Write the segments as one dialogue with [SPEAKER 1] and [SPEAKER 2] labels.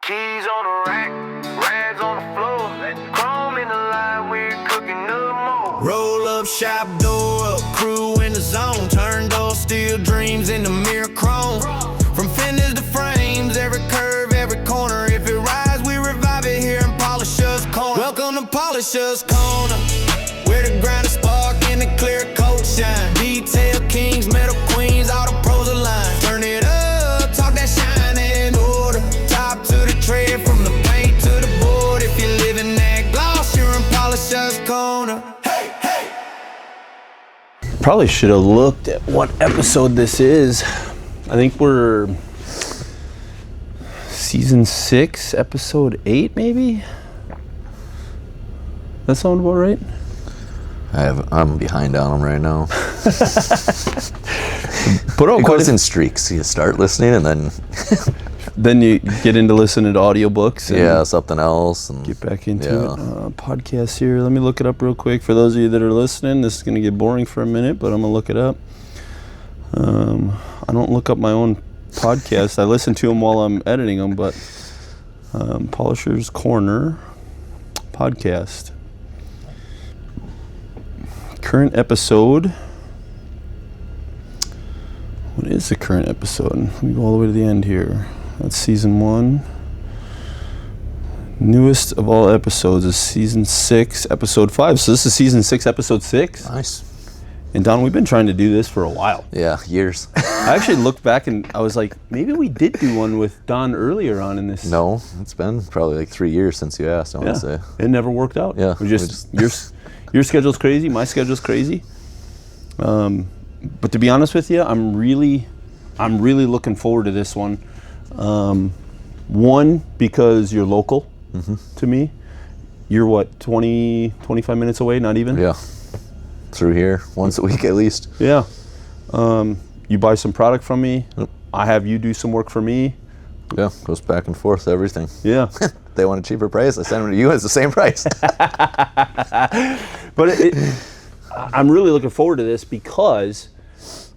[SPEAKER 1] Keys on the rack, rags on the floor, chrome in the line, we're cooking up more.
[SPEAKER 2] Roll up, shop door up, crew in the zone. Turned all steel dreams into mirror chrome. From fenders to frames, every curve, every corner. If it rides, we revive it here in Polisher's Corner. Welcome to Polisher's Corner, where the grind is spark and the clear coat shine. Detail kings, metal queens, all the pros align. Turn it up, talk that shine and order. Top to the tread, from the paint to the board. If you live in that gloss, you're in Polisher's Corner. Hey, hey!
[SPEAKER 3] Probably should have looked at what episode this is. I think we're season 6, episode 8, maybe? That sound about right?
[SPEAKER 4] I'm behind on them right now.
[SPEAKER 3] Put out
[SPEAKER 4] It goes in streaks. You start listening and then
[SPEAKER 3] then you get into listening to audiobooks. And
[SPEAKER 4] something else. And
[SPEAKER 3] get back into it. Podcast here. Let me look it up real quick. For those of you that are listening, this is going to get boring for a minute, but I'm going to look it up. I don't look up my own podcast. I listen to them while I'm editing them, but Polisher's Corner podcast. Current episode. What is the current episode? Let me go all the way to the end here. That's season 1. Newest of all episodes is season 6, episode 5. So this is season 6, episode 6.
[SPEAKER 4] nice.
[SPEAKER 3] And Don, we've been trying to do this for a while.
[SPEAKER 4] Yeah, years.
[SPEAKER 3] I actually looked back and I was like, maybe we did do one with Don earlier on in this.
[SPEAKER 4] No, it's been probably like 3 years since you asked, I want to say.
[SPEAKER 3] It never worked out.
[SPEAKER 4] Yeah,
[SPEAKER 3] We just your schedule's crazy, my schedule's crazy. But to be honest with you, I'm really looking forward to this one. One, because you're local to me. You're what, 20, 25 minutes away, not even?
[SPEAKER 4] Yeah. Through here once a week at least.
[SPEAKER 3] Yeah. You buy some product from me.
[SPEAKER 4] Yep.
[SPEAKER 3] I have you do some work for me.
[SPEAKER 4] Yeah, goes back and forth, everything.
[SPEAKER 3] Yeah.
[SPEAKER 4] They want a cheaper price, I send them to you, it's the same price.
[SPEAKER 3] But I'm really looking forward to this because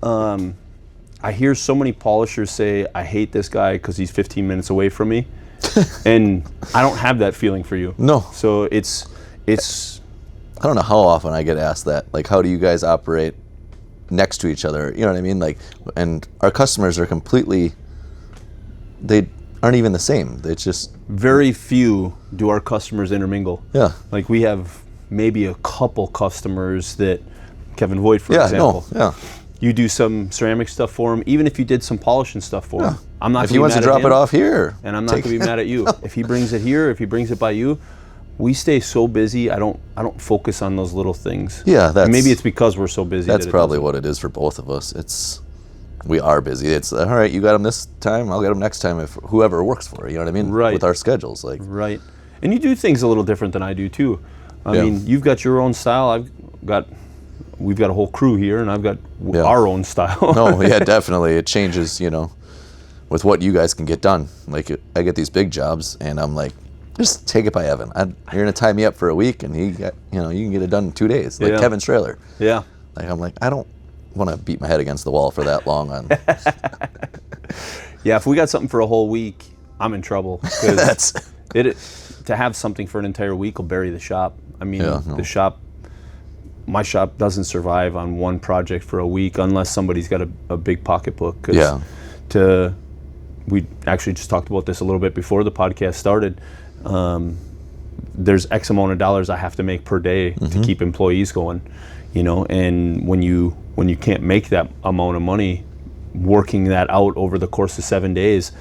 [SPEAKER 3] I hear so many polishers say, I hate this guy because he's 15 minutes away from me. And I don't have that feeling for you.
[SPEAKER 4] No.
[SPEAKER 3] So it's
[SPEAKER 4] I don't know how often I get asked that. Like, how do you guys operate next to each other? You know what I mean? Like, and our customers are they aren't even the same. It's just
[SPEAKER 3] very few do our customers intermingle.
[SPEAKER 4] Yeah.
[SPEAKER 3] Like we have maybe a couple customers that, Kevin Voigt, for example.
[SPEAKER 4] Yeah.
[SPEAKER 3] You do some ceramic stuff for him, even if you did some polishing stuff for him. I'm not.
[SPEAKER 4] If he wants to drop it off here,
[SPEAKER 3] and I'm not going to be mad at you. If he brings it here, if he brings it by you, we stay so busy. I don't focus on those little things.
[SPEAKER 4] Yeah,
[SPEAKER 3] and maybe it's because we're so busy.
[SPEAKER 4] That's probably what it is for both of us. We are busy. It's all right. You got them this time. I'll get them next time. If whoever works for it, you know what I mean?
[SPEAKER 3] Right.
[SPEAKER 4] With our schedules, like.
[SPEAKER 3] Right. And you do things a little different than I do too. I mean, you've got your own style. We've got a whole crew here, and I've got our own style.
[SPEAKER 4] No, yeah, definitely. It changes, with what you guys can get done. Like, I get these big jobs, and I'm like, just take it by Evan. You're gonna tie me up for a week, and you can get it done in 2 days. Like Kevin Strehler.
[SPEAKER 3] Yeah.
[SPEAKER 4] Like, I'm like, I don't want to beat my head against the wall for that long on.
[SPEAKER 3] Yeah, if we got something for a whole week, I'm in trouble.
[SPEAKER 4] That's
[SPEAKER 3] to have something for an entire week will bury the shop. I mean, my shop doesn't survive on one project for a week unless somebody's got a big pocketbook. We actually just talked about this a little bit before the podcast started. There's X amount of dollars I have to make per day to keep employees going, and when you can't make that amount of money, working that out over the course of 7 days,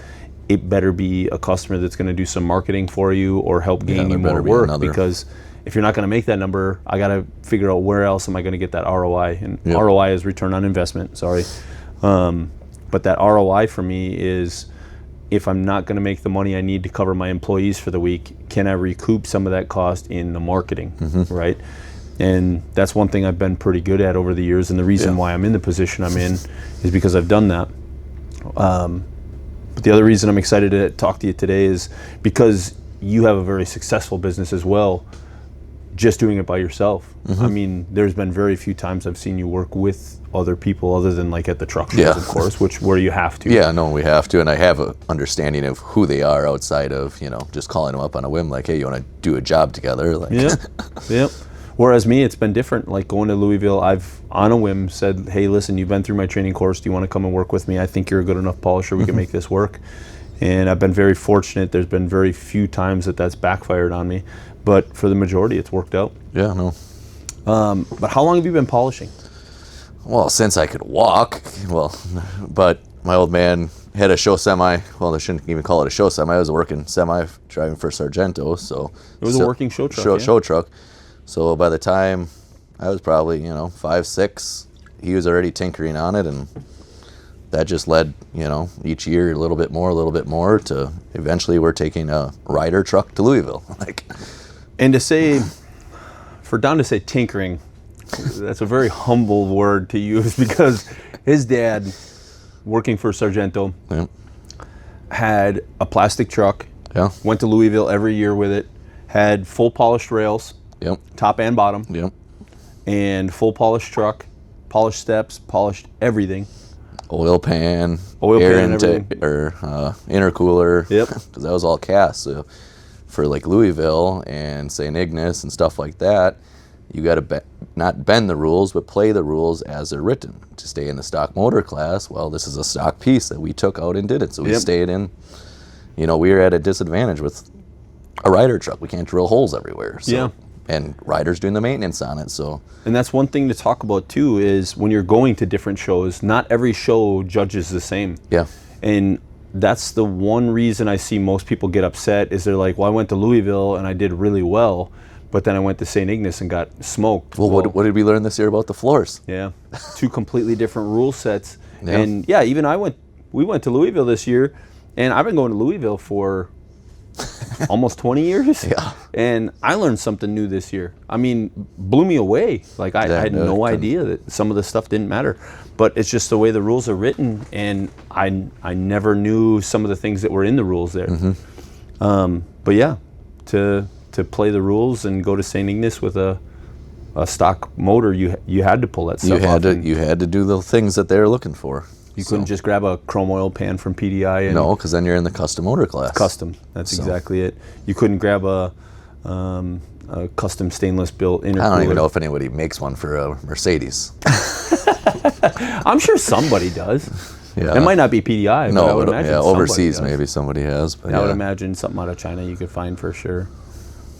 [SPEAKER 3] it better be a customer that's going to do some marketing for you or help gain you more work, because if you're not going to make that number, I got to figure out where else am I going to get that ROI. And ROI is return on investment, sorry. But that ROI for me is, if I'm not going to make the money I need to cover my employees for the week, can I recoup some of that cost in the marketing, right? And that's one thing I've been pretty good at over the years, and the reason why I'm in the position I'm in is because I've done that. But the other reason I'm excited to talk to you today is because you have a very successful business as well. just doing it by yourself. I mean, there's been very few times I've seen you work with other people other than like at the truck shows, of course, where you have to.
[SPEAKER 4] Yeah, no, we have to, and I have a understanding of who they are outside of, just calling them up on a whim, like, hey, you want to do a job together? Like,
[SPEAKER 3] Yep. Whereas me, it's been different. Like going to Louisville, I've on a whim said, hey, listen, you've been through my training course. Do you want to come and work with me? I think you're a good enough polisher. We can make this work. And I've been very fortunate. There's been very few times that's backfired on me. But for the majority, it's worked out.
[SPEAKER 4] Yeah, no.
[SPEAKER 3] But how long have you been polishing?
[SPEAKER 4] Well, since I could walk, but my old man had a show semi. Well, I shouldn't even call it a show semi. I was a working semi driving for Sargento, so
[SPEAKER 3] it was a working show truck.
[SPEAKER 4] Show truck. So by the time I was probably 5, 6, he was already tinkering on it, and that just led each year a little bit more to eventually we're taking a rider truck to Louisville.
[SPEAKER 3] And for Don to say tinkering, that's a very humble word to use because his dad, working for Sargento, had a plastic truck, went to Louisville every year with it, had full polished rails, top and bottom, and full polished truck, polished steps, polished everything.
[SPEAKER 4] Oil pan, intercooler, because that was all cast. So for like Louisville and St. Ignace and stuff like that, you got to not bend the rules, but play the rules as they're written. To stay in the stock motor class, well, this is a stock piece that we took out and did it. So we stayed in, we were at a disadvantage with a rider truck. We can't drill holes everywhere. So, and riders doing the maintenance on it. So,
[SPEAKER 3] and that's one thing to talk about too, is when you're going to different shows, not every show judges the same.
[SPEAKER 4] Yeah.
[SPEAKER 3] And that's the one reason I see most people get upset is they're like, well, I went to Louisville and I did really well, but then I went to St. Ignace and got smoked.
[SPEAKER 4] Well, what did we learn this year about the floors?
[SPEAKER 3] Yeah, 2 completely different rule sets. And even we went to Louisville this year, and I've been going to Louisville for almost 20 years.
[SPEAKER 4] Yeah.
[SPEAKER 3] And I learned something new this year. I mean, blew me away. Like I had no idea that some of the stuff didn't matter. But it's just the way the rules are written, and I never knew some of the things that were in the rules there. But yeah, to play the rules and go to St. Ignace with a stock motor, you had to pull that stuff off.
[SPEAKER 4] You had to do the things that they were looking for.
[SPEAKER 3] You couldn't just grab a chrome oil pan from PDI. And
[SPEAKER 4] no, because then you're in the custom motor class.
[SPEAKER 3] Custom, that's exactly it. You couldn't grab a custom stainless built intercooler.
[SPEAKER 4] I don't even know if anybody makes one for a Mercedes.
[SPEAKER 3] I'm sure somebody does.
[SPEAKER 4] Yeah.
[SPEAKER 3] It might not be PDI.
[SPEAKER 4] No,
[SPEAKER 3] but I would imagine
[SPEAKER 4] overseas
[SPEAKER 3] does.
[SPEAKER 4] maybe somebody has. But
[SPEAKER 3] I would imagine something out of China you could find for sure.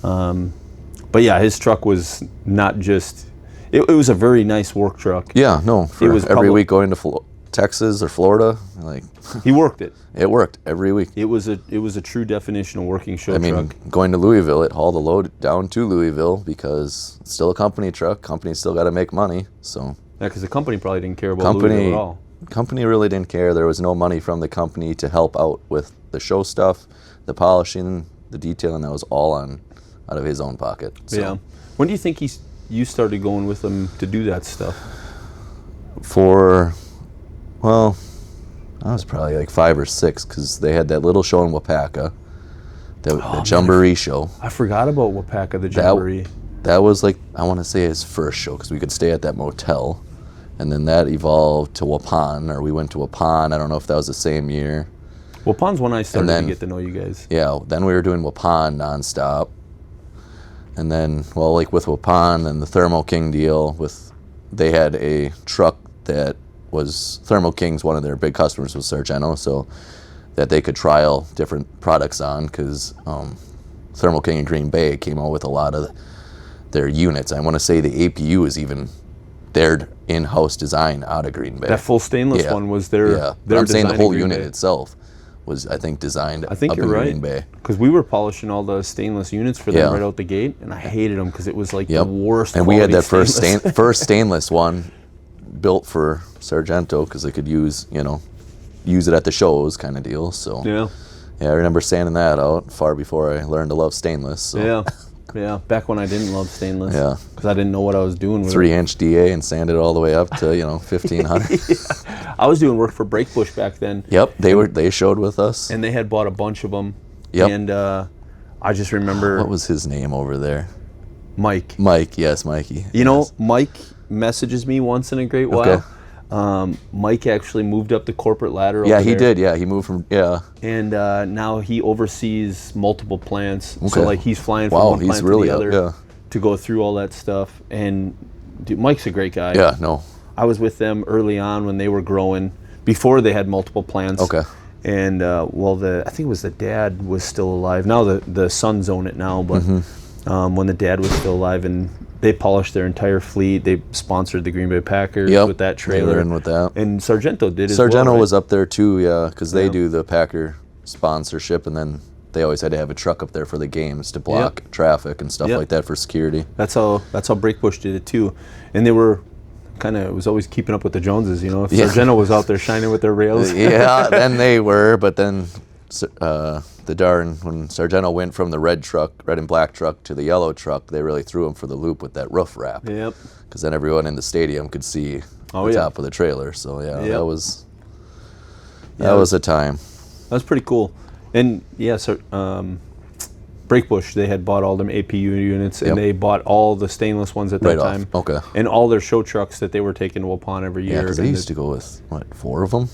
[SPEAKER 3] But yeah, his truck was not just. It was a very nice work truck.
[SPEAKER 4] Yeah, no.
[SPEAKER 3] It was
[SPEAKER 4] every week going to Texas or Florida, like
[SPEAKER 3] he worked it.
[SPEAKER 4] It worked every week.
[SPEAKER 3] It was a true definition of working show truck.
[SPEAKER 4] I mean, going to Louisville, it hauled the load down to Louisville because it's still a company truck. Company's still got to make money, so.
[SPEAKER 3] Yeah, because the company probably didn't care about Louisville at all.
[SPEAKER 4] Company really didn't care. There was no money from the company to help out with the show stuff, the polishing, the detailing. That was all out of his own pocket. So.
[SPEAKER 3] Yeah. When do you think you started going with him to do that stuff?
[SPEAKER 4] Well, I was probably like 5 or 6 because they had that little show in Wapaka, the Jamboree show.
[SPEAKER 3] I forgot about Wapaka, the Jamboree.
[SPEAKER 4] That was like, I want to say his first show because we could stay at that motel. And then that evolved to Waupun, or we went to Waupun. I don't know if that was the same year.
[SPEAKER 3] Wapun's when I started to get to know you guys.
[SPEAKER 4] Yeah, then we were doing Waupun nonstop. And then, like with Waupun and the Thermo King deal, they had a truck that was Thermo King's, one of their big customers was Sargento, so that they could trial different products on because Thermo King in Green Bay came out with a lot of their units. I want to say the APU is even their in-house design out of Green Bay.
[SPEAKER 3] That full stainless one was their
[SPEAKER 4] but I'm saying the whole unit itself was, I think, designed up in Green Bay.
[SPEAKER 3] Because we were polishing all the stainless units for them right out the gate, and I hated them because it was like the worst.
[SPEAKER 4] And we had that first stainless one built for Sargento because they could use it at the shows kind of deal. So I remember sanding that out far before I learned to love stainless. So.
[SPEAKER 3] Yeah, back when I didn't love stainless.
[SPEAKER 4] Yeah.
[SPEAKER 3] Because I didn't know what I was doing with
[SPEAKER 4] 3-inch DA and sanded it all the way up to 1500.
[SPEAKER 3] I was doing work for Breakbush back then.
[SPEAKER 4] Yep, they showed with us.
[SPEAKER 3] And they had bought a bunch of them.
[SPEAKER 4] Yep.
[SPEAKER 3] And I just remember.
[SPEAKER 4] What was his name over there?
[SPEAKER 3] Mike.
[SPEAKER 4] Mike, yes, Mikey.
[SPEAKER 3] You know,
[SPEAKER 4] Yes.
[SPEAKER 3] Mike messages me once in a great while. Mike actually moved up the corporate ladder.
[SPEAKER 4] Yeah,
[SPEAKER 3] over
[SPEAKER 4] he
[SPEAKER 3] there,
[SPEAKER 4] did. Yeah, he moved from. Yeah.
[SPEAKER 3] and now he oversees multiple plants. So
[SPEAKER 4] Okay.
[SPEAKER 3] like he's flying from
[SPEAKER 4] Wow,
[SPEAKER 3] one
[SPEAKER 4] he's
[SPEAKER 3] plant
[SPEAKER 4] really
[SPEAKER 3] to
[SPEAKER 4] up,
[SPEAKER 3] the other
[SPEAKER 4] yeah.
[SPEAKER 3] to go through all that stuff. And dude, Mike's a great guy.
[SPEAKER 4] Yeah. No.
[SPEAKER 3] I was with them early on when they were growing, before they had multiple plants.
[SPEAKER 4] Okay.
[SPEAKER 3] And I think it was the dad was still alive. Now the sons own it now, but when the dad was still alive, and they polished their entire fleet. They sponsored the Green Bay Packers
[SPEAKER 4] Yep.
[SPEAKER 3] with that
[SPEAKER 4] They
[SPEAKER 3] trailer.
[SPEAKER 4] were in with that.
[SPEAKER 3] And Sargento did as
[SPEAKER 4] Sargento
[SPEAKER 3] well, right?
[SPEAKER 4] was up there too, yeah, because they
[SPEAKER 3] Yeah.
[SPEAKER 4] do the Packer sponsorship, and then they always had to have a truck up there for the games to block traffic and stuff
[SPEAKER 3] Yep.
[SPEAKER 4] like that for security.
[SPEAKER 3] That's how Breakbush did it too, and they were it was always keeping up with the Joneses, you know. If
[SPEAKER 4] Yeah.
[SPEAKER 3] Sargento was out there shining with their rails.
[SPEAKER 4] Yeah, then they were, but then when Sargento went from the red and black truck to the yellow truck, they really threw him for the loop with that roof wrap.
[SPEAKER 3] Yep.
[SPEAKER 4] Because then everyone in the stadium could see
[SPEAKER 3] Oh,
[SPEAKER 4] the
[SPEAKER 3] yeah.
[SPEAKER 4] top of the trailer. So yeah,
[SPEAKER 3] Yep.
[SPEAKER 4] that was
[SPEAKER 3] Yeah,
[SPEAKER 4] a time.
[SPEAKER 3] That was pretty cool. And yeah, so Breakbush, they had bought all them APU units, and
[SPEAKER 4] Yep.
[SPEAKER 3] they bought all the stainless ones at that
[SPEAKER 4] Right off.
[SPEAKER 3] time.
[SPEAKER 4] Okay.
[SPEAKER 3] And all their show trucks that they were taking to Waupun every year.
[SPEAKER 4] Yeah, because they
[SPEAKER 3] And
[SPEAKER 4] used to go with, 4 of them?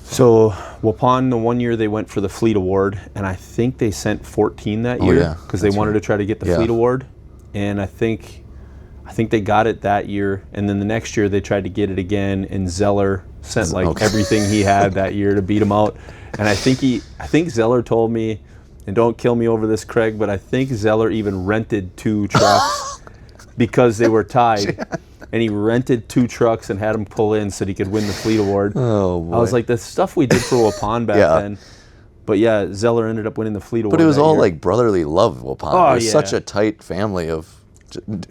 [SPEAKER 3] So Waupun, the one year they went for the Fleet Award, and I think they sent 14 that year
[SPEAKER 4] yeah,
[SPEAKER 3] because they
[SPEAKER 4] that's
[SPEAKER 3] wanted
[SPEAKER 4] right.
[SPEAKER 3] to try to get the
[SPEAKER 4] Yeah.
[SPEAKER 3] Fleet Award. And I think they got it that year, and then the next year they tried to get it again, and Zeller sent
[SPEAKER 4] Okay.
[SPEAKER 3] everything he had that year to beat him out. And I think Zeller told me, and don't kill me over this, Craig, but I think Zeller even rented 2 trucks because they were tied. And he rented 2 trucks and had them pull in so that he could win the Fleet Award.
[SPEAKER 4] Oh, boy.
[SPEAKER 3] I was like, the stuff we did for Waupun back
[SPEAKER 4] Yeah.
[SPEAKER 3] then. But yeah, Zeller ended up winning the Fleet Award.
[SPEAKER 4] But it was
[SPEAKER 3] that
[SPEAKER 4] all
[SPEAKER 3] year.
[SPEAKER 4] like brotherly love, Waupun.
[SPEAKER 3] Oh,
[SPEAKER 4] It was
[SPEAKER 3] yeah.
[SPEAKER 4] such a tight family of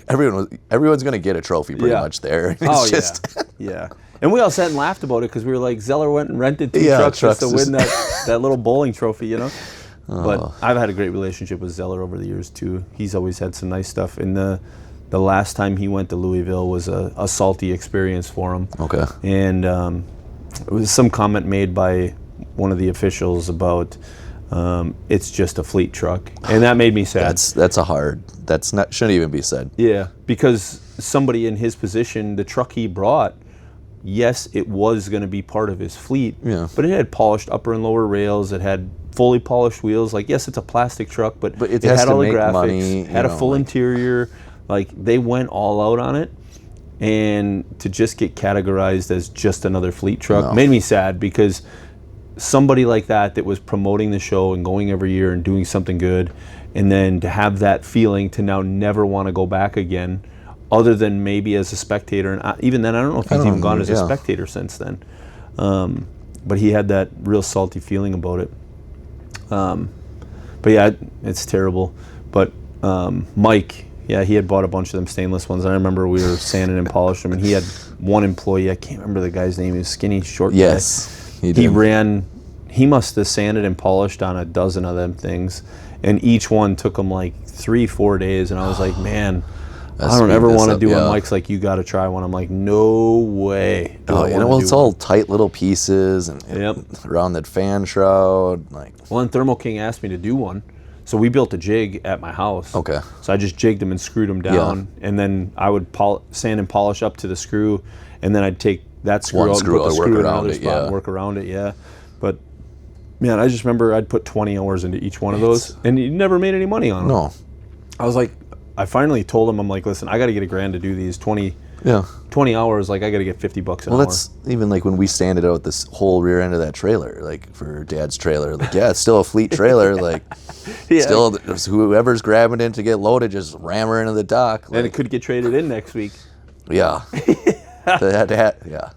[SPEAKER 4] everyone's going to get a trophy pretty
[SPEAKER 3] Yeah.
[SPEAKER 4] much there. It's
[SPEAKER 3] Oh,
[SPEAKER 4] just
[SPEAKER 3] yeah. And we all sat and laughed about it because we were like, Zeller went and rented 2
[SPEAKER 4] Yeah,
[SPEAKER 3] trucks just to
[SPEAKER 4] trucks
[SPEAKER 3] win
[SPEAKER 4] just-
[SPEAKER 3] that little bowling trophy, you know?
[SPEAKER 4] Oh.
[SPEAKER 3] But I've had a great relationship with Zeller over the years, too. He's always had some nice stuff. And the last time he went to Louisville was a salty experience for him.
[SPEAKER 4] Okay.
[SPEAKER 3] And it was some comment made by one of the officials about it's just a fleet truck. And that made me sad.
[SPEAKER 4] Shouldn't even be said.
[SPEAKER 3] Yeah, because somebody in his position, the truck he brought, yes, it was going to be part of his fleet,
[SPEAKER 4] Yeah.
[SPEAKER 3] but it had polished upper and lower rails. It had fully polished wheels. Like, yes, it's a plastic truck, but
[SPEAKER 4] it
[SPEAKER 3] it
[SPEAKER 4] has
[SPEAKER 3] had
[SPEAKER 4] to
[SPEAKER 3] all the
[SPEAKER 4] make
[SPEAKER 3] graphics,
[SPEAKER 4] money,
[SPEAKER 3] had
[SPEAKER 4] you
[SPEAKER 3] a
[SPEAKER 4] know,
[SPEAKER 3] full
[SPEAKER 4] like-
[SPEAKER 3] interior. Like, they went all out on it. And to just get categorized as just another fleet truck
[SPEAKER 4] No.
[SPEAKER 3] made me sad, because somebody like that was promoting the show and going every year and doing something good, and then to have that feeling to now never want to go back again, other than maybe as a spectator. And even then, I don't know if he's even gone as a
[SPEAKER 4] yeah.
[SPEAKER 3] spectator since then. But he had that real salty feeling about it. But yeah, it's terrible. But Mike, yeah, he had bought a bunch of them stainless ones. I remember we were sanding and polishing them, and he had one employee. I can't remember the guy's name. He was skinny, short guy.
[SPEAKER 4] Yes.
[SPEAKER 3] He must have sanded and polished on a dozen of them things, and each one took him like 3-4 days. And I was like, man, I don't ever want to do one. Mike's like, you got to try one. I'm like, no way.
[SPEAKER 4] Oh, you know, well, it's all tight little pieces and
[SPEAKER 3] Yep.
[SPEAKER 4] around that fan shroud. Like,
[SPEAKER 3] Well, and Thermo King asked me to do one, so we built a jig at my house.
[SPEAKER 4] Okay.
[SPEAKER 3] So I just jigged them and screwed them down, and then I would sand and polish up to the screw, and then I'd take that screw
[SPEAKER 4] One
[SPEAKER 3] out
[SPEAKER 4] screw
[SPEAKER 3] and put the
[SPEAKER 4] out, work
[SPEAKER 3] screw in
[SPEAKER 4] around
[SPEAKER 3] another
[SPEAKER 4] it,
[SPEAKER 3] spot
[SPEAKER 4] yeah.
[SPEAKER 3] and work around it. Yeah, but man, I just remember I'd put 20 hours into each one of those, and you never made any money on them.
[SPEAKER 4] no.
[SPEAKER 3] I was like, I finally told him, I'm like, listen, I got to get $1,000 to do these 20
[SPEAKER 4] Yeah.
[SPEAKER 3] 20 hours. Like, I got to get $50 an
[SPEAKER 4] Well,
[SPEAKER 3] hour.
[SPEAKER 4] that's even like when we sanded out this whole rear end of that trailer, like for Dad's trailer. Like, yeah, it's still a fleet trailer. Like,
[SPEAKER 3] Yeah.
[SPEAKER 4] still whoever's grabbing it to get loaded, just ram her into the dock.
[SPEAKER 3] And it
[SPEAKER 4] Like,
[SPEAKER 3] could get traded in next week.
[SPEAKER 4] yeah. They had to yeah.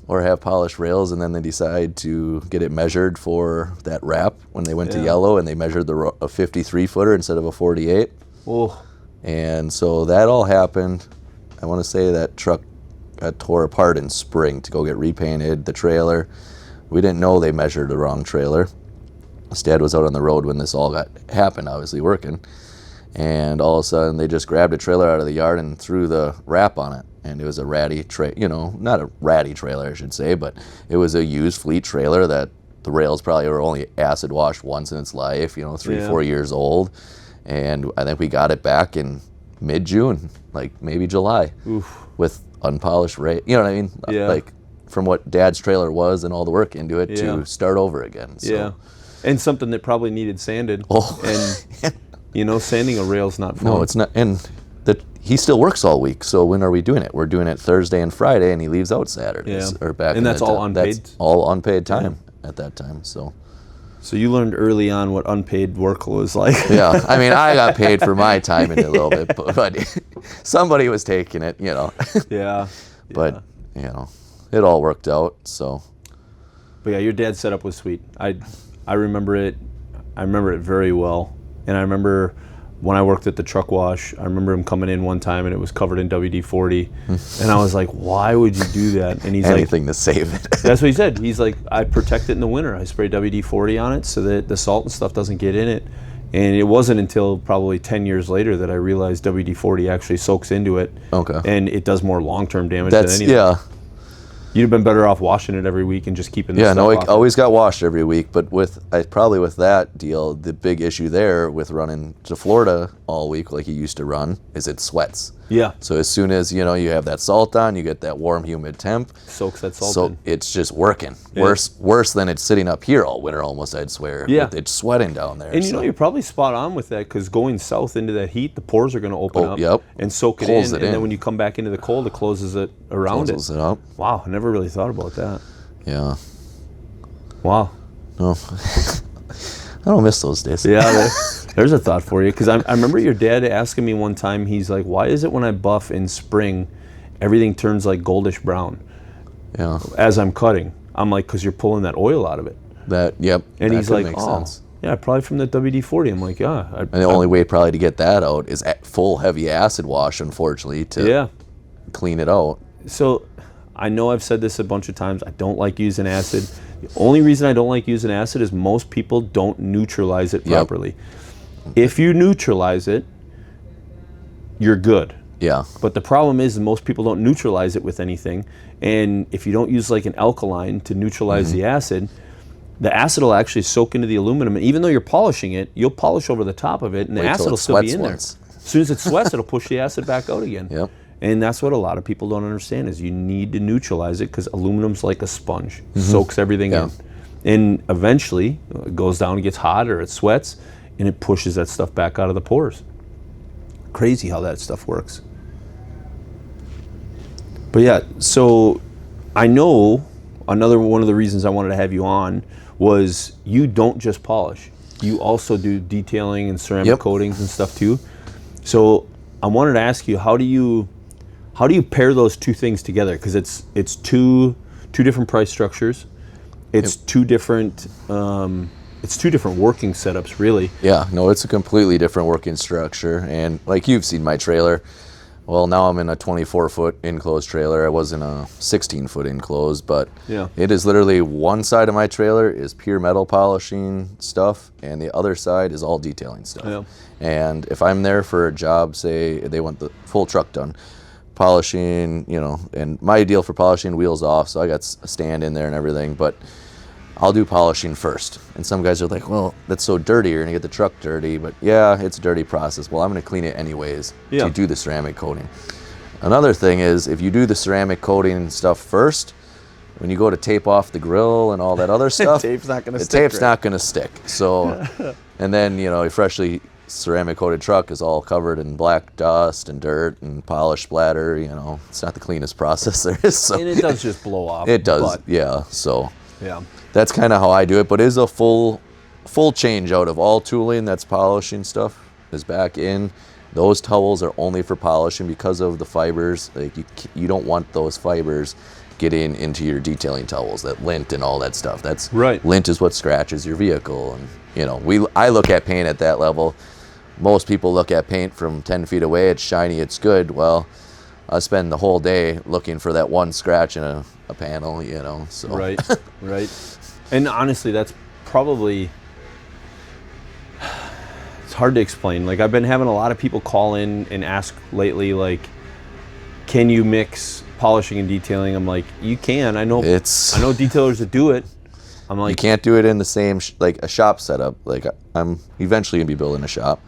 [SPEAKER 4] Or have polished rails, and then they decide to get it measured for that wrap when they went to
[SPEAKER 3] Yeah.
[SPEAKER 4] yellow, and they measured a 53 footer instead of a 48.
[SPEAKER 3] Oh,
[SPEAKER 4] And so that all happened. I want to say that truck got tore apart in spring to go get repainted, the trailer. We didn't know they measured the wrong trailer. His dad was out on the road when this all happened, obviously working. And all of a sudden, they just grabbed a trailer out of the yard and threw the wrap on it. And it was a ratty not a ratty trailer, I should say, but it was a used fleet trailer that the rails probably were only acid washed once in its life, 3-4 years old. And I think we got it back in mid-June, like maybe July, with unpolished you know what I mean?
[SPEAKER 3] Yeah.
[SPEAKER 4] Like from what Dad's trailer was and all the work into it to start over again. So.
[SPEAKER 3] Yeah. And something that probably needed sanded.
[SPEAKER 4] Oh.
[SPEAKER 3] And, you know, sanding a rail's not fun.
[SPEAKER 4] No, it's not. And he still works all week. So when are we doing it? We're doing it Thursday and Friday, and he leaves out Saturdays.
[SPEAKER 3] Yeah.
[SPEAKER 4] Or back.
[SPEAKER 3] And that's all unpaid?
[SPEAKER 4] That's all unpaid time at that time. So
[SPEAKER 3] you learned early on what unpaid work was like.
[SPEAKER 4] yeah, I mean, I got paid for my time in it a little bit, but somebody was taking it, you know.
[SPEAKER 3] Yeah.
[SPEAKER 4] But you know, it all worked out. So.
[SPEAKER 3] But yeah, your dad's setup was sweet. I remember it. I remember it very well. And I remember when I worked at the truck wash, I remember him coming in one time and it was covered in WD-40. And I was like, why would you do that? And he's
[SPEAKER 4] anything to save it.
[SPEAKER 3] That's what he said. He's like, I protect it in the winter. I spray WD-40 on it so that the salt and stuff doesn't get in it. And it wasn't until probably 10 years later that I realized WD-40 actually soaks into it.
[SPEAKER 4] Okay.
[SPEAKER 3] And it does more long-term damage than anything.
[SPEAKER 4] Yeah.
[SPEAKER 3] You'd have been better off washing it every week and just keeping the
[SPEAKER 4] Yeah,
[SPEAKER 3] stuff
[SPEAKER 4] no, it
[SPEAKER 3] off
[SPEAKER 4] always got washed every week. But probably with that deal, the big issue there with running to Florida all week like he used to run is it sweats.
[SPEAKER 3] Yeah.
[SPEAKER 4] So as soon as, you know, you have that salt on, you get that warm, humid temp.
[SPEAKER 3] Soaks that salt
[SPEAKER 4] So
[SPEAKER 3] in.
[SPEAKER 4] it's just working.
[SPEAKER 3] Yeah.
[SPEAKER 4] Worse than it's sitting up here all winter almost, I'd swear.
[SPEAKER 3] Yeah.
[SPEAKER 4] It's sweating down there.
[SPEAKER 3] And you know, you're probably spot on with that because going south into that heat, the pores are going to open up and soak it
[SPEAKER 4] Pulls
[SPEAKER 3] in. And then when you come back into the cold, it closes it around
[SPEAKER 4] Closes it up.
[SPEAKER 3] Wow, I never really thought about that.
[SPEAKER 4] Yeah.
[SPEAKER 3] Wow.
[SPEAKER 4] No. I don't miss those days.
[SPEAKER 3] Yeah, there's a thought for you. Because I remember your dad asking me one time, he's like, why is it when I buff in spring, everything turns like goldish brown
[SPEAKER 4] Yeah.
[SPEAKER 3] as I'm cutting? I'm like, because you're pulling that oil out of it.
[SPEAKER 4] Yep.
[SPEAKER 3] And
[SPEAKER 4] that
[SPEAKER 3] he's
[SPEAKER 4] could
[SPEAKER 3] like,
[SPEAKER 4] make
[SPEAKER 3] oh,
[SPEAKER 4] sense.
[SPEAKER 3] yeah, probably from the WD-40. I'm like, yeah.
[SPEAKER 4] And the only way probably to get that out is full heavy acid wash, unfortunately, to clean it out.
[SPEAKER 3] So I know I've said this a bunch of times. I don't like using acid. The only reason I don't like using acid is most people don't neutralize it properly. If you neutralize it, you're good.
[SPEAKER 4] Yeah.
[SPEAKER 3] But the problem is most people don't neutralize it with anything. And if you don't use like an alkaline to neutralize the acid will actually soak into the aluminum. And even though you're polishing it, you'll polish over the top of it and the
[SPEAKER 4] Wait till
[SPEAKER 3] acid
[SPEAKER 4] it
[SPEAKER 3] will still be
[SPEAKER 4] sweats
[SPEAKER 3] in there.
[SPEAKER 4] once.
[SPEAKER 3] As soon as it sweats, it'll push the acid back out again.
[SPEAKER 4] Yep.
[SPEAKER 3] And that's what a lot of people don't understand is you need to neutralize it because aluminum's like a sponge, soaks everything in. And eventually it goes down, it gets hot or it sweats, and it pushes that stuff back out of the pores. Crazy how that stuff works. But yeah, so I know another one of the reasons I wanted to have you on was you don't just polish. You also do detailing and ceramic coatings and stuff too. So I wanted to ask you, how do you pair those two things together? Because it's two different price structures. It's two different working setups, really.
[SPEAKER 4] Yeah, no, it's a completely different working structure. And like you've seen my trailer, well, now I'm in a 24-foot enclosed trailer. I was in a 16-foot enclosed, but it is literally one side of my trailer is pure metal polishing stuff, and the other side is all detailing stuff.
[SPEAKER 3] Yeah.
[SPEAKER 4] And if I'm there for a job, say they want the full truck done, polishing, you know, and my deal for polishing wheels off, so I got a stand in there and everything, but I'll do polishing first. And some guys are like, well, that's so dirty, you're gonna get the truck dirty. But yeah, it's a dirty process. Well, I'm gonna clean it anyways to do the ceramic coating. Another thing is, if you do the ceramic coating and stuff first, when you go to tape off the grill and all that other stuff,
[SPEAKER 3] the tape's not gonna
[SPEAKER 4] stick. So, and then, you know, a freshly ceramic coated truck is all covered in black dust and dirt and polish splatter. You know, it's not the cleanest process there is. So.
[SPEAKER 3] And it does just blow off.
[SPEAKER 4] It does, yeah. So
[SPEAKER 3] yeah,
[SPEAKER 4] that's kind of how I do it. But it is a full change out of all tooling that's polishing stuff is back in. Those towels are only for polishing because of the fibers. Like you don't want those fibers getting into your detailing towels, that lint and all that stuff. That's
[SPEAKER 3] right.
[SPEAKER 4] Lint is what scratches your vehicle, and you know, I look at paint at that level. Most people look at paint from 10 feet away. It's shiny, it's good. Well, I spend the whole day looking for that one scratch in a panel, you know. So.
[SPEAKER 3] Right, right. And honestly, that's probably, it's hard to explain. Like, I've been having a lot of people call in and ask lately, like, can you mix polishing and detailing? I'm like, you can. I know detailers that do it. I'm like,
[SPEAKER 4] you can't do it in the same like a shop setup. Like I'm eventually gonna be building a shop,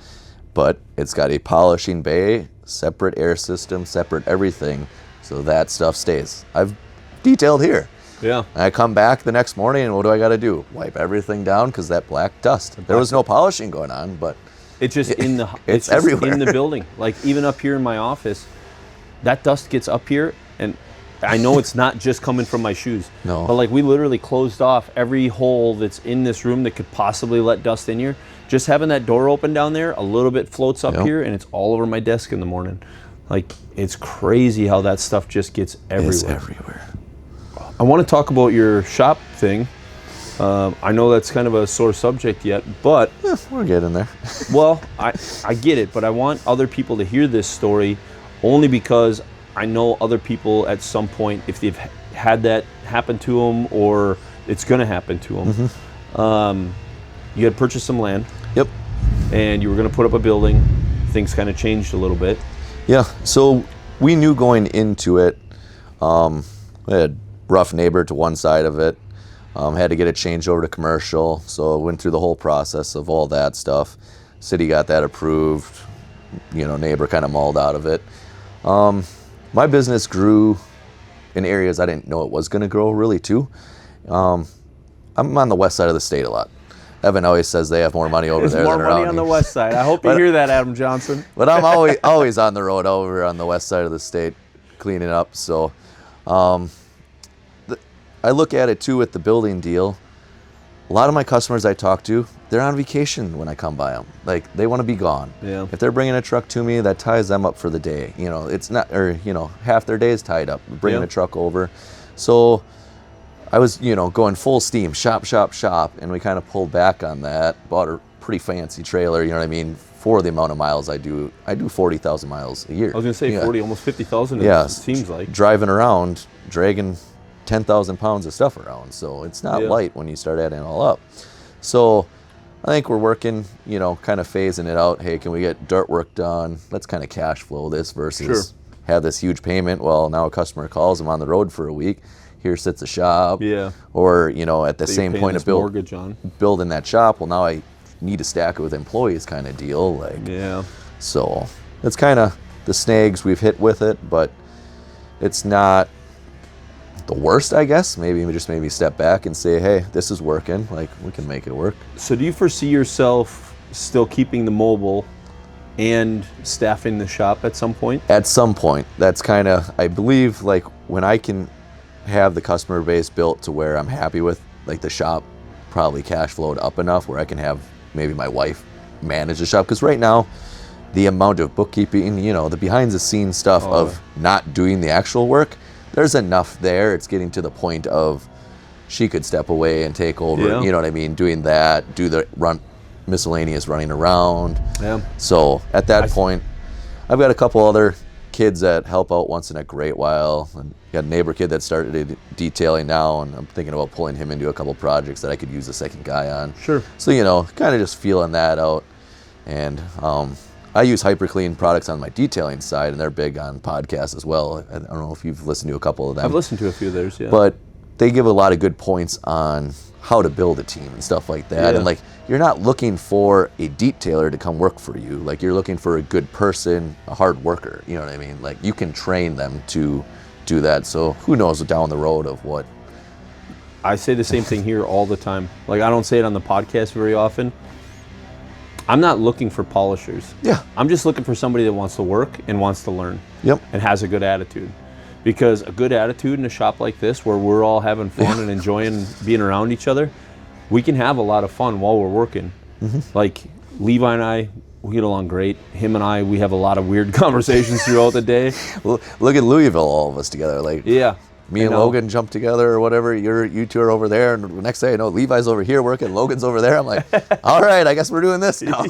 [SPEAKER 4] but it's got a polishing bay, separate air system, separate everything, so that stuff stays. I've detailed here.
[SPEAKER 3] Yeah.
[SPEAKER 4] And I come back the next morning, and what do I got to do? Wipe everything down because that black dust. There was no polishing going on, but
[SPEAKER 3] it's just
[SPEAKER 4] it's
[SPEAKER 3] just
[SPEAKER 4] everywhere
[SPEAKER 3] in the building. Like even up here in my office, that dust gets up here, and I know it's not just coming from my shoes.
[SPEAKER 4] No.
[SPEAKER 3] But like we literally closed off every hole that's in this room that could possibly let dust in here. Just having that door open down there, a little bit floats up here, and it's all over my desk in the morning. Like it's crazy how that stuff just gets everywhere.
[SPEAKER 4] It's everywhere.
[SPEAKER 3] I want to talk about your shop thing. I know that's kind of a sore subject yet, but
[SPEAKER 4] We're getting there.
[SPEAKER 3] well, I get it, but I want other people to hear this story only because I know other people at some point, if they've had that happen to them or it's going to happen to them. You had purchased some land.
[SPEAKER 4] Yep.
[SPEAKER 3] And you were going to put up a building. Things kind of changed a little bit.
[SPEAKER 4] Yeah, so we knew going into it, we had rough neighbor to one side of it, had to get it changed over to commercial, so went through the whole process of all that stuff. City got that approved, neighbor kind of mauled out of it. My business grew in areas I didn't know it was going to grow really too. I'm on the west side of the state a lot. Evan always says they have more money over there than around
[SPEAKER 3] There's more money on the west side. I hope you hear that, Adam Johnson.
[SPEAKER 4] But I'm always on the road over on the west side of the state cleaning up. So I look at it too with the building deal. A lot of my customers I talk to, they're on vacation when I come by them. Like they want to be gone.
[SPEAKER 3] Yeah.
[SPEAKER 4] If they're bringing a truck to me, that ties them up for the day. It's not, or half their day is tied up bringing a truck over. So I was, going full steam, shop, and we kind of pulled back on that. Bought a pretty fancy trailer, for the amount of miles I do. I do 40,000 miles a year.
[SPEAKER 3] I was going to say 40, almost 50,000.
[SPEAKER 4] Yeah,
[SPEAKER 3] It seems like.
[SPEAKER 4] Driving around, dragging 10,000 pounds of stuff around. So it's not light when you start adding it all up. So I think we're working, kind of phasing it out. Hey, can we get dirt work done? Let's kind of cash flow this versus have this huge payment. Well, now a customer calls, I'm on the road for a week. Here sits a shop.
[SPEAKER 3] Yeah.
[SPEAKER 4] Or, at the same point of
[SPEAKER 3] mortgage on.
[SPEAKER 4] building that shop, well, now I need to stack it with employees kind of deal. So it's kind of the snags we've hit with it, but it's not the worst, I guess. Maybe step back and say, hey, this is working. Like, we can make it work.
[SPEAKER 3] So do you foresee yourself still keeping the mobile and staffing the shop at some point?
[SPEAKER 4] At some point. That's kind of, I believe, like, when I can have the customer base built to where I'm happy with, like, the shop probably cash flowed up enough where I can have maybe my wife manage the shop. Because right now, the amount of bookkeeping, the behind the scenes stuff of not doing the actual work, there's enough there. It's getting to the point of she could step away and take over, you know what I mean, doing that, do the miscellaneous running around.
[SPEAKER 3] Yeah.
[SPEAKER 4] So at that point, I've got a couple other kids that help out once in a great while. And got a neighbor kid that started detailing now, and I'm thinking about pulling him into a couple projects that I could use a second guy on.
[SPEAKER 3] Sure.
[SPEAKER 4] So, kind of just feeling that out. And I use HyperClean products on my detailing side, and they're big on podcasts as well. I don't know if you've listened to a couple of them.
[SPEAKER 3] I've listened to a few of theirs, yeah.
[SPEAKER 4] But they give a lot of good points on how to build a team and stuff like that.
[SPEAKER 3] Yeah.
[SPEAKER 4] And like, you're not looking for a detailer to come work for you. Like, you're looking for a good person, a hard worker. You know what I mean? Like, you can train them to do that. So who knows down the road of what.
[SPEAKER 3] I say the same thing here all the time. Like, I don't say it on the podcast very often. I'm not looking for polishers.
[SPEAKER 4] Yeah.
[SPEAKER 3] I'm just looking for somebody that wants to work and wants to learn.
[SPEAKER 4] Yep.
[SPEAKER 3] And has a good attitude. Because a good attitude in a shop like this, where we're all having fun and enjoying being around each other, we can have a lot of fun while we're working. Like, Levi and I, we get along great. Him and I, we have a lot of weird conversations throughout the day.
[SPEAKER 4] Well, look at Louisville, all of us together. Like,
[SPEAKER 3] Yeah.
[SPEAKER 4] me and Logan jump together or whatever. You two are over there, and the next day, Levi's over here working, Logan's over there. I'm like, all right, I guess we're doing this now.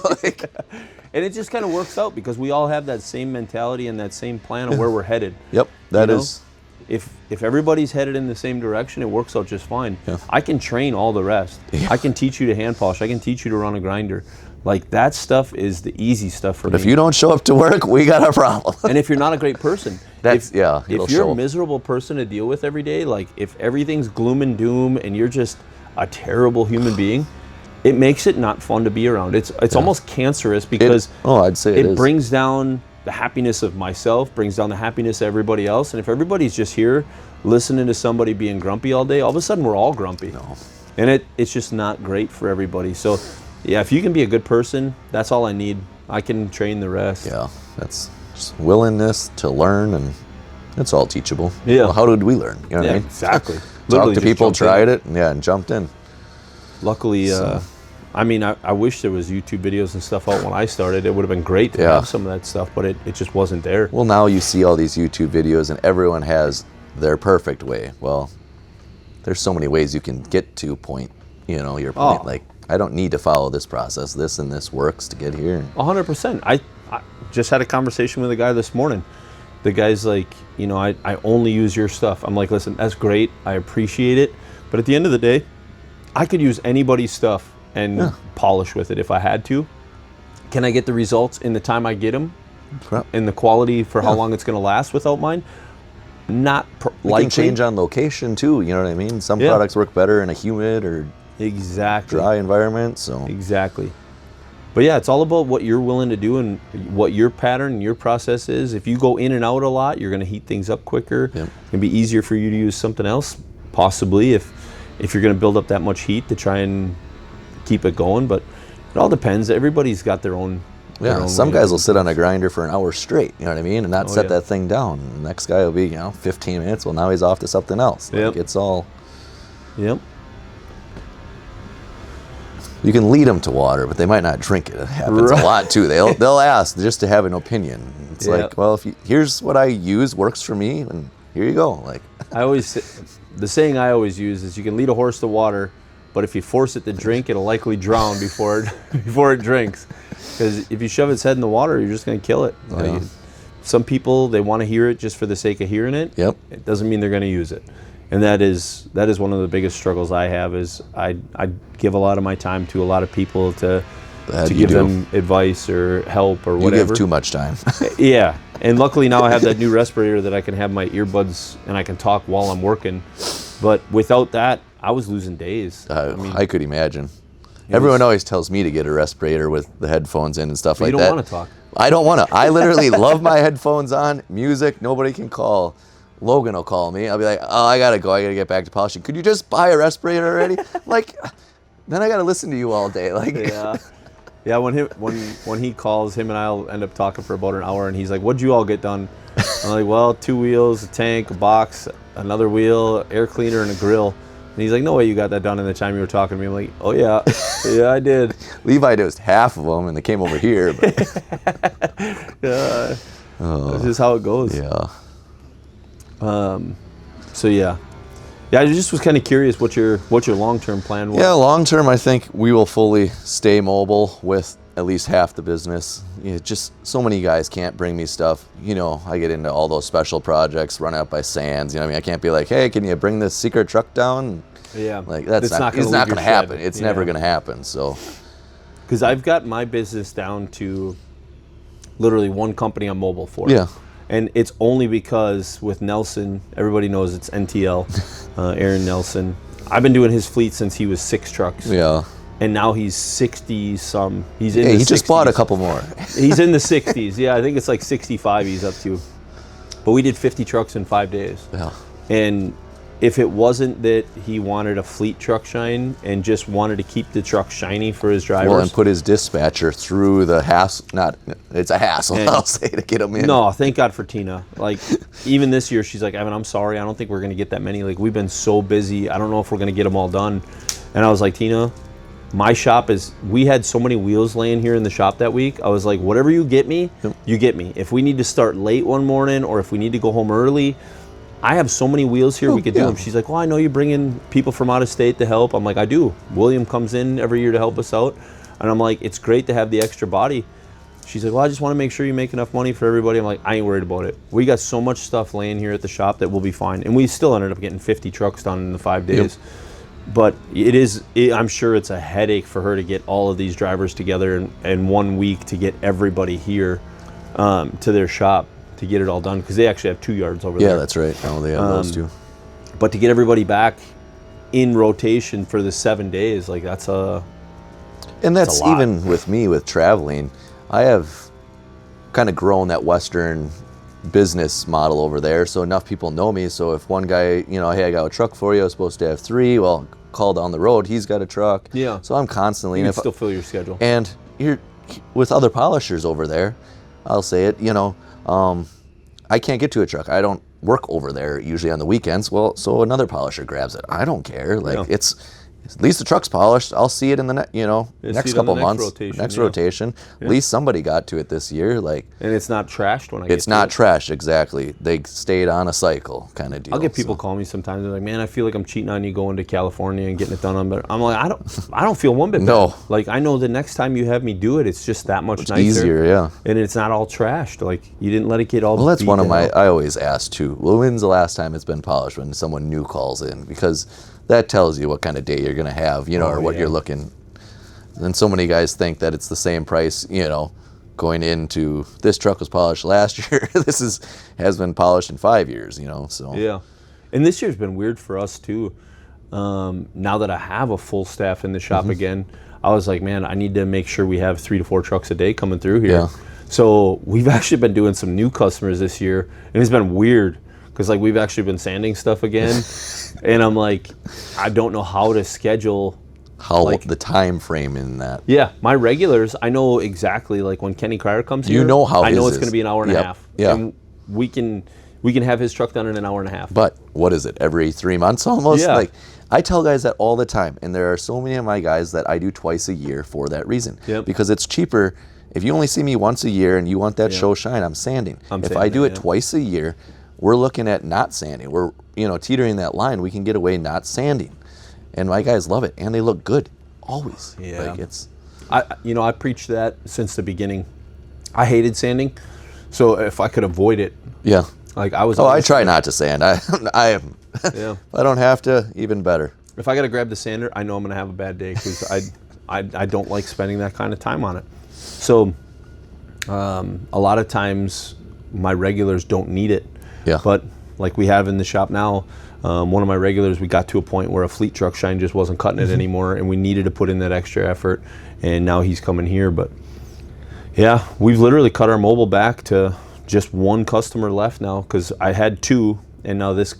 [SPEAKER 3] And it just kind of works out because we all have that same mentality and that same plan of where we're headed.
[SPEAKER 4] Yep, that is.
[SPEAKER 3] If everybody's headed in the same direction, it works out just fine.
[SPEAKER 4] Yeah.
[SPEAKER 3] I can train all the rest.
[SPEAKER 4] Yeah.
[SPEAKER 3] I can teach you to hand polish. I can teach you to run a grinder. Like, that stuff is the easy stuff for me.
[SPEAKER 4] If you don't show up to work, we got a problem.
[SPEAKER 3] And if you're not a great person,
[SPEAKER 4] if
[SPEAKER 3] you're a miserable person to deal with every day, like if everything's gloom and doom and you're just a terrible human being, it makes it not fun to be around. It's almost cancerous because
[SPEAKER 4] I'd say
[SPEAKER 3] it brings down the happiness of myself, brings down the happiness of everybody else. And if everybody's just here listening to somebody being grumpy all day, all of a sudden we're all grumpy.
[SPEAKER 4] No.
[SPEAKER 3] And it's just not great for everybody. So yeah, if you can be a good person, that's all I need. I can train the rest.
[SPEAKER 4] Yeah, that's just willingness to learn, and it's all teachable.
[SPEAKER 3] Yeah.
[SPEAKER 4] Well, how did we learn? You know what I mean?
[SPEAKER 3] Exactly.
[SPEAKER 4] Talked
[SPEAKER 3] Literally
[SPEAKER 4] to
[SPEAKER 3] just
[SPEAKER 4] people,
[SPEAKER 3] jumped in.
[SPEAKER 4] tried it, and jumped in.
[SPEAKER 3] Luckily, I mean, I wish there was YouTube videos and stuff out when I started. It would have been great to have some of that stuff, but it just wasn't there.
[SPEAKER 4] Well, now you see all these YouTube videos, and everyone has their perfect way. Well, there's so many ways you can get to point, your point. Like, I don't need to follow this process. This and this works to get here.
[SPEAKER 3] 100%. I just had a conversation with a guy this morning. The guy's like, I only use your stuff. I'm like, listen, that's great. I appreciate it. But at the end of the day, I could use anybody's stuff and polish with it if I had to. Can I get the results in the time I get them? And the quality for how long it's going to last without mine? Not likely.
[SPEAKER 4] Can change on location too, you know what I mean? Some products work better in a humid or dry environment. So
[SPEAKER 3] exactly. But yeah, it's all about what you're willing to do and what your pattern and your process is. If you go in and out a lot, you're going to heat things up quicker.
[SPEAKER 4] Yep.
[SPEAKER 3] It'll be easier for you to use something else, possibly, if you're going to build up that much heat to try and keep it going. But it all depends. Everybody's got their own.
[SPEAKER 4] Yeah, some guys will sit on a grinder for an hour straight, you know what I mean, and not set that thing down. The next guy will be, 15 minutes. Well, now he's off to something else. Like, it's all.
[SPEAKER 3] Yep.
[SPEAKER 4] You can lead them to water, but they might not drink it. It happens a lot too. They'll ask just to have an opinion. It's like, well, here's what I use, works for me, and here you go. Like
[SPEAKER 3] the saying I always use is, you can lead a horse to water, but if you force it to drink, it'll likely drown before it drinks. Because if you shove its head in the water, you're just going to kill it. Like, some people, they want to hear it just for the sake of hearing it.
[SPEAKER 4] Yep.
[SPEAKER 3] It doesn't mean they're going to use it. And that is one of the biggest struggles I have. Is I give a lot of my time to a lot of people to give them advice or help or whatever.
[SPEAKER 4] You give too much time.
[SPEAKER 3] Yeah. And luckily now I have that new respirator that I can have my earbuds and I can talk while I'm working. But without that, I was losing days.
[SPEAKER 4] I could imagine. Everyone always tells me to get a respirator with the headphones in and stuff like that.
[SPEAKER 3] You don't want to talk.
[SPEAKER 4] I don't want to. I literally love my headphones on, music, nobody can call. Logan will call me. I'll be like, oh, I got to go. I got to get back to polishing. Could you just buy a respirator already? Like, then I got to listen to you all day. Like,
[SPEAKER 3] yeah. When he calls, him and I'll end up talking for about an hour, and he's like, what'd you all get done? I'm like, well, 2 wheels, a tank, a box, another wheel, air cleaner, and a grill. And he's like, no way you got that done in the time you were talking to me. I'm like, oh yeah, yeah, I did.
[SPEAKER 4] Levi dosed half of them, and they came over here. But
[SPEAKER 3] that's just how it goes.
[SPEAKER 4] Yeah.
[SPEAKER 3] So yeah, I just was kind of curious what your long-term plan was.
[SPEAKER 4] Yeah, long-term, I think we will fully stay mobile with at least half the business. Just so many guys can't bring me stuff. I get into all those special projects run out by Sands. I mean, I can't be like, hey, can you bring this secret truck down?
[SPEAKER 3] Yeah,
[SPEAKER 4] like it's not going to happen. It's never going to happen. So,
[SPEAKER 3] because I've got my business down to literally one company I'm mobile for.
[SPEAKER 4] Yeah.
[SPEAKER 3] And it's only because with Nelson, everybody knows it's NTL, Aaron Nelson. I've been doing his fleet since he was 6 trucks.
[SPEAKER 4] Yeah.
[SPEAKER 3] And now he's 60-some. He's in the 60s.
[SPEAKER 4] He just bought a couple more.
[SPEAKER 3] He's in the 60s. Yeah, I think it's like 65 he's up to. But we did 50 trucks in 5 days.
[SPEAKER 4] Yeah.
[SPEAKER 3] And if it wasn't that he wanted a fleet truck shine and just wanted to keep the truck shiny for his drivers.
[SPEAKER 4] Well, and put his dispatcher through the hassle. It's a hassle, I'll say, to get him in.
[SPEAKER 3] No, thank God for Tina. Like, even this year, she's like, Evan, I'm sorry. I don't think we're going to get that many. Like, we've been so busy. I don't know if we're going to get them all done. And I was like, Tina, my shop we had so many wheels laying here in the shop that week. I was like, whatever you get me, you get me. If we need to start late one morning or if we need to go home early, I have so many wheels here, we could do them. She's like, well, I know you bring in people from out of state to help. I'm like, I do. William comes in every year to help us out. And I'm like, it's great to have the extra body. She's like, well, I just want to make sure you make enough money for everybody. I'm like, I ain't worried about it. We got so much stuff laying here at the shop that we'll be fine. And we still ended up getting 50 trucks done in the 5 days. But I'm sure it's a headache for her to get all of these drivers together in 1 week to get everybody here to their shop to get it all done, because they actually have 2 yards over there.
[SPEAKER 4] Yeah, that's right. Oh, they have those too.
[SPEAKER 3] But to get everybody back in rotation for the 7 days, like that's a
[SPEAKER 4] And
[SPEAKER 3] It's
[SPEAKER 4] that's
[SPEAKER 3] a lot.
[SPEAKER 4] even with me with traveling. I have kind of grown that Western business model over there, so enough people know me. So if one guy, you know, hey, I got a truck for you, I was supposed to have 3. Well, call down the road, he's got a truck.
[SPEAKER 3] Yeah.
[SPEAKER 4] So I'm constantly.
[SPEAKER 3] You
[SPEAKER 4] and
[SPEAKER 3] can still fill your schedule.
[SPEAKER 4] And you're with other polishers over there. I'll say it. You know, I can't get to a truck. I don't work over there usually on the weekends. Well, so another polisher grabs it. I don't care. Like it's at least the truck's polished. I'll see it in the next
[SPEAKER 3] see
[SPEAKER 4] next
[SPEAKER 3] it on
[SPEAKER 4] couple
[SPEAKER 3] the next
[SPEAKER 4] months.
[SPEAKER 3] rotation,
[SPEAKER 4] Next
[SPEAKER 3] yeah.
[SPEAKER 4] rotation. At least somebody got to it this year. Like
[SPEAKER 3] And it's not trashed when I get
[SPEAKER 4] it's
[SPEAKER 3] to
[SPEAKER 4] not
[SPEAKER 3] it.
[SPEAKER 4] trash exactly. They stayed on a cycle kind of deal.
[SPEAKER 3] I'll get people
[SPEAKER 4] so.
[SPEAKER 3] call me sometimes. They're like, "Man, I feel like I'm cheating on you going to California and getting it done on better." I'm like, I don't feel one bit
[SPEAKER 4] No.
[SPEAKER 3] bad. Like I know the next time you have me do it, it's just that much nicer.
[SPEAKER 4] Easier, yeah.
[SPEAKER 3] And it's not all trashed. Like you didn't let it get all.
[SPEAKER 4] Well, that's
[SPEAKER 3] beat
[SPEAKER 4] one of
[SPEAKER 3] down.
[SPEAKER 4] I always ask too. Well, when's the last time it's been polished? When someone new calls in, because that tells you what kind of day you're gonna have, you know, or what
[SPEAKER 3] yeah.
[SPEAKER 4] you're looking. And so many guys think that it's the same price, you know, going into this truck was polished last year. This has been polished in 5 years, you know. So
[SPEAKER 3] Yeah, and this year's been weird for us too. Now that I have a full staff in the shop
[SPEAKER 4] Mm-hmm.
[SPEAKER 3] again, I was like, man, I need to make sure we have 3 to 4 trucks a day coming through here.
[SPEAKER 4] Yeah.
[SPEAKER 3] So we've actually been doing some new customers this year, and it's been weird because like we've actually been sanding stuff again, and I'm like, I don't know how to schedule.
[SPEAKER 4] how
[SPEAKER 3] Like-
[SPEAKER 4] the time frame in that.
[SPEAKER 3] Yeah, my regulars, I know exactly. Like when Kenny Cryer comes here,
[SPEAKER 4] You know how
[SPEAKER 3] I know
[SPEAKER 4] his
[SPEAKER 3] it's going to
[SPEAKER 4] is.
[SPEAKER 3] be an hour and
[SPEAKER 4] Yep,
[SPEAKER 3] a half.
[SPEAKER 4] yeah.
[SPEAKER 3] And we can have his truck done in an hour and a half.
[SPEAKER 4] But what is it? Every 3 months almost?
[SPEAKER 3] Yeah.
[SPEAKER 4] Like I tell guys that all the time, and there are so many of my guys that I do twice a year for that reason.
[SPEAKER 3] Yep.
[SPEAKER 4] Because it's cheaper. If you only see me once a year and you want that show shine, I'm sanding.
[SPEAKER 3] I'm
[SPEAKER 4] if I
[SPEAKER 3] sanding,
[SPEAKER 4] do it
[SPEAKER 3] yeah.
[SPEAKER 4] twice a year, we're looking at not sanding. We're teetering that line. We can get away not sanding, and my guys love it, and they look good always.
[SPEAKER 3] Yeah.
[SPEAKER 4] Like it's
[SPEAKER 3] I preached that since the beginning. I hated sanding, so if I could avoid it,
[SPEAKER 4] yeah.
[SPEAKER 3] like I was.
[SPEAKER 4] Oh, I
[SPEAKER 3] always-
[SPEAKER 4] try not to sand. I
[SPEAKER 3] Yeah.
[SPEAKER 4] if I don't have to, even better.
[SPEAKER 3] If I got to grab the sander, I know I'm going to have a bad day because I don't like spending that kind of time on it. So a lot of times my regulars don't need it.
[SPEAKER 4] Yeah.
[SPEAKER 3] But like we have in the shop now, one of my regulars, we got to a point where a fleet truck shine just wasn't cutting it anymore, and we needed to put in that extra effort, and now he's coming here. But yeah, we've literally cut our mobile back to just one customer left now because I had 2, and now this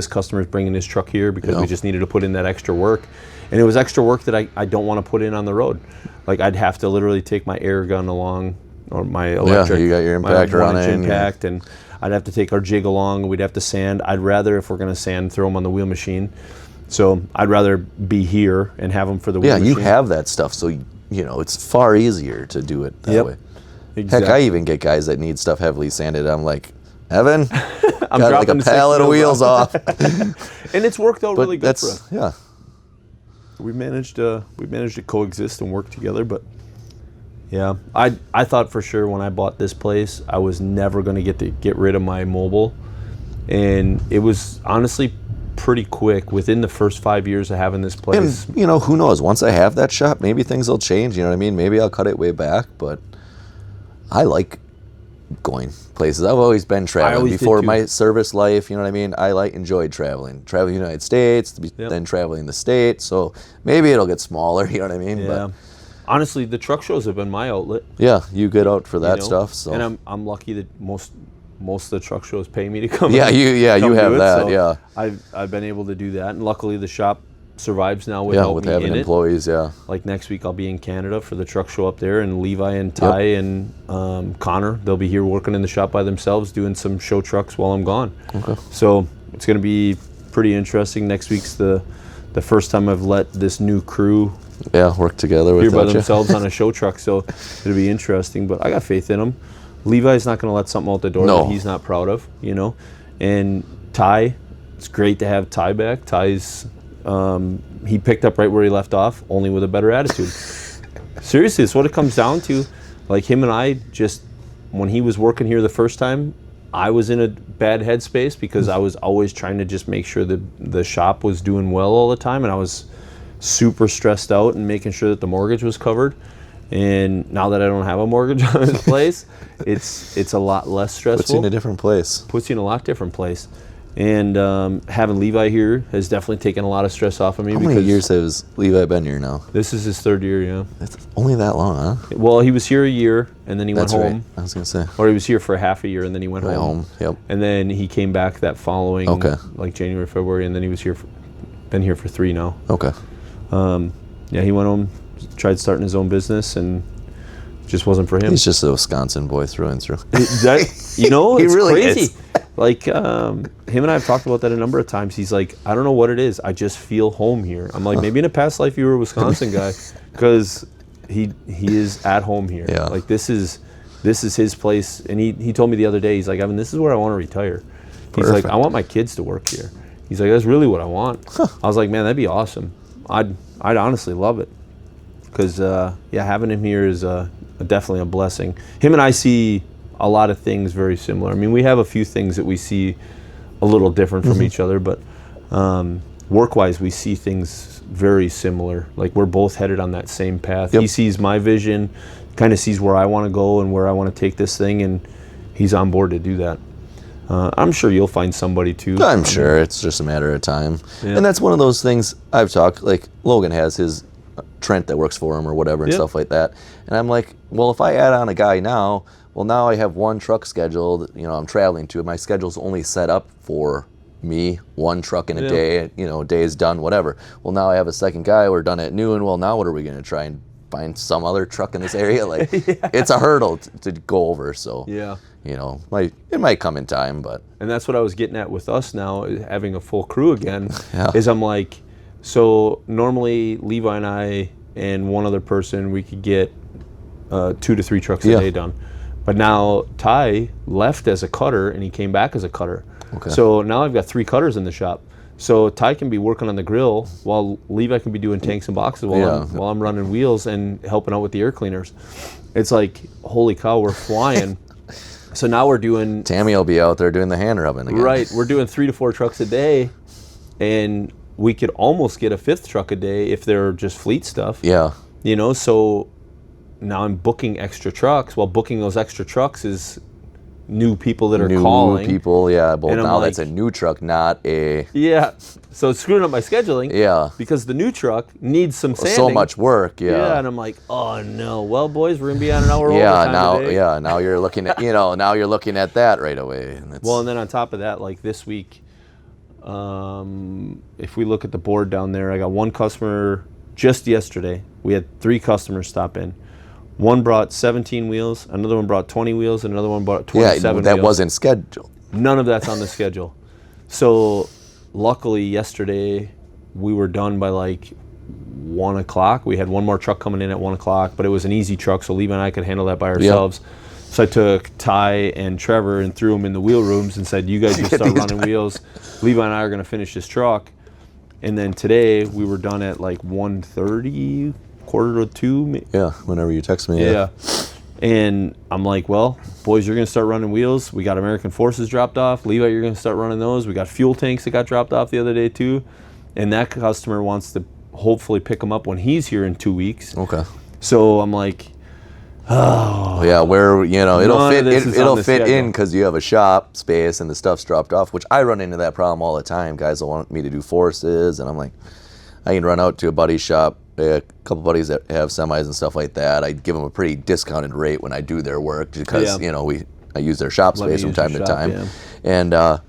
[SPEAKER 3] customer is bringing his truck here because we just needed to put in that extra work. And it was extra work that I don't want to put in on the road. Like I'd have to literally take my air gun along, or my electric.
[SPEAKER 4] you got your
[SPEAKER 3] my
[SPEAKER 4] impactor on
[SPEAKER 3] 1-inch
[SPEAKER 4] it, and your-
[SPEAKER 3] impact, and I'd have to take our jig along. We'd have to sand. I'd rather, if we're going to sand, throw them on the wheel machine. So I'd rather be here and have them for the wheel
[SPEAKER 4] Yeah,
[SPEAKER 3] machine.
[SPEAKER 4] you have that stuff, so it's far easier to do it that
[SPEAKER 3] Yep.
[SPEAKER 4] way.
[SPEAKER 3] Exactly.
[SPEAKER 4] Heck, I even get guys that need stuff heavily sanded. I'm like, Evan,
[SPEAKER 3] I'm
[SPEAKER 4] got like a
[SPEAKER 3] dropping the 6
[SPEAKER 4] pallet of wheels off.
[SPEAKER 3] And it's worked out
[SPEAKER 4] But
[SPEAKER 3] really good
[SPEAKER 4] that's
[SPEAKER 3] for us.
[SPEAKER 4] yeah,
[SPEAKER 3] We managed to coexist and work together, but yeah, I thought for sure when I bought this place I was never going to get rid of my mobile, and it was honestly pretty quick within the first 5 years of having this place.
[SPEAKER 4] and who knows? Once I have that shop, maybe things will change. You know what I mean? Maybe I'll cut it way back, but I like going places. I've always been traveling
[SPEAKER 3] always did
[SPEAKER 4] before
[SPEAKER 3] too.
[SPEAKER 4] my service life. You know what I mean? I enjoyed traveling the United States, then traveling the state. So maybe it'll get smaller. You know what I mean?
[SPEAKER 3] Yeah,
[SPEAKER 4] But
[SPEAKER 3] honestly, the truck shows have been my outlet.
[SPEAKER 4] yeah, you get out for that
[SPEAKER 3] you know?
[SPEAKER 4] stuff. So
[SPEAKER 3] And I'm lucky that most of the truck shows pay me to come.
[SPEAKER 4] Yeah,
[SPEAKER 3] and
[SPEAKER 4] you
[SPEAKER 3] come
[SPEAKER 4] have
[SPEAKER 3] do it,
[SPEAKER 4] that,
[SPEAKER 3] so
[SPEAKER 4] yeah.
[SPEAKER 3] I've been able to do that, and luckily the shop survives now
[SPEAKER 4] yeah,
[SPEAKER 3] without
[SPEAKER 4] with
[SPEAKER 3] me
[SPEAKER 4] having
[SPEAKER 3] in it.
[SPEAKER 4] employees, yeah.
[SPEAKER 3] Like next week I'll be in Canada for the truck show up there, and Levi and Ty and Connor, they'll be here working in the shop by themselves doing some show trucks while I'm gone.
[SPEAKER 4] Okay.
[SPEAKER 3] So it's going to be pretty interesting. Next week's the first time I've let this new crew
[SPEAKER 4] Yeah, work together with
[SPEAKER 3] here by
[SPEAKER 4] you.
[SPEAKER 3] themselves on a show truck, so it'll be interesting. But I got faith in them. Levi's not going to let something out the door
[SPEAKER 4] No.
[SPEAKER 3] that he's not proud of, And Ty, it's great to have Ty back. Ty's he picked up right where he left off, only with a better attitude. Seriously, it's what it comes down to. Like him and I, just when he was working here the first time, I was in a bad headspace because I was always trying to just make sure that the shop was doing well all the time, and I was super stressed out and making sure that the mortgage was covered. And now that I don't have a mortgage on this place, it's a lot less stressful.
[SPEAKER 4] Puts you in a different place.
[SPEAKER 3] Puts you in a lot different place. And having Levi here has definitely taken a lot of stress off of me.
[SPEAKER 4] How many years has Levi been here now?
[SPEAKER 3] This is his 3rd year, yeah.
[SPEAKER 4] It's only that long, huh?
[SPEAKER 3] Well, he was here a year, and then he
[SPEAKER 4] That's
[SPEAKER 3] went
[SPEAKER 4] right.
[SPEAKER 3] home.
[SPEAKER 4] I was going to say.
[SPEAKER 3] Or he was here for half a year, and then he went home.
[SPEAKER 4] Yep.
[SPEAKER 3] And then he came back that following,
[SPEAKER 4] Okay.
[SPEAKER 3] like January, February, and then he was here, been here for 3 now.
[SPEAKER 4] Okay.
[SPEAKER 3] Yeah, he went home, tried starting his own business, and just wasn't for him.
[SPEAKER 4] He's just a Wisconsin boy through and through.
[SPEAKER 3] You know,
[SPEAKER 4] He
[SPEAKER 3] it's
[SPEAKER 4] really
[SPEAKER 3] crazy.
[SPEAKER 4] is.
[SPEAKER 3] Like, him and I have talked about that a number of times. He's like, I don't know what it is. I just feel home here. I'm like, maybe in a past life you were a Wisconsin guy, because he is at home here.
[SPEAKER 4] Yeah.
[SPEAKER 3] Like, this is his place. And he told me the other day, he's like, Evan, this is where I want to retire. He's like, I want my kids to work here. He's like, that's really what I want. I was like, man, that'd be awesome. I'd honestly love it. Because, having him here is definitely a blessing. Him and I see a lot of things very similar. I mean, we have a few things that we see a little different from each other, but work-wise, we see things very similar. Like, we're both headed on that same path.
[SPEAKER 4] Yep.
[SPEAKER 3] He sees my vision, kind of sees where I want to go and where I want to take this thing, and he's on board to do that. I'm sure you'll find somebody too.
[SPEAKER 4] I'm sure it's just a matter of time.
[SPEAKER 3] Yeah.
[SPEAKER 4] And that's one of those things I've talked, like Logan has his Trent that works for him or whatever and
[SPEAKER 3] Yep.
[SPEAKER 4] stuff like that. And I'm like, well, if I add on a guy now, well, now I have one truck scheduled, I'm traveling to. My schedule's only set up for me, one truck in a
[SPEAKER 3] Yeah.
[SPEAKER 4] day, day is done, whatever. Well, now I have a second guy, we're done at noon. Well, now what are we going to try and find some other truck in this area? Like, it's a hurdle to go over. So,
[SPEAKER 3] Yeah.
[SPEAKER 4] it might come in time, but.
[SPEAKER 3] And that's what I was getting at with us now, having a full crew again,
[SPEAKER 4] Yeah.
[SPEAKER 3] is I'm like, so normally Levi and I and one other person, we could get 2 to 3 trucks a
[SPEAKER 4] Yeah.
[SPEAKER 3] day done. But now Ty left as a cutter and he came back as a cutter.
[SPEAKER 4] Okay.
[SPEAKER 3] So now I've got 3 cutters in the shop. So Ty can be working on the grill while Levi can be doing tanks and boxes while I'm running wheels and helping out with the air cleaners. It's like, holy cow, we're flying. So now we're doing...
[SPEAKER 4] Tammy will be out there doing the hand rubbing again.
[SPEAKER 3] Right, we're doing 3 to 4 trucks a day, and we could almost get a 5th truck a day if they're just fleet stuff.
[SPEAKER 4] Yeah.
[SPEAKER 3] So now I'm booking extra trucks. Well, booking those extra trucks is new people that are calling.
[SPEAKER 4] New people, yeah. Well,
[SPEAKER 3] And I'm
[SPEAKER 4] now that's a
[SPEAKER 3] like-
[SPEAKER 4] new truck, not a...
[SPEAKER 3] Yeah, so it's screwing up my scheduling.
[SPEAKER 4] Yeah.
[SPEAKER 3] Because the new truck needs some sanding.
[SPEAKER 4] So much work, yeah.
[SPEAKER 3] Yeah, and I'm like, oh no. Well, boys, we're gonna be on an hour
[SPEAKER 4] Yeah,
[SPEAKER 3] overtime today.
[SPEAKER 4] now you're looking at, now you're looking at that right away. And it's,
[SPEAKER 3] Well, and then on top of that, like this week, if we look at the board down there, I got one customer just yesterday. We had 3 customers stop in. One brought 17 wheels, another one brought 20 wheels, and another one brought 27
[SPEAKER 4] that
[SPEAKER 3] wheels.
[SPEAKER 4] wasn't scheduled.
[SPEAKER 3] None of that's on the schedule. So luckily yesterday we were done by like 1 o'clock. We had one more truck coming in at 1 o'clock, but it was an easy truck, so Levi and I could handle that by ourselves. So I took Ty and Trevor and threw them in the wheel rooms and said, you guys just start running wheels. Levi and I are going to finish this truck. And then today we were done at like 1:30, 1:45.
[SPEAKER 4] Yeah, whenever you text me.
[SPEAKER 3] Yeah. And I'm like, well, boys, you're going to start running wheels. We got American Forces dropped off. Levi, you're going to start running those. We got fuel tanks that got dropped off the other day too. And that customer wants to hopefully pick them up when he's here in 2 weeks.
[SPEAKER 4] Okay.
[SPEAKER 3] So I'm like,
[SPEAKER 4] Oh, yeah, where, it'll
[SPEAKER 3] None
[SPEAKER 4] fit
[SPEAKER 3] of this is
[SPEAKER 4] it'll
[SPEAKER 3] on the
[SPEAKER 4] fit in
[SPEAKER 3] schedule.
[SPEAKER 4] because you have a shop space and the stuff's dropped off, which I run into that problem all the time. Guys will want me to do forces, and I'm like, I can run out to a buddy's shop, a couple buddies that have semis and stuff like that. I give them a pretty discounted rate when I do their work because, I use their shop
[SPEAKER 3] Let me
[SPEAKER 4] space from
[SPEAKER 3] use
[SPEAKER 4] time
[SPEAKER 3] your
[SPEAKER 4] to
[SPEAKER 3] shop,
[SPEAKER 4] time.
[SPEAKER 3] yeah.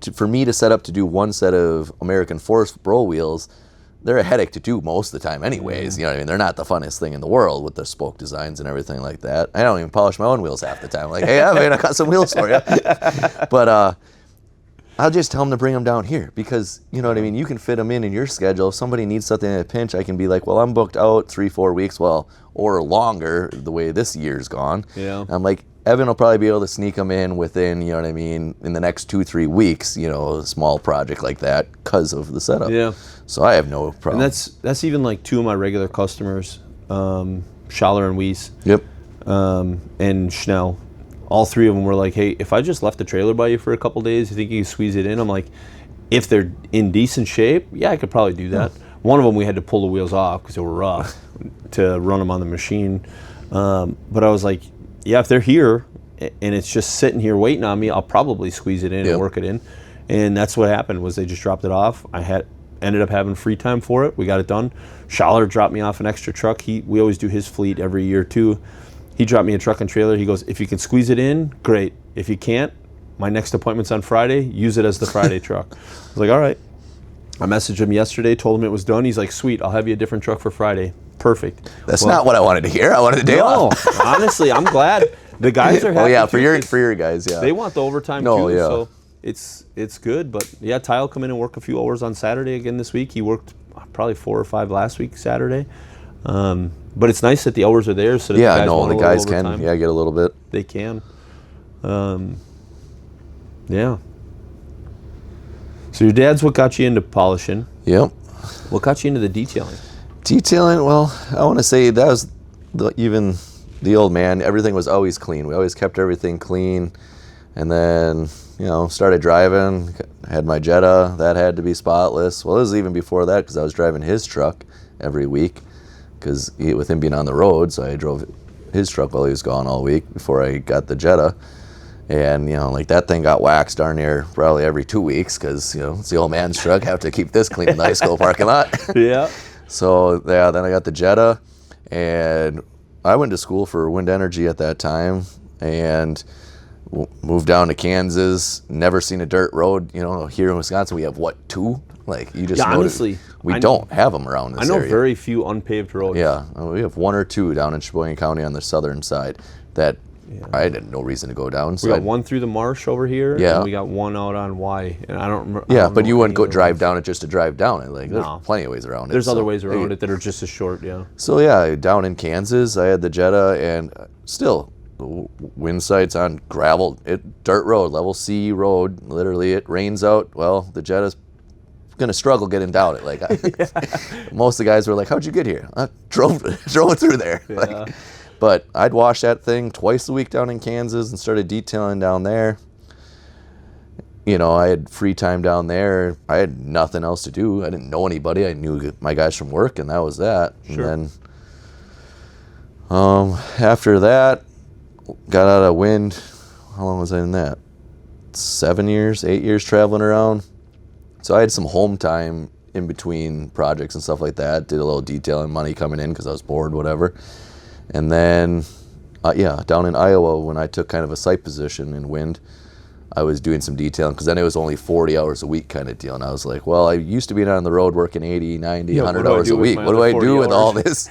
[SPEAKER 4] And for me to set up to do one set of American Force Bro wheels, they're a headache to do most of the time anyways. You know what I mean? They're not the funnest thing in the world with the spoke designs and everything like that. I don't even polish my own wheels half the time. Like, hey, I got some wheels for you. But I'll just tell them to bring them down here because, you know what I mean? You can fit them in your schedule. If somebody needs something in a pinch, I can be like, well, I'm booked out 3-4 weeks, or longer the way this year's gone.
[SPEAKER 3] Yeah.
[SPEAKER 4] I'm like, Evan will probably be able to sneak them in within, you know what I mean, in the next 2-3 weeks, a small project like that because of the setup.
[SPEAKER 3] Yeah.
[SPEAKER 4] So I have no problem.
[SPEAKER 3] And that's even like 2 of my regular customers, Schaller and Weiss.
[SPEAKER 4] Yep.
[SPEAKER 3] And Schnell. All 3 of them were like, hey, if I just left the trailer by you for a couple days, you think you can squeeze it in? I'm like, if they're in decent shape, yeah, I could probably do that. One of them we had to pull the wheels off because they were rough to run them on the machine. But I was like, yeah, if they're here and it's just sitting here waiting on me, I'll probably squeeze it in and work it in. And that's what happened, was they just dropped it off. I ended up having free time for it. We got it done. Schaller dropped me off an extra truck. We always do his fleet every year too. He dropped me a truck and trailer. He goes, if you can squeeze it in, great. If you can't, my next appointment's on Friday. Use it as the Friday truck. I was like, all right. I messaged him yesterday, told him it was done. He's like, sweet, I'll have you a different truck for Friday. Perfect.
[SPEAKER 4] That's not what I wanted to hear. I wanted a day off.
[SPEAKER 3] No, honestly, I'm glad. The guys are happy.
[SPEAKER 4] Oh yeah,
[SPEAKER 3] too,
[SPEAKER 4] for your guys, yeah.
[SPEAKER 3] They want the overtime
[SPEAKER 4] No,
[SPEAKER 3] too,
[SPEAKER 4] yeah.
[SPEAKER 3] so it's good. But yeah, Ty will come in and work a few hours on Saturday again this week. He worked probably 4 or 5 last week Saturday. But it's nice that the hours are there, so that
[SPEAKER 4] Yeah,
[SPEAKER 3] the guys
[SPEAKER 4] no,
[SPEAKER 3] want a
[SPEAKER 4] the
[SPEAKER 3] little
[SPEAKER 4] guys can
[SPEAKER 3] overtime.
[SPEAKER 4] get a little bit.
[SPEAKER 3] They can. Yeah. So your dad's what got you into polishing.
[SPEAKER 4] Yep.
[SPEAKER 3] What got you into the detailing?
[SPEAKER 4] Detailing, well, I want to say that was even the old man. Everything was always clean. We always kept everything clean. And then, started driving. Had my Jetta. That had to be spotless. Well, it was even before that because I was driving his truck every week because with him being on the road, so I drove his truck while he was gone all week before I got the Jetta. And, that thing got waxed darn near probably every 2 weeks because, it's the old man's truck. Have to keep this clean in the high school parking lot.
[SPEAKER 3] Yeah.
[SPEAKER 4] So, yeah, then I got the Jetta. And I went to school for wind energy at that time and moved down to Kansas. Never seen a dirt road. Here in Wisconsin, we have, 2? You just
[SPEAKER 3] honestly,
[SPEAKER 4] we don't have them around this area.
[SPEAKER 3] I know very few unpaved roads.
[SPEAKER 4] Yeah, we have 1 or 2 down in Sheboygan County on the southern side that I had no reason to go down. So
[SPEAKER 3] we got one through the marsh over here,
[SPEAKER 4] Yeah.
[SPEAKER 3] and we got one out on Y. And I don't remember.
[SPEAKER 4] Yeah, but you wouldn't go drive down it just to drive down it. There's
[SPEAKER 3] No.
[SPEAKER 4] plenty of ways around it.
[SPEAKER 3] There's
[SPEAKER 4] so-
[SPEAKER 3] other ways around it that are just as short, yeah.
[SPEAKER 4] So yeah, down in Kansas, I had the Jetta, and still wind sights on gravel, dirt road, level C road. Literally, it rains out. Well, the Jetta's gonna struggle getting down it. Most of the guys were like, "How'd you get here?" I drove it through there.
[SPEAKER 3] Yeah.
[SPEAKER 4] But I'd wash that thing twice a week down in Kansas and started detailing down there. I had free time down there. I had nothing else to do. I didn't know anybody. I knew my guys from work, and that was that.
[SPEAKER 3] Sure.
[SPEAKER 4] And then after that, got out of wind. How long was I in that? 7 years, 8 years traveling around. So I had some home time in between projects and stuff like that. Did a little detailing, money coming in because I was bored, whatever. And then, down in Iowa, when I took kind of a site position in wind, I was doing some detailing because then it was only 40 hours a week kind of deal. And I was like, well, I used to be on the road working 80, 90, 100 hours a week. What do I do with all this?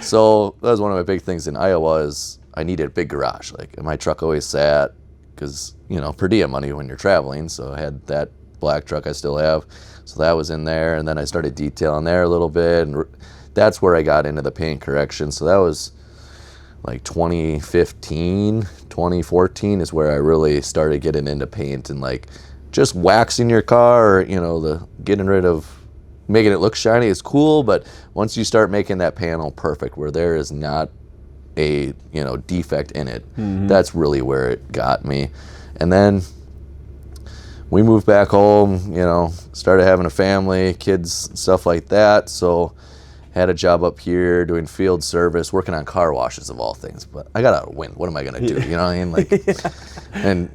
[SPEAKER 4] So that was one of my big things in Iowa is I needed a big garage. My truck always sat because, per diem money when you're traveling. So I had that black truck I still have. So that was in there. And then I started detailing there a little bit. And that's where I got into the paint correction. So that was 2015, 2014 is where I really started getting into paint and just waxing your car, or, the getting rid of, making it look shiny is cool, but once you start making that panel perfect where there is not a, defect in it, that's really where it got me. And then we moved back home, started having a family, kids, stuff like that. So had a job up here doing field service, working on car washes of all things. But I got out of wind. What am I going to do? You know what I mean? And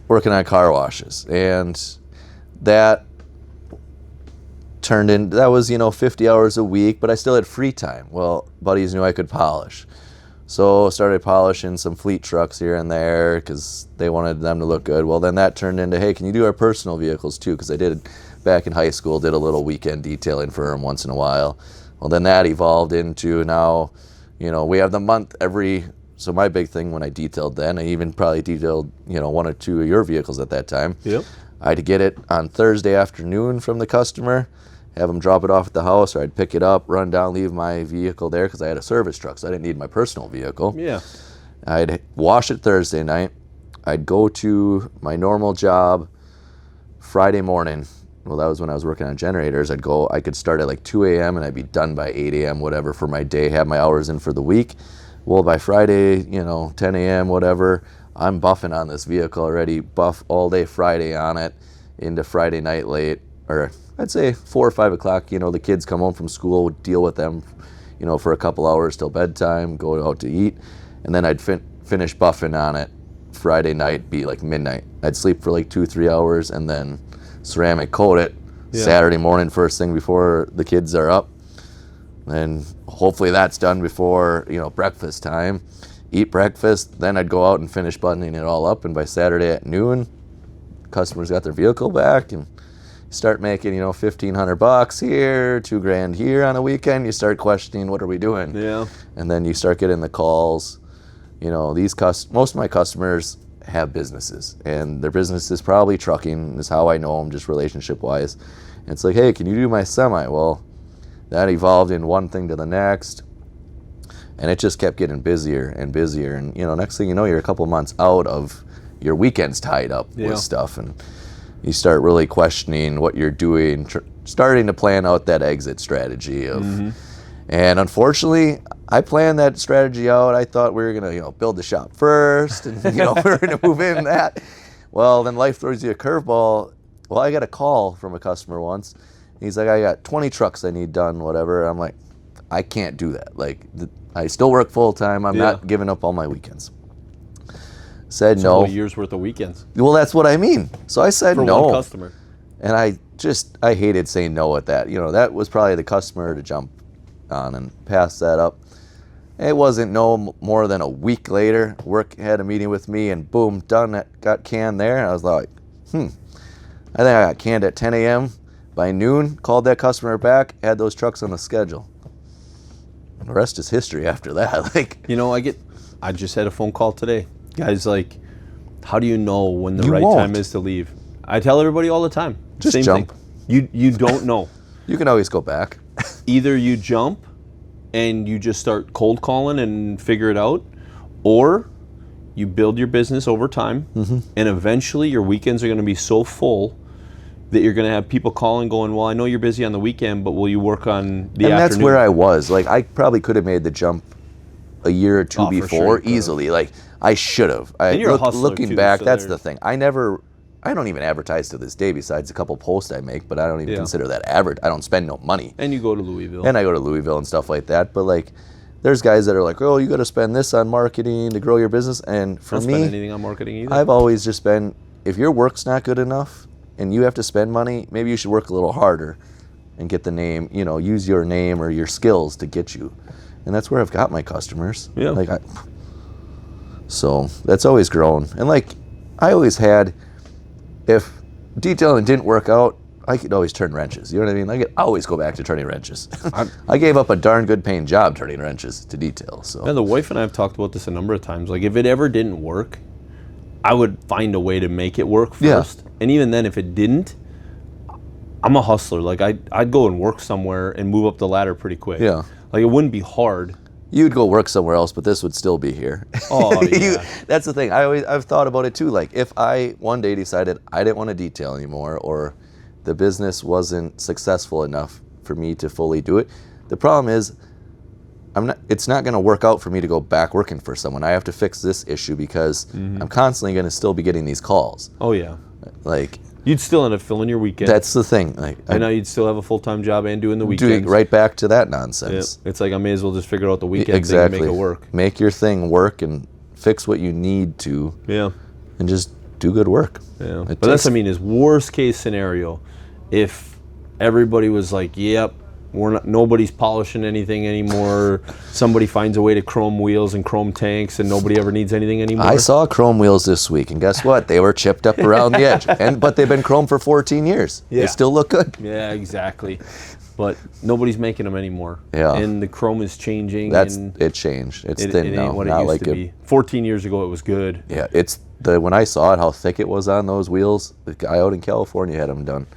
[SPEAKER 4] working on car washes. And that turned in, that was, 50 hours a week, but I still had free time. Well, buddies knew I could polish. So started polishing some fleet trucks here and there because they wanted them to look good. Well, then that turned into, hey, can you do our personal vehicles too? Because I did, back in high school, did a little weekend detailing for them once in a while. Well, then that evolved into now, we have the month so my big thing when I detailed then, I even probably detailed, 1 or 2 of your vehicles at that time.
[SPEAKER 3] Yep.
[SPEAKER 4] I had to get it on Thursday afternoon from the customer, have them drop it off at the house, or I'd pick it up, run down, leave my vehicle there because I had a service truck, so I didn't need my personal vehicle.
[SPEAKER 3] Yeah.
[SPEAKER 4] I'd wash it Thursday night. I'd go to my normal job Friday morning. Well, that was when I was working on generators. I could start at 2 a.m. and I'd be done by 8 a.m., whatever, for my day, have my hours in for the week. Well, by Friday, 10 a.m., whatever, I'm buffing on this vehicle already, buff all day Friday on it, into Friday night late, or I'd say 4 or 5 o'clock, the kids come home from school, would deal with them, for a couple hours till bedtime, go out to eat, and then I'd finish buffing on it Friday night be like midnight. I'd sleep for like 2-3 hours and then ceramic coat it Saturday morning first thing before the kids are up. And hopefully that's done before, breakfast time. Eat breakfast, then I'd go out and finish buttoning it all up, and by Saturday at noon, customers got their vehicle back, and you start making, $1,500 here, $2,000 here on a weekend. You start questioning, what are we doing?
[SPEAKER 3] Yeah.
[SPEAKER 4] And then you start getting the calls. Most of my customers have businesses, and their business is probably trucking, is how I know them, just relationship-wise. And it's like, hey, can you do my semi? Well, that evolved in one thing to the next. And it just kept getting busier and busier. And, next thing you know, you're a couple months out of your weekends tied up with stuff. And you start really questioning what you're doing, starting to plan out that exit strategy of. And unfortunately, I planned that strategy out. I thought we were going to, build the shop first and, we were going to move in that. Well, then life throws you a curveball. Well, I got a call from a customer once. He's like, I got 20 trucks I need done, whatever. I'm like, I can't do that. Like, I still work full time. I'm not giving up all my weekends. Said no.
[SPEAKER 3] A year's worth of weekends.
[SPEAKER 4] Well, that's what I mean. So I said
[SPEAKER 3] for
[SPEAKER 4] no.
[SPEAKER 3] one customer.
[SPEAKER 4] And I hated saying no at that. That was probably the customer to jump on and pass that up. It wasn't no more than a week later. Work had a meeting with me, and boom, done. Got canned there. And I was like, I think I got canned at 10 a.m. By noon, called that customer back, had those trucks on the schedule. The rest is history after that.
[SPEAKER 3] I just had a phone call today. Guys, how do you know when the right
[SPEAKER 4] won't.
[SPEAKER 3] time is to leave? I tell everybody all the time.
[SPEAKER 4] Just
[SPEAKER 3] same
[SPEAKER 4] jump.
[SPEAKER 3] thing. You don't know.
[SPEAKER 4] You can always go back.
[SPEAKER 3] Either you jump and you just start cold calling and figure it out, or you build your business over time, and eventually your weekends are going to be so full that you're going to have people calling going, well, I know you're busy on the weekend, but will you work on the afternoon?
[SPEAKER 4] And that's where I was. I probably could have made the jump a year or two before easily. I should have.
[SPEAKER 3] And you're a hustler
[SPEAKER 4] looking
[SPEAKER 3] too,
[SPEAKER 4] back,
[SPEAKER 3] so
[SPEAKER 4] that's the thing. I don't even advertise to this day besides a couple posts I make, but I don't even consider that average. I don't spend no money.
[SPEAKER 3] And you go to Louisville.
[SPEAKER 4] And I go to Louisville and stuff like that. But there's guys that are like, oh, you got to spend this on marketing to grow your business. And for
[SPEAKER 3] don't
[SPEAKER 4] me,
[SPEAKER 3] spend anything on marketing either.
[SPEAKER 4] I've always just been, if your work's not good enough and you have to spend money, maybe you should work a little harder and get the name, use your name or your skills to get you. And that's where I've got my customers.
[SPEAKER 3] Yeah.
[SPEAKER 4] So that's always grown. And I always had, if detailing didn't work out, I could always turn wrenches. You know what I mean? I could always go back to turning wrenches. I gave up a darn good paying job turning wrenches to detail. So.
[SPEAKER 3] And the wife and I have talked about this a number of times. If it ever didn't work, I would find a way to make it work first. And even then, if it didn't, I'm a hustler. I'd go and work somewhere and move up the ladder pretty quick.
[SPEAKER 4] Yeah.
[SPEAKER 3] It wouldn't be hard.
[SPEAKER 4] You'd go work somewhere else, but this would still be here.
[SPEAKER 3] Oh, yeah.
[SPEAKER 4] That's the thing. I've thought about it too. If I one day decided I didn't want to detail anymore, or the business wasn't successful enough for me to fully do it, the problem is it's not going to work out for me to go back working for someone. I have to fix this issue because I'm constantly going to still be getting these calls.
[SPEAKER 3] Oh, yeah. You'd still end up filling your weekend.
[SPEAKER 4] That's the thing.
[SPEAKER 3] I know you'd still have a full-time job and doing the weekends.
[SPEAKER 4] Doing right back to that nonsense.
[SPEAKER 3] Yeah. It's I may as well just figure out the weekend thing and make it work.
[SPEAKER 4] Make your thing work and fix what you need to.
[SPEAKER 3] Yeah.
[SPEAKER 4] And just do good work.
[SPEAKER 3] Yeah. But that's is worst case scenario. If everybody was yep, nobody's polishing anything anymore. Somebody finds a way to chrome wheels and chrome tanks, and nobody ever needs anything anymore.
[SPEAKER 4] I saw chrome wheels this week, and guess what? They were chipped up around the edge, but they've been chrome for 14 years. Yeah. They still look good.
[SPEAKER 3] Yeah, exactly. But nobody's making them anymore.
[SPEAKER 4] Yeah.
[SPEAKER 3] And the chrome is changing.
[SPEAKER 4] It changed. It's thin now.
[SPEAKER 3] Ain't what it used to be. 14 years ago, it was good.
[SPEAKER 4] Yeah. When I saw it, how thick it was on those wheels. The guy out in California had them done.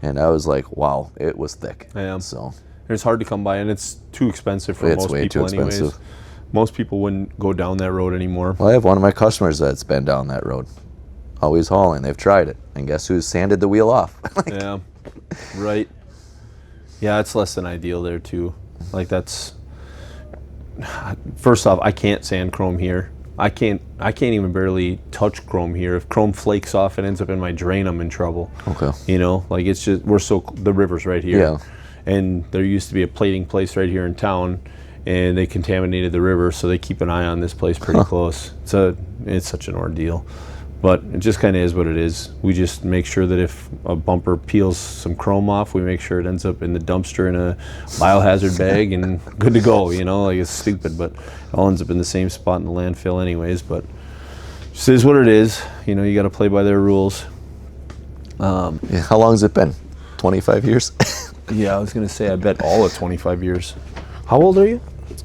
[SPEAKER 4] And I was like, wow, it was thick.
[SPEAKER 3] Yeah.
[SPEAKER 4] So
[SPEAKER 3] it's hard to come by, and it's too expensive for most people
[SPEAKER 4] way too
[SPEAKER 3] anyways.
[SPEAKER 4] Expensive.
[SPEAKER 3] Most people wouldn't go down that road anymore.
[SPEAKER 4] Well, I have one of my customers that's been down that road. Always hauling. They've tried it. And guess who's sanded the wheel off?
[SPEAKER 3] Yeah. Right. Yeah, it's less than ideal there, too. That's... First off, I can't sand chrome here. I can't even barely touch chrome here. If chrome flakes off and ends up in my drain, I'm in trouble.
[SPEAKER 4] Okay.
[SPEAKER 3] It's just, the river's right here.
[SPEAKER 4] Yeah.
[SPEAKER 3] And there used to be a plating place right here in town, and they contaminated the river, so they keep an eye on this place pretty close. It's such an ordeal. But it just kind of is what it is. We just make sure that if a bumper peels some chrome off, we make sure it ends up in the dumpster in a biohazard bag and good to go, you know, like it's stupid, but it all ends up in the same spot in the landfill anyways, but it just is what it is. You know, you got to play by their rules.
[SPEAKER 4] Yeah, how long has it been? 25 years?
[SPEAKER 3] Yeah, I was going to say, I bet all of 25 years. How old are you?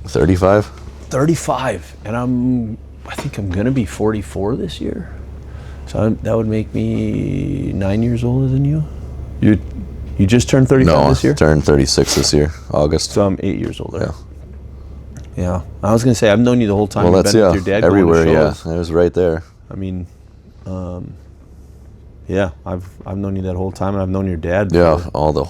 [SPEAKER 4] 35?
[SPEAKER 3] 35, and I think I'm going to be 44 this year. So that would make me 9 years older than you. You just turned 35 this year?
[SPEAKER 4] No, I turned 36 this year, August.
[SPEAKER 3] So I'm 8 years older. Yeah. I was gonna say I've known you the whole time.
[SPEAKER 4] Well,
[SPEAKER 3] You've
[SPEAKER 4] that's
[SPEAKER 3] been with your dad
[SPEAKER 4] everywhere.
[SPEAKER 3] going to
[SPEAKER 4] Yeah,
[SPEAKER 3] shows.
[SPEAKER 4] it was right there.
[SPEAKER 3] I mean, yeah, I've known you that whole time, and I've known your dad.
[SPEAKER 4] Yeah,
[SPEAKER 3] for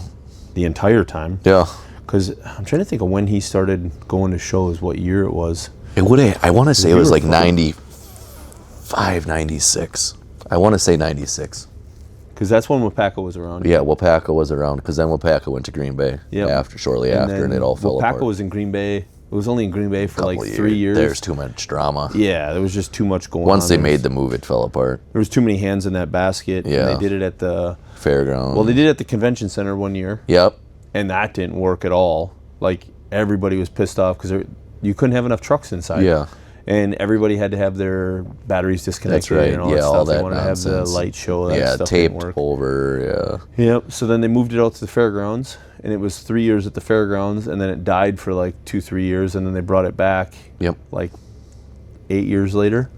[SPEAKER 3] the entire time.
[SPEAKER 4] Yeah.
[SPEAKER 3] Because I'm trying to think of when he started going to shows. What year it was?
[SPEAKER 4] It would. I want to say it was like
[SPEAKER 3] from-
[SPEAKER 4] 95, 96. I want to say 96.
[SPEAKER 3] Because that's when Wapaka was around.
[SPEAKER 4] Yeah, Wapaka was around because then Wapaka went to Green Bay shortly after, and it all fell apart.
[SPEAKER 3] Wapaka was in Green Bay. It was only in Green Bay for like
[SPEAKER 4] Couple
[SPEAKER 3] 3 years.
[SPEAKER 4] There's too much drama.
[SPEAKER 3] Yeah, there was just too much going on.
[SPEAKER 4] Once they made the move, it fell apart.
[SPEAKER 3] There was too many hands in that basket.
[SPEAKER 4] Yeah.
[SPEAKER 3] And they did it at the
[SPEAKER 4] Fairground.
[SPEAKER 3] Well, they did it at the convention center one year,
[SPEAKER 4] Yep.
[SPEAKER 3] and that didn't work at all. Like everybody was pissed off because you couldn't have enough trucks inside.
[SPEAKER 4] Yeah.
[SPEAKER 3] And everybody had to have their batteries disconnected.
[SPEAKER 4] That's right.
[SPEAKER 3] And all
[SPEAKER 4] Yeah,
[SPEAKER 3] that stuff.
[SPEAKER 4] all
[SPEAKER 3] They
[SPEAKER 4] that
[SPEAKER 3] wanted
[SPEAKER 4] nonsense.
[SPEAKER 3] to have the light show. That
[SPEAKER 4] Yeah,
[SPEAKER 3] stuff
[SPEAKER 4] taped
[SPEAKER 3] didn't work.
[SPEAKER 4] over.
[SPEAKER 3] Yep. So then they moved it out to the fairgrounds, and it was 3 years at the fairgrounds, and then it died for like 2-3 years, and then they brought it back.
[SPEAKER 4] Yep.
[SPEAKER 3] Like 8 years later,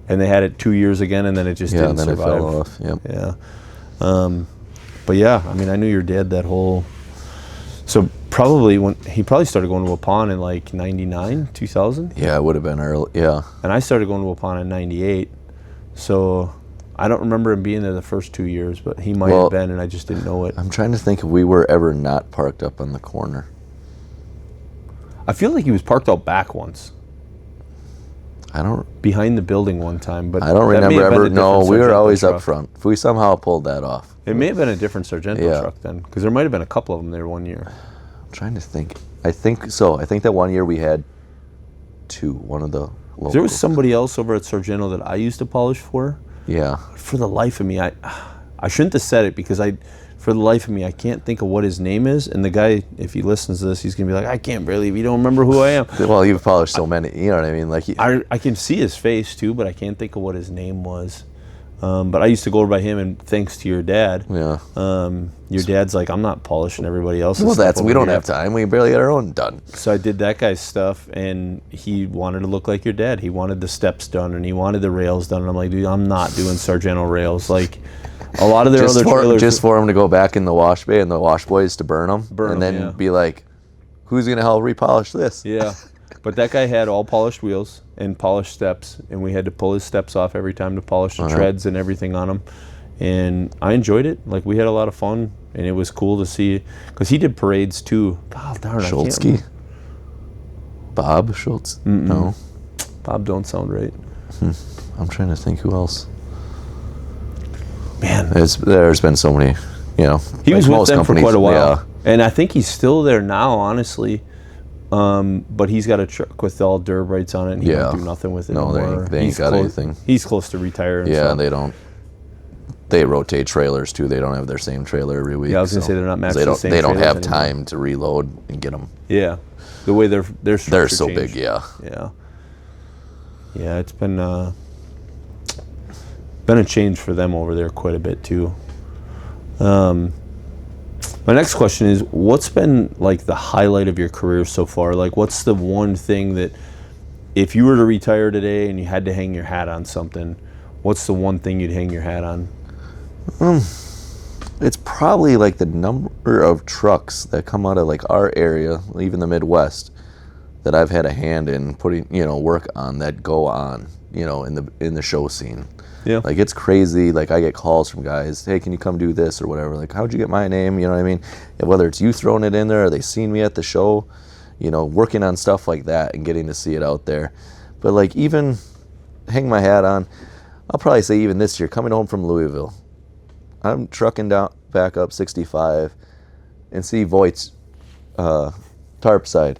[SPEAKER 3] and they had it 2 years again, and then it just
[SPEAKER 4] Yeah,
[SPEAKER 3] didn't
[SPEAKER 4] and then
[SPEAKER 3] survive.
[SPEAKER 4] it fell off. Yep.
[SPEAKER 3] Yeah. But yeah, I mean, I knew your dad that whole. So probably when he started going to Waupun in like 99, 2000.
[SPEAKER 4] Yeah, it would have been early. Yeah.
[SPEAKER 3] And I started going to Waupun in 98. So I don't remember him being there the first 2 years, but he might have been, and I just didn't know it.
[SPEAKER 4] I'm trying to think if we were ever not parked up on the corner.
[SPEAKER 3] I feel like he was parked out back once,
[SPEAKER 4] I don't
[SPEAKER 3] behind the building one time. But
[SPEAKER 4] I don't
[SPEAKER 3] that may
[SPEAKER 4] remember
[SPEAKER 3] have been
[SPEAKER 4] ever.
[SPEAKER 3] a
[SPEAKER 4] No,
[SPEAKER 3] different
[SPEAKER 4] we were
[SPEAKER 3] Sargento
[SPEAKER 4] always
[SPEAKER 3] truck.
[SPEAKER 4] up front. If we somehow pulled that off.
[SPEAKER 3] It may have been a different Sargento
[SPEAKER 4] Yeah.
[SPEAKER 3] truck then, because there might have been a couple of them there one year.
[SPEAKER 4] I'm trying to think. I think so. I think that one year we had two. One of the local.
[SPEAKER 3] There was somebody else over at Sargento that I used to polish for.
[SPEAKER 4] Yeah.
[SPEAKER 3] For the life of me, I shouldn't have said it because for the life of me, I can't think of what his name is. And the guy, if he listens to this, he's gonna be like, I can't believe you don't remember who I am.
[SPEAKER 4] Well, you've polished so many. You know what I mean? Like.
[SPEAKER 3] I can see his face too, but I can't think of what his name was. But I used to go over by him, and thanks to your dad,
[SPEAKER 4] Yeah.
[SPEAKER 3] your dad's like, I'm not polishing everybody else's
[SPEAKER 4] Well,
[SPEAKER 3] stuff
[SPEAKER 4] we
[SPEAKER 3] over
[SPEAKER 4] don't
[SPEAKER 3] here."
[SPEAKER 4] have time. We barely got our own done.
[SPEAKER 3] So I did that guy's stuff, and he wanted to look like your dad. He wanted the steps done, and he wanted the rails done. And I'm like, dude, I'm not doing Sargento rails. Like, a lot of their other trailers.
[SPEAKER 4] Just for him to go back in the wash bay and the wash boys to burn them,
[SPEAKER 3] Burn 'em,
[SPEAKER 4] and then
[SPEAKER 3] yeah.
[SPEAKER 4] be like, "Who's gonna help repolish this?"
[SPEAKER 3] Yeah, but that guy had all polished wheels and polished steps, and we had to pull his steps off every time to polish the treads and everything on them. And I enjoyed it. Like, we had a lot of fun, and it was cool to see, because he did parades too. Oh, darn, I can't
[SPEAKER 4] Schultzke?
[SPEAKER 3] remember.
[SPEAKER 4] Bob Schultz? No.
[SPEAKER 3] Bob don't sound right.
[SPEAKER 4] I'm trying to think who else.
[SPEAKER 3] Man,
[SPEAKER 4] There's been so many,
[SPEAKER 3] he
[SPEAKER 4] like
[SPEAKER 3] was with
[SPEAKER 4] most
[SPEAKER 3] them for
[SPEAKER 4] companies,
[SPEAKER 3] quite a while,
[SPEAKER 4] yeah.
[SPEAKER 3] and I think he's still there now, honestly. But he's got a truck with all Durbrights on it, and he
[SPEAKER 4] Yeah.
[SPEAKER 3] don't do nothing with it
[SPEAKER 4] No,
[SPEAKER 3] anymore.
[SPEAKER 4] they ain't
[SPEAKER 3] He's
[SPEAKER 4] got
[SPEAKER 3] close-
[SPEAKER 4] anything.
[SPEAKER 3] He's close to retiring.
[SPEAKER 4] Yeah,
[SPEAKER 3] so.
[SPEAKER 4] they don't. They rotate trailers too. They don't have their same trailer every week.
[SPEAKER 3] Yeah, I was gonna say they're not matched
[SPEAKER 4] They
[SPEAKER 3] to the
[SPEAKER 4] don't.
[SPEAKER 3] same
[SPEAKER 4] They don't
[SPEAKER 3] trailers
[SPEAKER 4] have
[SPEAKER 3] anymore.
[SPEAKER 4] time to reload and get them.
[SPEAKER 3] Yeah, the way their
[SPEAKER 4] They're
[SPEAKER 3] structure
[SPEAKER 4] so
[SPEAKER 3] changed.
[SPEAKER 4] big. Yeah.
[SPEAKER 3] Yeah, it's been a change for them over there quite a bit too. My next question is, what's been like the highlight of your career so far? Like, what's the one thing that, if you were to retire today and you had to hang your hat on something, what's the one thing you'd hang your hat on?
[SPEAKER 4] It's probably like the number of trucks that come out of like our area, even the Midwest, that I've had a hand in putting, work on that go on, in the show scene.
[SPEAKER 3] Yeah.
[SPEAKER 4] Like, it's crazy. Like, I get calls from guys, hey, can you come do this or whatever? Like, how'd you get my name? You know what I mean? And whether it's you throwing it in there or they seen me at the show, working on stuff like that and getting to see it out there. But like, even hang my hat on, I'll probably say even this year, coming home from Louisville, I'm trucking down back up 65 and see Voight's tarp side.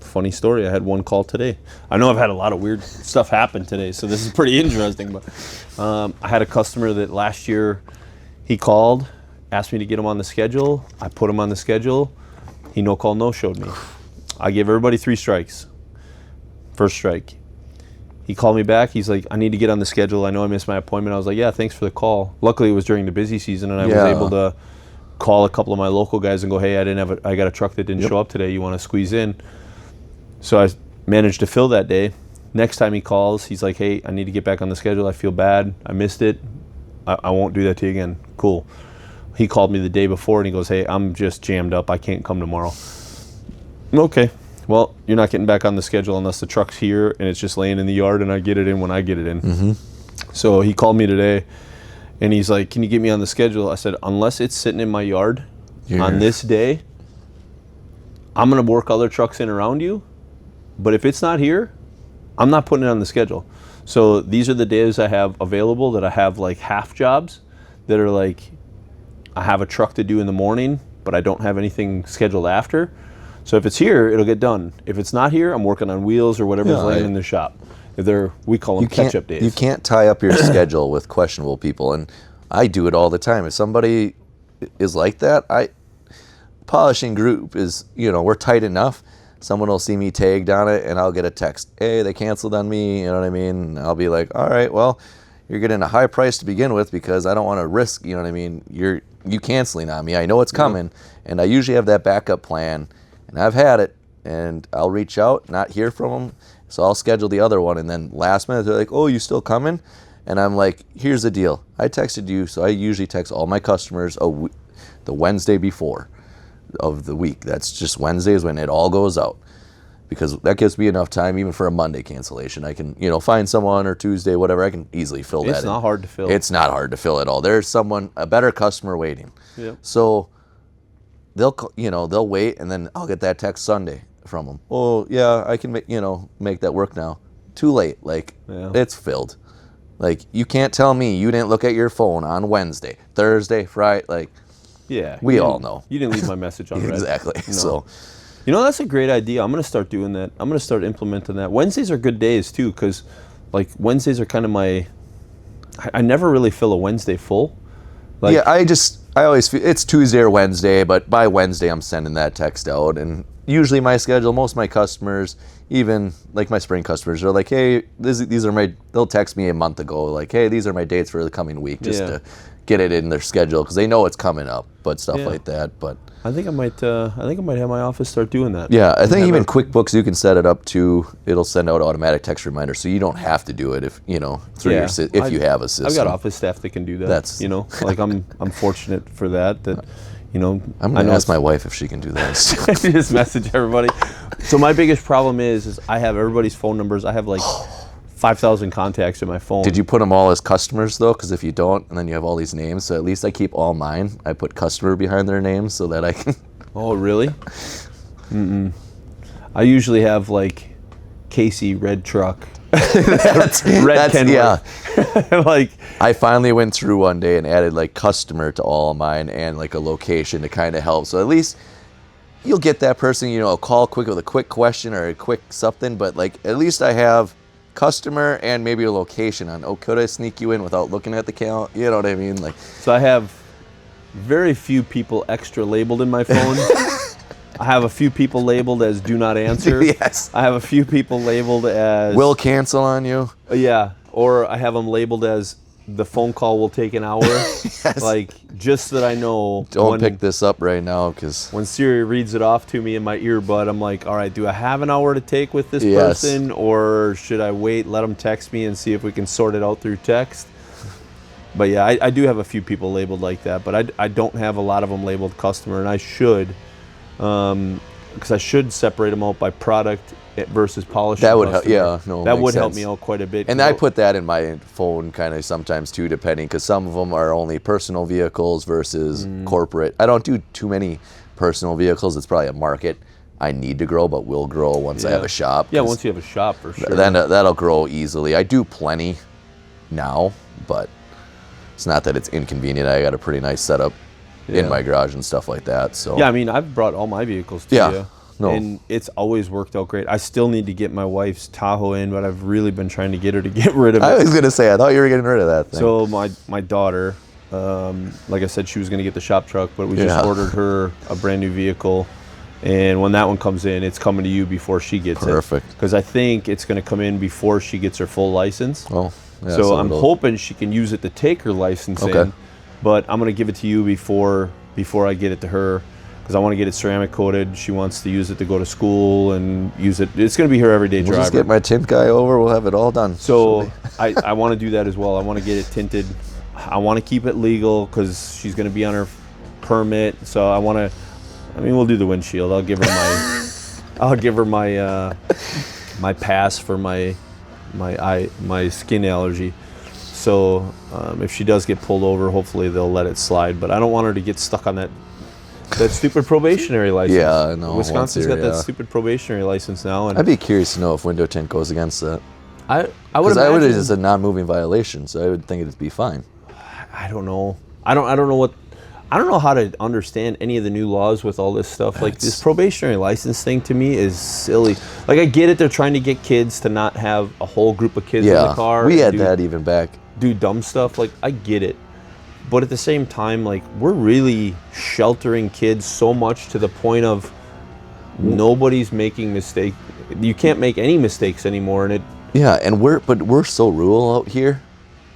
[SPEAKER 3] funny story. I had one call today. I know I've had a lot of weird stuff happen today, so this is pretty interesting. But I had a customer that last year he called, asked me to get him on the schedule. I put him on the schedule. He no call, no showed me. I gave everybody 3 strikes. First strike. He called me back. He's like, I need to get on the schedule. I know I missed my appointment. I was like, yeah, thanks for the call. Luckily, it was during the busy season, and I was able to call a couple of my local guys and go, hey, I got a truck that didn't show up today. You want to squeeze in? So I managed to fill that day. Next time he calls, he's like, hey, I need to get back on the schedule. I feel bad. I missed it. I won't do that to you again. Cool. He called me the day before, and he goes, hey, I'm just jammed up. I can't come tomorrow. Okay. Well, you're not getting back on the schedule unless the truck's here and it's just laying in the yard and I get it in when I get it in. Mm-hmm. So he called me today and he's like, can you get me on the schedule? I said, unless it's sitting in my yard on this day, I'm going to work other trucks in around you. But if it's not here, I'm not putting it on the schedule. So these are the days I have available that I have like half jobs that are like, I have a truck to do in the morning, but I don't have anything scheduled after. So if it's here, it'll get done. If it's not here, I'm working on wheels or whatever's laying in the shop. If we call them catch-up days.
[SPEAKER 4] You can't tie up your schedule with questionable people, and I do it all the time. If somebody is like that, polishing group is, we're tight enough. Someone will see me tagged on it, and I'll get a text. Hey, they canceled on me, you know what I mean? And I'll be like, all right, well, you're getting a high price to begin with because I don't want to risk, you know what I mean? You canceling on me. I know it's coming, and I usually have that backup plan. And I've had it, and I'll reach out, not hear from them, so I'll schedule the other one, and then last minute they're like, oh, you still coming? And I'm like, here's the deal. I texted you, so I usually text all my customers the Wednesday before of the week. That's just Wednesdays when it all goes out, because that gives me enough time, even for a Monday cancellation. I can, find someone, or Tuesday, whatever, I can easily fill that in.
[SPEAKER 3] It's not hard to fill.
[SPEAKER 4] It's not hard to fill at all. There's a better customer waiting.
[SPEAKER 3] Yep.
[SPEAKER 4] So they'll wait, and then I'll get that text Sunday from them. Oh yeah, I can make that work now. Too late. It's filled. You can't tell me you didn't look at your phone on Wednesday, Thursday, Friday. We all know.
[SPEAKER 3] You didn't leave my message on red.
[SPEAKER 4] Exactly. No. So,
[SPEAKER 3] that's a great idea. I'm going to start doing that. I'm going to start implementing that. Wednesdays are good days too, because Wednesdays are kind of I never really fill a Wednesday full.
[SPEAKER 4] I always feel it's Tuesday or Wednesday, but by Wednesday I'm sending that text out. And usually my schedule, most of my customers, even my spring customers, are like, hey, these are they'll text me a month ago, like, hey, these are my dates for the coming week, just to get it in their schedule, because they know it's coming up, but stuff like that. But
[SPEAKER 3] I think I might have my office start doing that.
[SPEAKER 4] Yeah, I think even QuickBooks, you can set it up to, it'll send out automatic text reminders, so you don't have to do it if you have a system.
[SPEAKER 3] I've got office staff that can do that. I'm fortunate for that. I'm
[SPEAKER 4] gonna ask my wife if she can do that.
[SPEAKER 3] Just message everybody. So my biggest problem is I have everybody's phone numbers. I have 5,000 contacts in my phone.
[SPEAKER 4] Did you put them all as customers though? Because if you don't, and then you have all these names, so at least I keep all mine. I put customer behind their names so that I can.
[SPEAKER 3] Oh really? I usually have Casey red truck. That's Kenworth.
[SPEAKER 4] I finally went through one day and added customer to all of mine and a location to kind of help. So at least you'll get that person, a call quick with a quick question or a quick something. But at least I have customer and maybe a location on. Oh, could I sneak you in without looking at the count? You know what I mean?
[SPEAKER 3] So I have very few people extra labeled in my phone. I have a few people labeled as do not answer.
[SPEAKER 4] Yes.
[SPEAKER 3] I have a few people labeled as
[SPEAKER 4] will cancel on you.
[SPEAKER 3] Yeah. Or I have them labeled as the phone call will take an hour.
[SPEAKER 4] Yes.
[SPEAKER 3] Just so that I know.
[SPEAKER 4] Don't pick this up right now, because
[SPEAKER 3] when Siri reads it off to me in my earbud, I'm like, all right, do I have an hour to take with this person, or should I wait, let them text me and see if we can sort it out through text? But yeah, I do have a few people labeled like that, but I don't have a lot of them labeled customer, and I should, because I should separate them out by product versus polishing.
[SPEAKER 4] That would help. Yeah, no,
[SPEAKER 3] that would help me out quite a bit.
[SPEAKER 4] And I put that in my phone kind of sometimes too, depending, because some of them are only personal vehicles versus corporate. I don't do too many personal vehicles. It's probably a market I need to grow, but will grow once I have a shop.
[SPEAKER 3] Yeah, once you have a shop, for sure.
[SPEAKER 4] Then that'll grow easily. I do plenty now, but it's not that it's inconvenient. I got a pretty nice setup in my garage and stuff like that. So
[SPEAKER 3] yeah, I mean, I've brought all my vehicles to you.
[SPEAKER 4] No.
[SPEAKER 3] And it's always worked out great. I still need to get my wife's Tahoe in, but I've really been trying to get her to get rid of it.
[SPEAKER 4] I was gonna say, I thought you were getting rid of that thing.
[SPEAKER 3] So my daughter, like I said, she was going to get the shop truck, but we just ordered her a brand new vehicle. And when that one comes in, it's coming to you before she gets it.
[SPEAKER 4] Perfect.
[SPEAKER 3] Because I think it's going to come in before she gets her full license.
[SPEAKER 4] Oh, yeah,
[SPEAKER 3] so I'm hoping she can use it to take her license in. But I'm going to give it to you before I get it to her. Because I want to get it ceramic coated. She wants to use it to go to school and use it. It's going to be her everyday driver.
[SPEAKER 4] Just get my tint guy over. We'll have it all done.
[SPEAKER 3] So I want to do that as well. I want to get it tinted. I want to keep it legal because she's going to be on her permit. So I want to. I mean, we'll do the windshield. I'll give her my my pass for my skin allergy. So if she does get pulled over, hopefully they'll let it slide. But I don't want her to get stuck on that stupid probationary license.
[SPEAKER 4] Yeah, I know.
[SPEAKER 3] Wisconsin's got that stupid probationary license now. And
[SPEAKER 4] I'd be curious to know if window tint goes against that.
[SPEAKER 3] I would
[SPEAKER 4] Because I would
[SPEAKER 3] imagine
[SPEAKER 4] it's a non-moving violation, so I would think it'd be fine.
[SPEAKER 3] I don't know. I don't know how to understand any of the new laws with all this stuff. Like this probationary license thing to me is silly. Like I get it, they're trying to get kids to not have a whole group of kids in the car.
[SPEAKER 4] We had that even back.
[SPEAKER 3] Do dumb stuff. Like I get it. But at the same time, like we're really sheltering kids so much to the point of nobody's making mistakes. You can't make any mistakes anymore, and
[SPEAKER 4] we're so rural out here.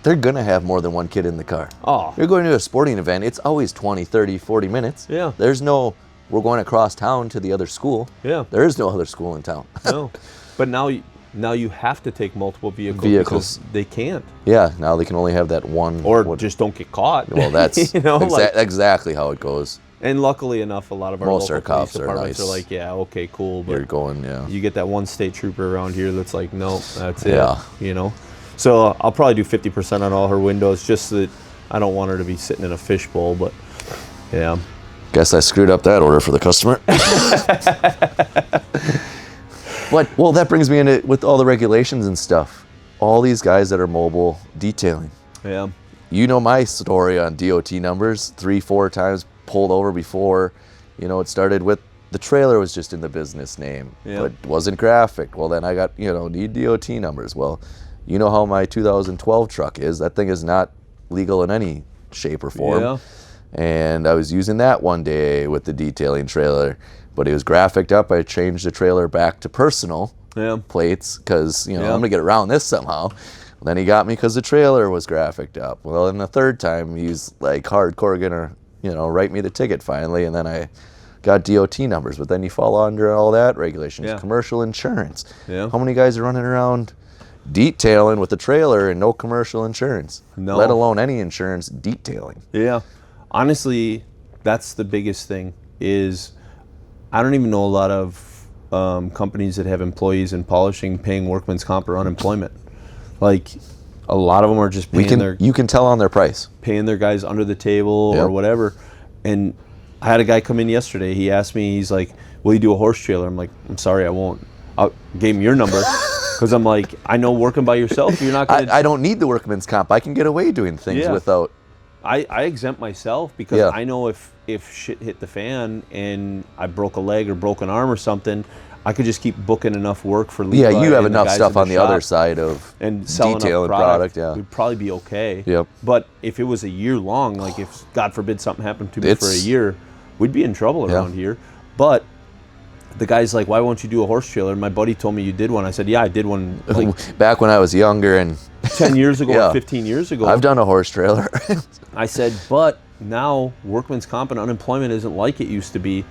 [SPEAKER 4] They're going to have more than one kid in the car.
[SPEAKER 3] Oh.
[SPEAKER 4] You're going to a sporting event, it's always 20, 30, 40 minutes.
[SPEAKER 3] Yeah.
[SPEAKER 4] There's no, we're going across town to the other school.
[SPEAKER 3] Yeah.
[SPEAKER 4] There is no other school in town.
[SPEAKER 3] No. But now you have to take multiple vehicles. Because they can't.
[SPEAKER 4] Yeah, now they can only have that one.
[SPEAKER 3] Or just don't get caught.
[SPEAKER 4] Well, that's exactly how it goes.
[SPEAKER 3] And luckily enough, a lot of our
[SPEAKER 4] Most
[SPEAKER 3] local
[SPEAKER 4] our cops
[SPEAKER 3] police departments are like, yeah, okay, cool. But
[SPEAKER 4] you're going,
[SPEAKER 3] you get that one state trooper around here that's like, no, that's
[SPEAKER 4] Yeah.
[SPEAKER 3] it. You know? So I'll probably do 50% on all her windows, just so that I don't want her to be sitting in a fishbowl. But yeah.
[SPEAKER 4] Guess I screwed up that order for the customer. Well, that brings me into with all the regulations and stuff. All these guys that are mobile detailing.
[SPEAKER 3] Yeah.
[SPEAKER 4] You know my story on DOT numbers, 3-4 times pulled over before. You know, it started with the trailer was just in the business name, but wasn't graphic. Well, then I got, need DOT numbers. Well, you know how my 2012 truck is. That thing is not legal in any shape or form.
[SPEAKER 3] Yeah.
[SPEAKER 4] And I was using that one day with the detailing trailer, but it was graphicked up. I changed the trailer back to personal plates because, I'm going to get around this somehow. Then he got me because the trailer was graphicked up. Well, then the third time he's like hardcore going to, write me the ticket finally. And then I got DOT numbers, but then you fall under all that regulations.
[SPEAKER 3] Yeah.
[SPEAKER 4] Commercial insurance.
[SPEAKER 3] Yeah.
[SPEAKER 4] How many guys are running around detailing with the trailer and no commercial insurance?
[SPEAKER 3] No.
[SPEAKER 4] Let alone any insurance detailing.
[SPEAKER 3] Yeah. Honestly, that's the biggest thing is I don't even know a lot of companies that have employees in polishing paying workman's comp or unemployment. Like a lot of them are just paying
[SPEAKER 4] you can tell on their price.
[SPEAKER 3] Paying their guys under the table or whatever. And I had a guy come in yesterday. He asked me, he's like, will you do a horse trailer? I'm like, I'm sorry, I won't. I gave him your number because I'm like, I know working by yourself, you're not going to...
[SPEAKER 4] I don't need the workman's comp. I can get away doing things without...
[SPEAKER 3] I exempt myself because I know if shit hit the fan and I broke a leg or broke an arm or something, I could just keep booking enough work for Levi.
[SPEAKER 4] Yeah, you have enough stuff on the
[SPEAKER 3] shop
[SPEAKER 4] other side of
[SPEAKER 3] and selling
[SPEAKER 4] detailing
[SPEAKER 3] product.
[SPEAKER 4] Yeah,
[SPEAKER 3] we'd probably be okay.
[SPEAKER 4] Yep.
[SPEAKER 3] But if it was a year long, like if God forbid something happened to me for a year, we'd be in trouble around here. But the guy's like, why won't you do a horse trailer? My buddy told me you did one. I said, yeah, I did one like
[SPEAKER 4] back when I was younger and
[SPEAKER 3] 10 years ago or 15 years ago.
[SPEAKER 4] I've done a horse trailer.
[SPEAKER 3] I said, but now workman's comp and unemployment isn't like it used to be.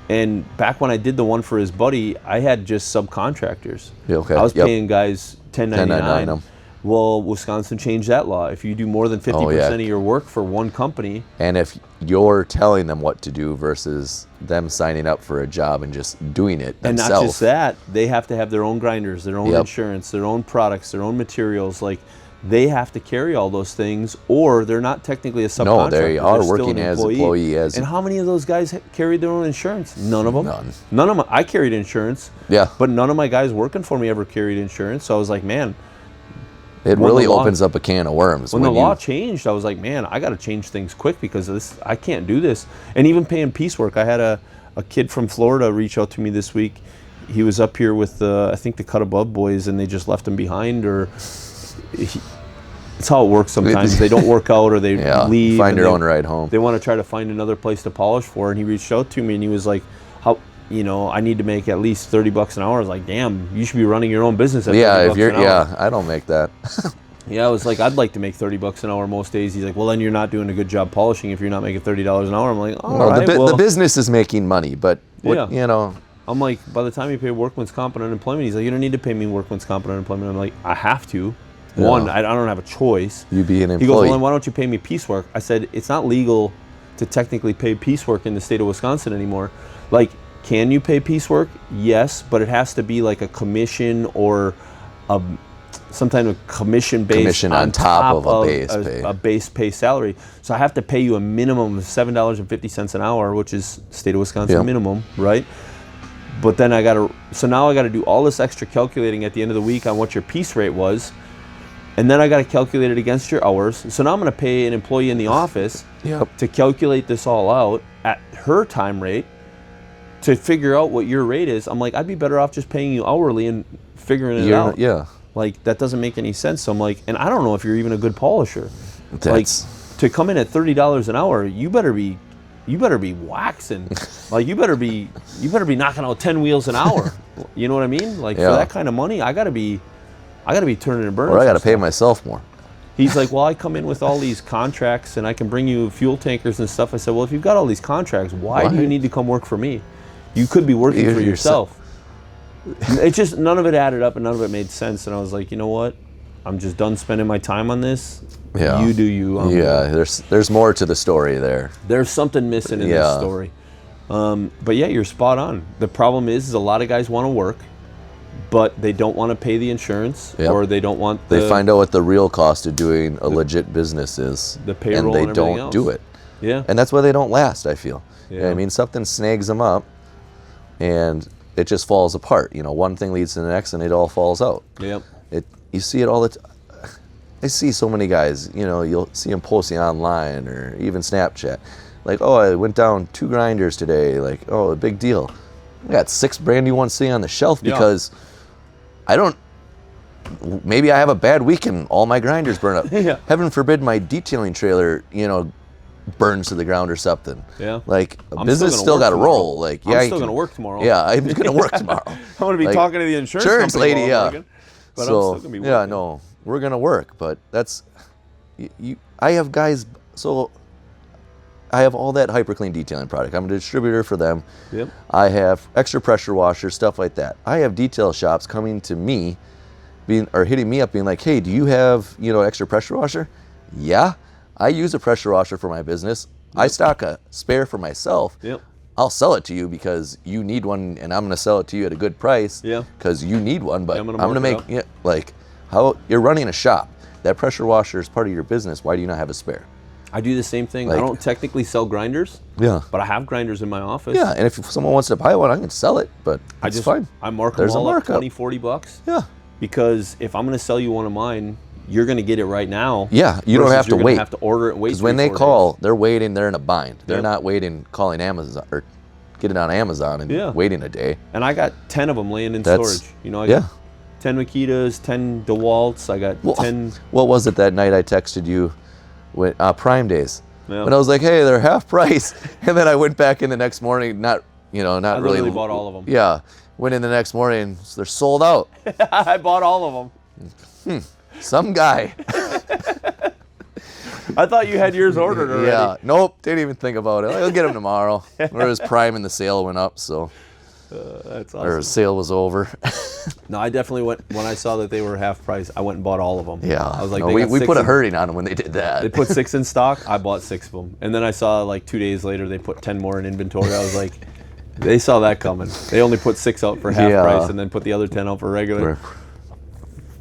[SPEAKER 3] And back when I did the one for his buddy, I had just subcontractors.
[SPEAKER 4] Yeah, okay.
[SPEAKER 3] I was paying guys $10.99.
[SPEAKER 4] 10.99.
[SPEAKER 3] Well, Wisconsin changed that law. If you do more than 50% of your work for one company.
[SPEAKER 4] And if you're telling them what to do versus them signing up for a job and just doing it themselves.
[SPEAKER 3] And not just that, they have to have their own grinders, their own insurance, their own products, their own materials. Like, they have to carry all those things, or they're not technically a subcontractor.
[SPEAKER 4] No, they are
[SPEAKER 3] They're
[SPEAKER 4] working as employee.
[SPEAKER 3] And how many of those guys carried their own insurance? None of them.
[SPEAKER 4] None
[SPEAKER 3] of them. I carried insurance.
[SPEAKER 4] Yeah.
[SPEAKER 3] But none of my guys working for me ever carried insurance. So I was like, man.
[SPEAKER 4] It really opens up a can of worms.
[SPEAKER 3] When the law changed, I was like, man, I got to change things quick because of this. I can't do this. And even paying piecework, I had a kid from Florida reached out to me this week. He was up here with I think the Cut Above boys, and they just left him behind, or it's how it works sometimes. They don't work out, or they leave.
[SPEAKER 4] Find your own ride home.
[SPEAKER 3] They want to try to find another place to polish for, and he reached out to me, and he was like, "How, I need to make at least $30 an hour." I was like, "Damn, you should be running your own business at $30 an hour."
[SPEAKER 4] I don't make that.
[SPEAKER 3] Yeah, I was like, I'd like to make $30 an hour most days. He's like, well, then you're not doing a good job polishing if you're not making $30 an hour. I'm like, all right,
[SPEAKER 4] the business is making money, but
[SPEAKER 3] I'm like, by the time you pay workman's comp and unemployment, he's like, you don't need to pay me workman's comp and unemployment. I'm like, I have to.
[SPEAKER 4] Yeah.
[SPEAKER 3] One, I don't have a choice.
[SPEAKER 4] You be an employee.
[SPEAKER 3] He goes, well, then why don't you pay me piecework? I said, it's not legal to technically pay piecework in the state of Wisconsin anymore. Like, can you pay piecework? Yes, but it has to be like a commission or some kind of commission on top of a base pay salary. So I have to pay you a minimum of $7.50 an hour, which is state of Wisconsin minimum, right? But then now I gotta do all this extra calculating at the end of the week on what your piece rate was, and then I gotta calculate it against your hours. So now I'm gonna pay an employee in the office to calculate this all out at her time rate to figure out what your rate is. I'm like, I'd be better off just paying you hourly and figuring it out.
[SPEAKER 4] Yeah.
[SPEAKER 3] Like, that doesn't make any sense. So I'm like, and I don't know if you're even a good polisher. Like, to come in at $30 an hour, you better be waxing. Like, you better be knocking out 10 wheels an hour. You know what I mean? Like, for that kind of money, I gotta be turning and burning.
[SPEAKER 4] Or I gotta pay myself more.
[SPEAKER 3] He's like, well, I come in with all these contracts and I can bring you fuel tankers and stuff. I said, well, if you've got all these contracts, why do you need to come work for me? You could be working for yourself. It just, none of it added up and none of it made sense. And I was like, you know what? I'm just done spending my time on this.
[SPEAKER 4] Yeah.
[SPEAKER 3] You do you.
[SPEAKER 4] There's more to the story there.
[SPEAKER 3] There's something missing in this story. But yeah, you're spot on. The problem is a lot of guys want to work, but they don't want to pay the insurance, or they don't want
[SPEAKER 4] they find out what the real cost of doing a legit business is,
[SPEAKER 3] the payroll,
[SPEAKER 4] and they don't do it.
[SPEAKER 3] Yeah.
[SPEAKER 4] And that's why they don't last, I feel.
[SPEAKER 3] Yeah.
[SPEAKER 4] I mean, something snags them up, and it just falls apart. One thing leads to the next, and it all falls out.
[SPEAKER 3] Yep.
[SPEAKER 4] You see it all the time. I see so many guys, you'll see them posting online or even Snapchat. Like, oh, I went down 2 grinders today. Like, oh, a big deal. I got 6 brand new ones sitting on the shelf because maybe I have a bad week and all my grinders burn up.
[SPEAKER 3] Yeah.
[SPEAKER 4] Heaven forbid my detailing trailer, burns to the ground or something.
[SPEAKER 3] Yeah.
[SPEAKER 4] Like, a business still got to roll. Like,
[SPEAKER 3] I'm still going to work tomorrow.
[SPEAKER 4] Yeah, I'm going to work tomorrow.
[SPEAKER 3] I'm going to be talking to the insurance
[SPEAKER 4] lady,
[SPEAKER 3] But I'm still going to be working.
[SPEAKER 4] Yeah, no, we're going to work, but that's, I have guys, so I have all that HyperClean detailing product. I'm a distributor for them.
[SPEAKER 3] Yep.
[SPEAKER 4] I have extra pressure washers, stuff like that. I have detail shops coming to me, hitting me up being like, hey, do you have, extra pressure washer? Yeah, I use a pressure washer for my business. Yep. I stock a spare for myself.
[SPEAKER 3] Yep.
[SPEAKER 4] I'll sell it to you because you need one, and I'm going to sell it to you at a good price. Yeah. Because you need one, but I'm going to make how you're running a shop. That pressure washer is part of your business. Why do you not have a spare?
[SPEAKER 3] I do the same thing. I don't technically sell grinders.
[SPEAKER 4] Yeah.
[SPEAKER 3] But I have grinders in my office.
[SPEAKER 4] Yeah, and if someone wants to buy one, I can sell it, but it's fine.
[SPEAKER 3] I mark them all up $20-$40.
[SPEAKER 4] Yeah.
[SPEAKER 3] Because if I'm going to sell you one of mine, you're going to get it right now.
[SPEAKER 4] Yeah, you don't have to wait.
[SPEAKER 3] You're going to have to order it and wait.
[SPEAKER 4] Because when they call, they're waiting. They're in a bind. They're not waiting, calling Amazon or getting on Amazon and waiting a day.
[SPEAKER 3] And I got 10 of them laying in storage. I got 10 Makitas, 10 DeWalt's. I got 10.
[SPEAKER 4] What was it that night I texted you? When Prime Days.
[SPEAKER 3] Yeah.
[SPEAKER 4] When I was like, hey, they're half price, and then I went back in the next morning, not
[SPEAKER 3] I
[SPEAKER 4] really.
[SPEAKER 3] I bought all of them.
[SPEAKER 4] Yeah, went in the next morning, so they're sold out.
[SPEAKER 3] I bought all of them.
[SPEAKER 4] Some guy.
[SPEAKER 3] I thought you had yours ordered already.
[SPEAKER 4] Yeah, nope, didn't even think about it. I'll get them tomorrow. Or it was Prime and the sale went up, so.
[SPEAKER 3] That's awesome.
[SPEAKER 4] Or the sale was over.
[SPEAKER 3] No, I definitely went, when I saw that they were half price, I went and bought all of them.
[SPEAKER 4] Yeah.
[SPEAKER 3] I was like,
[SPEAKER 4] we put a hurting on them when they did that.
[SPEAKER 3] They put 6 in stock, I bought 6 of them. And then I saw 2 days later they put 10 more in inventory. I was like, they saw that coming. They only put 6 out for half price and then put the other 10 out for regular.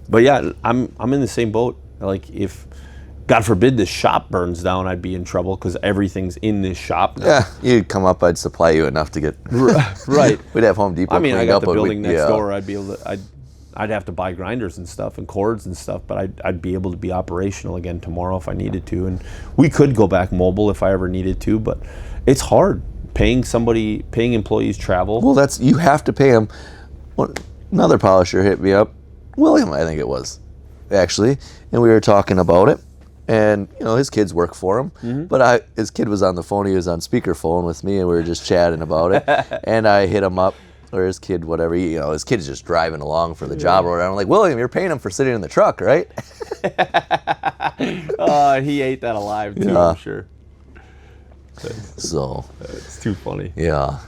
[SPEAKER 3] But yeah, I'm in the same boat. Like, if God forbid this shop burns down, I'd be in trouble because everything's in this shop now.
[SPEAKER 4] Yeah, you'd come up, I'd supply you enough to get
[SPEAKER 3] right.
[SPEAKER 4] We'd have Home Depot.
[SPEAKER 3] I mean, I got the building next door. I'd be able to. I'd have to buy grinders and stuff and cords and stuff, but I'd be able to be operational again tomorrow if I needed to. And we could go back mobile if I ever needed to, but it's hard paying employees travel.
[SPEAKER 4] Well, you have to pay them. Well, another polisher hit me up, William, I think it was, actually, and we were talking about it. And his kids work for him, but his kid was on the phone. He was on speakerphone with me, and we were just chatting about it. And I hit him up, or his kid, whatever. His kid's just driving along for the job or whatever. I'm like, William, you're paying him for sitting in the truck, right?
[SPEAKER 3] He ate that alive too, I'm sure.
[SPEAKER 4] So
[SPEAKER 3] it's too funny.
[SPEAKER 4] Yeah.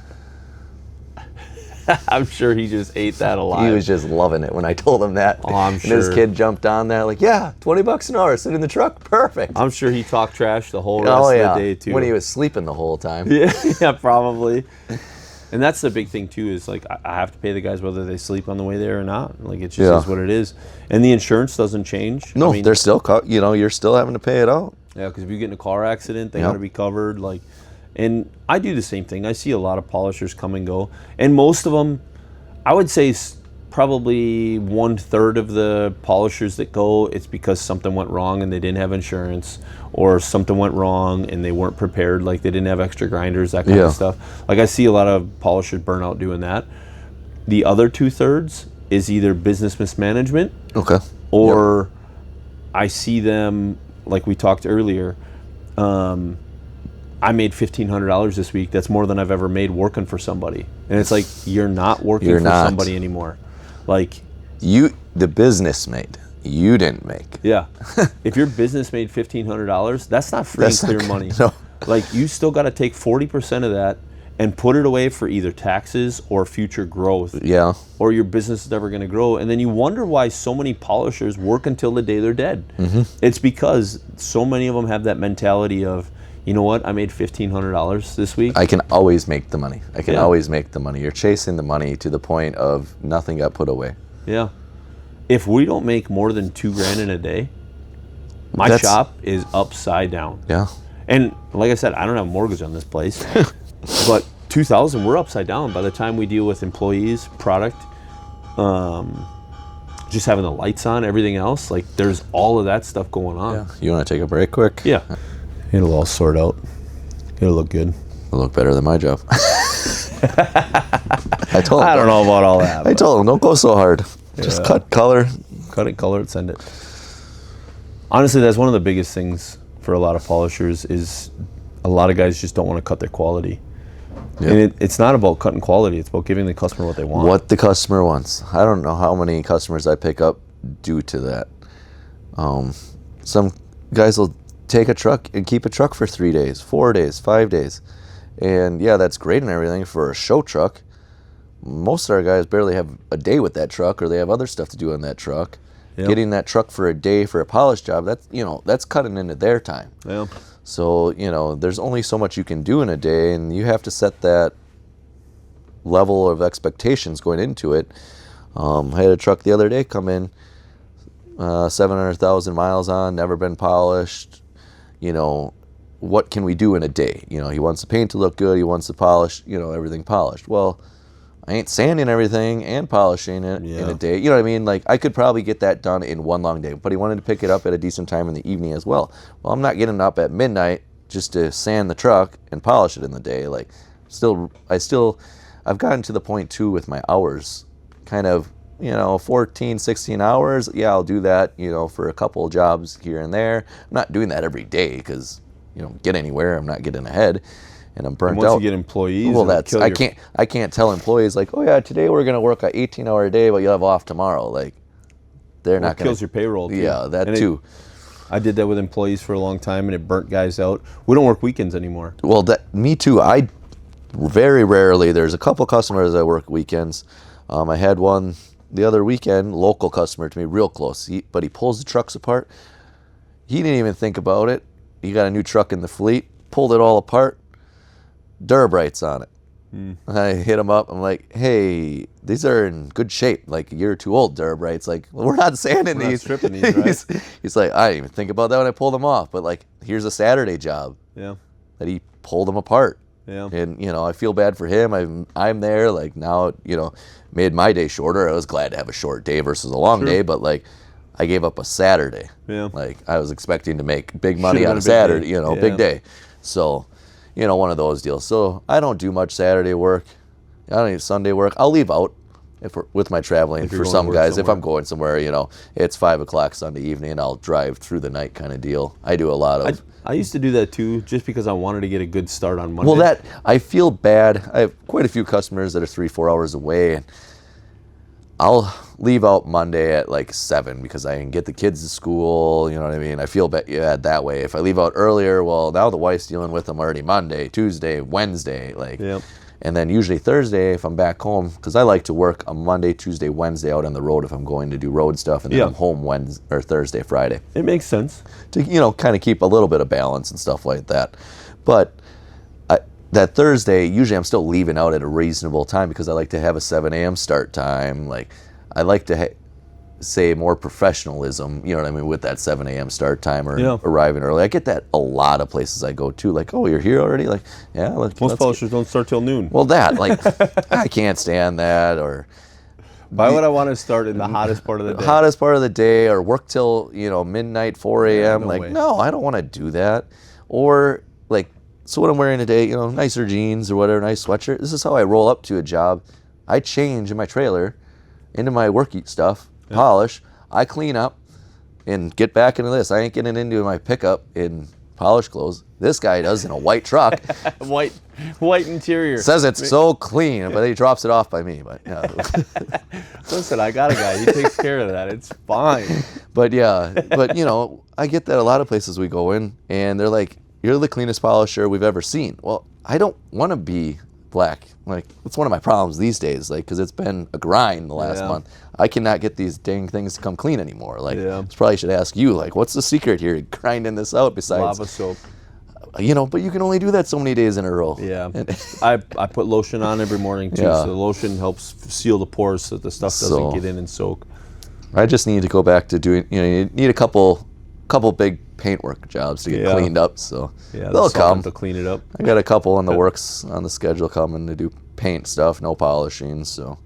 [SPEAKER 3] I'm sure he just ate that alive.
[SPEAKER 4] He was just loving it when I told him that.
[SPEAKER 3] Oh, I'm sure.
[SPEAKER 4] And his kid jumped on there like, yeah, $20 an hour, sit in the truck, perfect.
[SPEAKER 3] I'm sure he talked trash the whole rest of the day too.
[SPEAKER 4] When he was sleeping the whole time.
[SPEAKER 3] Yeah, probably. And that's the big thing too, is like I have to pay the guys whether they sleep on the way there or not. Like it just is what it is. And the insurance doesn't change.
[SPEAKER 4] No, they're still, you're still having to pay it out.
[SPEAKER 3] Yeah, because if you get in a car accident, they got to be covered. Like, and I do the same thing. I see a lot of polishers come and go, and most of them, I would say probably 1/3 of the polishers that go, it's because something went wrong and they didn't have insurance, or something went wrong and they weren't prepared, like they didn't have extra grinders, that kind of stuff. Like I see a lot of polishers burn out doing that. The other 2/3 is either business mismanagement, or I see them, like we talked earlier, I made $1,500 this week. That's more than I've ever made working for somebody. And it's like, you're not working for somebody anymore. Like,
[SPEAKER 4] the business made. You didn't make.
[SPEAKER 3] Yeah. If your business made $1,500, that's not free and clear money.
[SPEAKER 4] No.
[SPEAKER 3] Like, you still got to take 40% of that and put it away for either taxes or future growth.
[SPEAKER 4] Yeah.
[SPEAKER 3] Or your business is never going to grow. And then you wonder why so many polishers work until the day they're dead. It's because so many of them have that mentality of, you know what, I made $1,500 this week.
[SPEAKER 4] I can always make the money. I can always make the money. You're chasing the money to the point of nothing got put away.
[SPEAKER 3] Yeah. If we don't make more than $2,000 in a day, my shop is upside down.
[SPEAKER 4] Yeah.
[SPEAKER 3] And like I said, I don't have a mortgage on this place, but $2,000, we're upside down by the time we deal with employees, product, just having the lights on, everything else. Like, there's all of that stuff going on.
[SPEAKER 4] Yeah. You want to take a break quick?
[SPEAKER 3] Yeah. It'll all sort out. It'll look good.
[SPEAKER 4] It'll look better than my job. I told him.
[SPEAKER 3] I don't know about all that.
[SPEAKER 4] I told him, don't go so hard. Just cut, color.
[SPEAKER 3] Cut it, color it, send it. Honestly, that's one of the biggest things for a lot of polishers is a lot of guys just don't want to cut their quality. Yep. And it's not about cutting quality. It's about giving the customer what they want.
[SPEAKER 4] What the customer wants. I don't know how many customers I pick up due to that. Some guys will take a truck and keep a truck for 3 days, 4 days, 5 days. And yeah, that's great and everything for a show truck. Most of our guys barely have a day with that truck, or they have other stuff to do on that truck. Yep. Getting that truck for a day for a polish job, that's cutting into their time.
[SPEAKER 3] Yeah.
[SPEAKER 4] So, there's only so much you can do in a day, and you have to set that level of expectations going into it. I had a truck the other day come in, 700,000 miles on, never been polished. What can we do in a day? He wants the paint to look good. He wants the polish, everything polished. Well, I ain't sanding everything and polishing it in a day. You know what I mean? Like, I could probably get that done in one long day, but he wanted to pick it up at a decent time in the evening as well. Well, I'm not getting up at midnight just to sand the truck and polish it in the day. Like, I've gotten to the point too with my hours, kind of, 14, 16 hours. Yeah, I'll do that, for a couple of jobs here and there. I'm not doing that every day because you don't get anywhere. I'm not getting ahead, and I'm burnt out.
[SPEAKER 3] Once you get employees,
[SPEAKER 4] well, I can't tell employees like, oh yeah, today we're gonna work an 18-hour day, but you'll have off tomorrow. Like, they're not gonna.
[SPEAKER 3] Kills your payroll. Too.
[SPEAKER 4] Yeah, that too.
[SPEAKER 3] I did that with employees for a long time, and it burnt guys out. We don't work weekends anymore.
[SPEAKER 4] Well, me too. I very rarely. There's a couple customers that work weekends. I had one the other weekend, local customer to me, real close. But he pulls the trucks apart. He didn't even think about it. He got a new truck in the fleet, pulled it all apart, Durabrights on it. I hit him up. I'm like, hey, these are in good shape. Like, you're too old, Durabrights. Like, well, we're not sanding these.
[SPEAKER 3] Not stripping these, right?
[SPEAKER 4] He's like, I didn't even think about that when I pulled them off. But, like, here's a Saturday job that he pulled them apart.
[SPEAKER 3] Yeah.
[SPEAKER 4] And, I feel bad for him. I'm there. Like, now, made my day shorter. I was glad to have a short day versus a long day. But, like, I gave up a Saturday.
[SPEAKER 3] Yeah.
[SPEAKER 4] Like, I was expecting to make big money on a Saturday, big day. So, one of those deals. So I don't do much Saturday work. I don't do Sunday work. I'll leave out with my traveling for some guys. Somewhere. If I'm going somewhere, it's 5 o'clock Sunday evening, and I'll drive through the night kind of deal. I do a lot of.
[SPEAKER 3] I used to do that too, just because I wanted to get a good start on Monday.
[SPEAKER 4] Well, I feel bad. I have quite a few customers that are 3-4 hours away, and I'll leave out Monday at like 7 because I can get the kids to school. You know what I mean? I feel bad that way. If I leave out earlier, well, now the wife's dealing with them already Monday, Tuesday, Wednesday,
[SPEAKER 3] Yep.
[SPEAKER 4] And then usually Thursday if I'm back home, because I like to work on Monday, Tuesday, Wednesday out on the road if I'm going to do road stuff, and then I'm home Wednesday or Thursday, Friday.
[SPEAKER 3] It makes sense
[SPEAKER 4] to kind of keep a little bit of balance and stuff like that. But that Thursday, usually I'm still leaving out at a reasonable time because I like to have a 7 a.m. start time. Like I like to say more professionalism, you know what I mean, with that 7 a.m. start time or arriving early. I get that a lot of places I go to. Like, oh, you're here already? Like, yeah.
[SPEAKER 3] Most polishers don't start till noon.
[SPEAKER 4] Well, I can't stand that. Or
[SPEAKER 3] why would I want to start in the hottest part of the day?
[SPEAKER 4] Hottest part of the day, or work till midnight, 4 a.m.
[SPEAKER 3] No,
[SPEAKER 4] I don't want to do that. Or so what I'm wearing today, nicer jeans or whatever, nice sweatshirt. This is how I roll up to a job. I change in my trailer into my work stuff, polish. I clean up and get back into this. I ain't getting into my pickup in polished clothes. This guy does in a white truck.
[SPEAKER 3] white interior.
[SPEAKER 4] Says it's so clean, but he drops it off by me. But
[SPEAKER 3] Listen, I got a guy. He takes care of that. It's fine.
[SPEAKER 4] But I get that a lot of places we go in, and they're like, "You're the cleanest polisher we've ever seen." Well, I don't want to be black. It's one of my problems these days, because it's been a grind the last month. I cannot get these dang things to come clean anymore. Probably should ask you, what's the secret here, grinding this out besides
[SPEAKER 3] lava soap?
[SPEAKER 4] But you can only do that so many days in a row.
[SPEAKER 3] Yeah. I put lotion on every morning too, so the lotion helps seal the pores so the stuff doesn't get in and soak.
[SPEAKER 4] I just need to go back to doing, you need a couple big paintwork jobs to get cleaned up, so they'll come
[SPEAKER 3] to clean it up.
[SPEAKER 4] I got a couple in the works on the schedule coming to do paint stuff, no polishing, so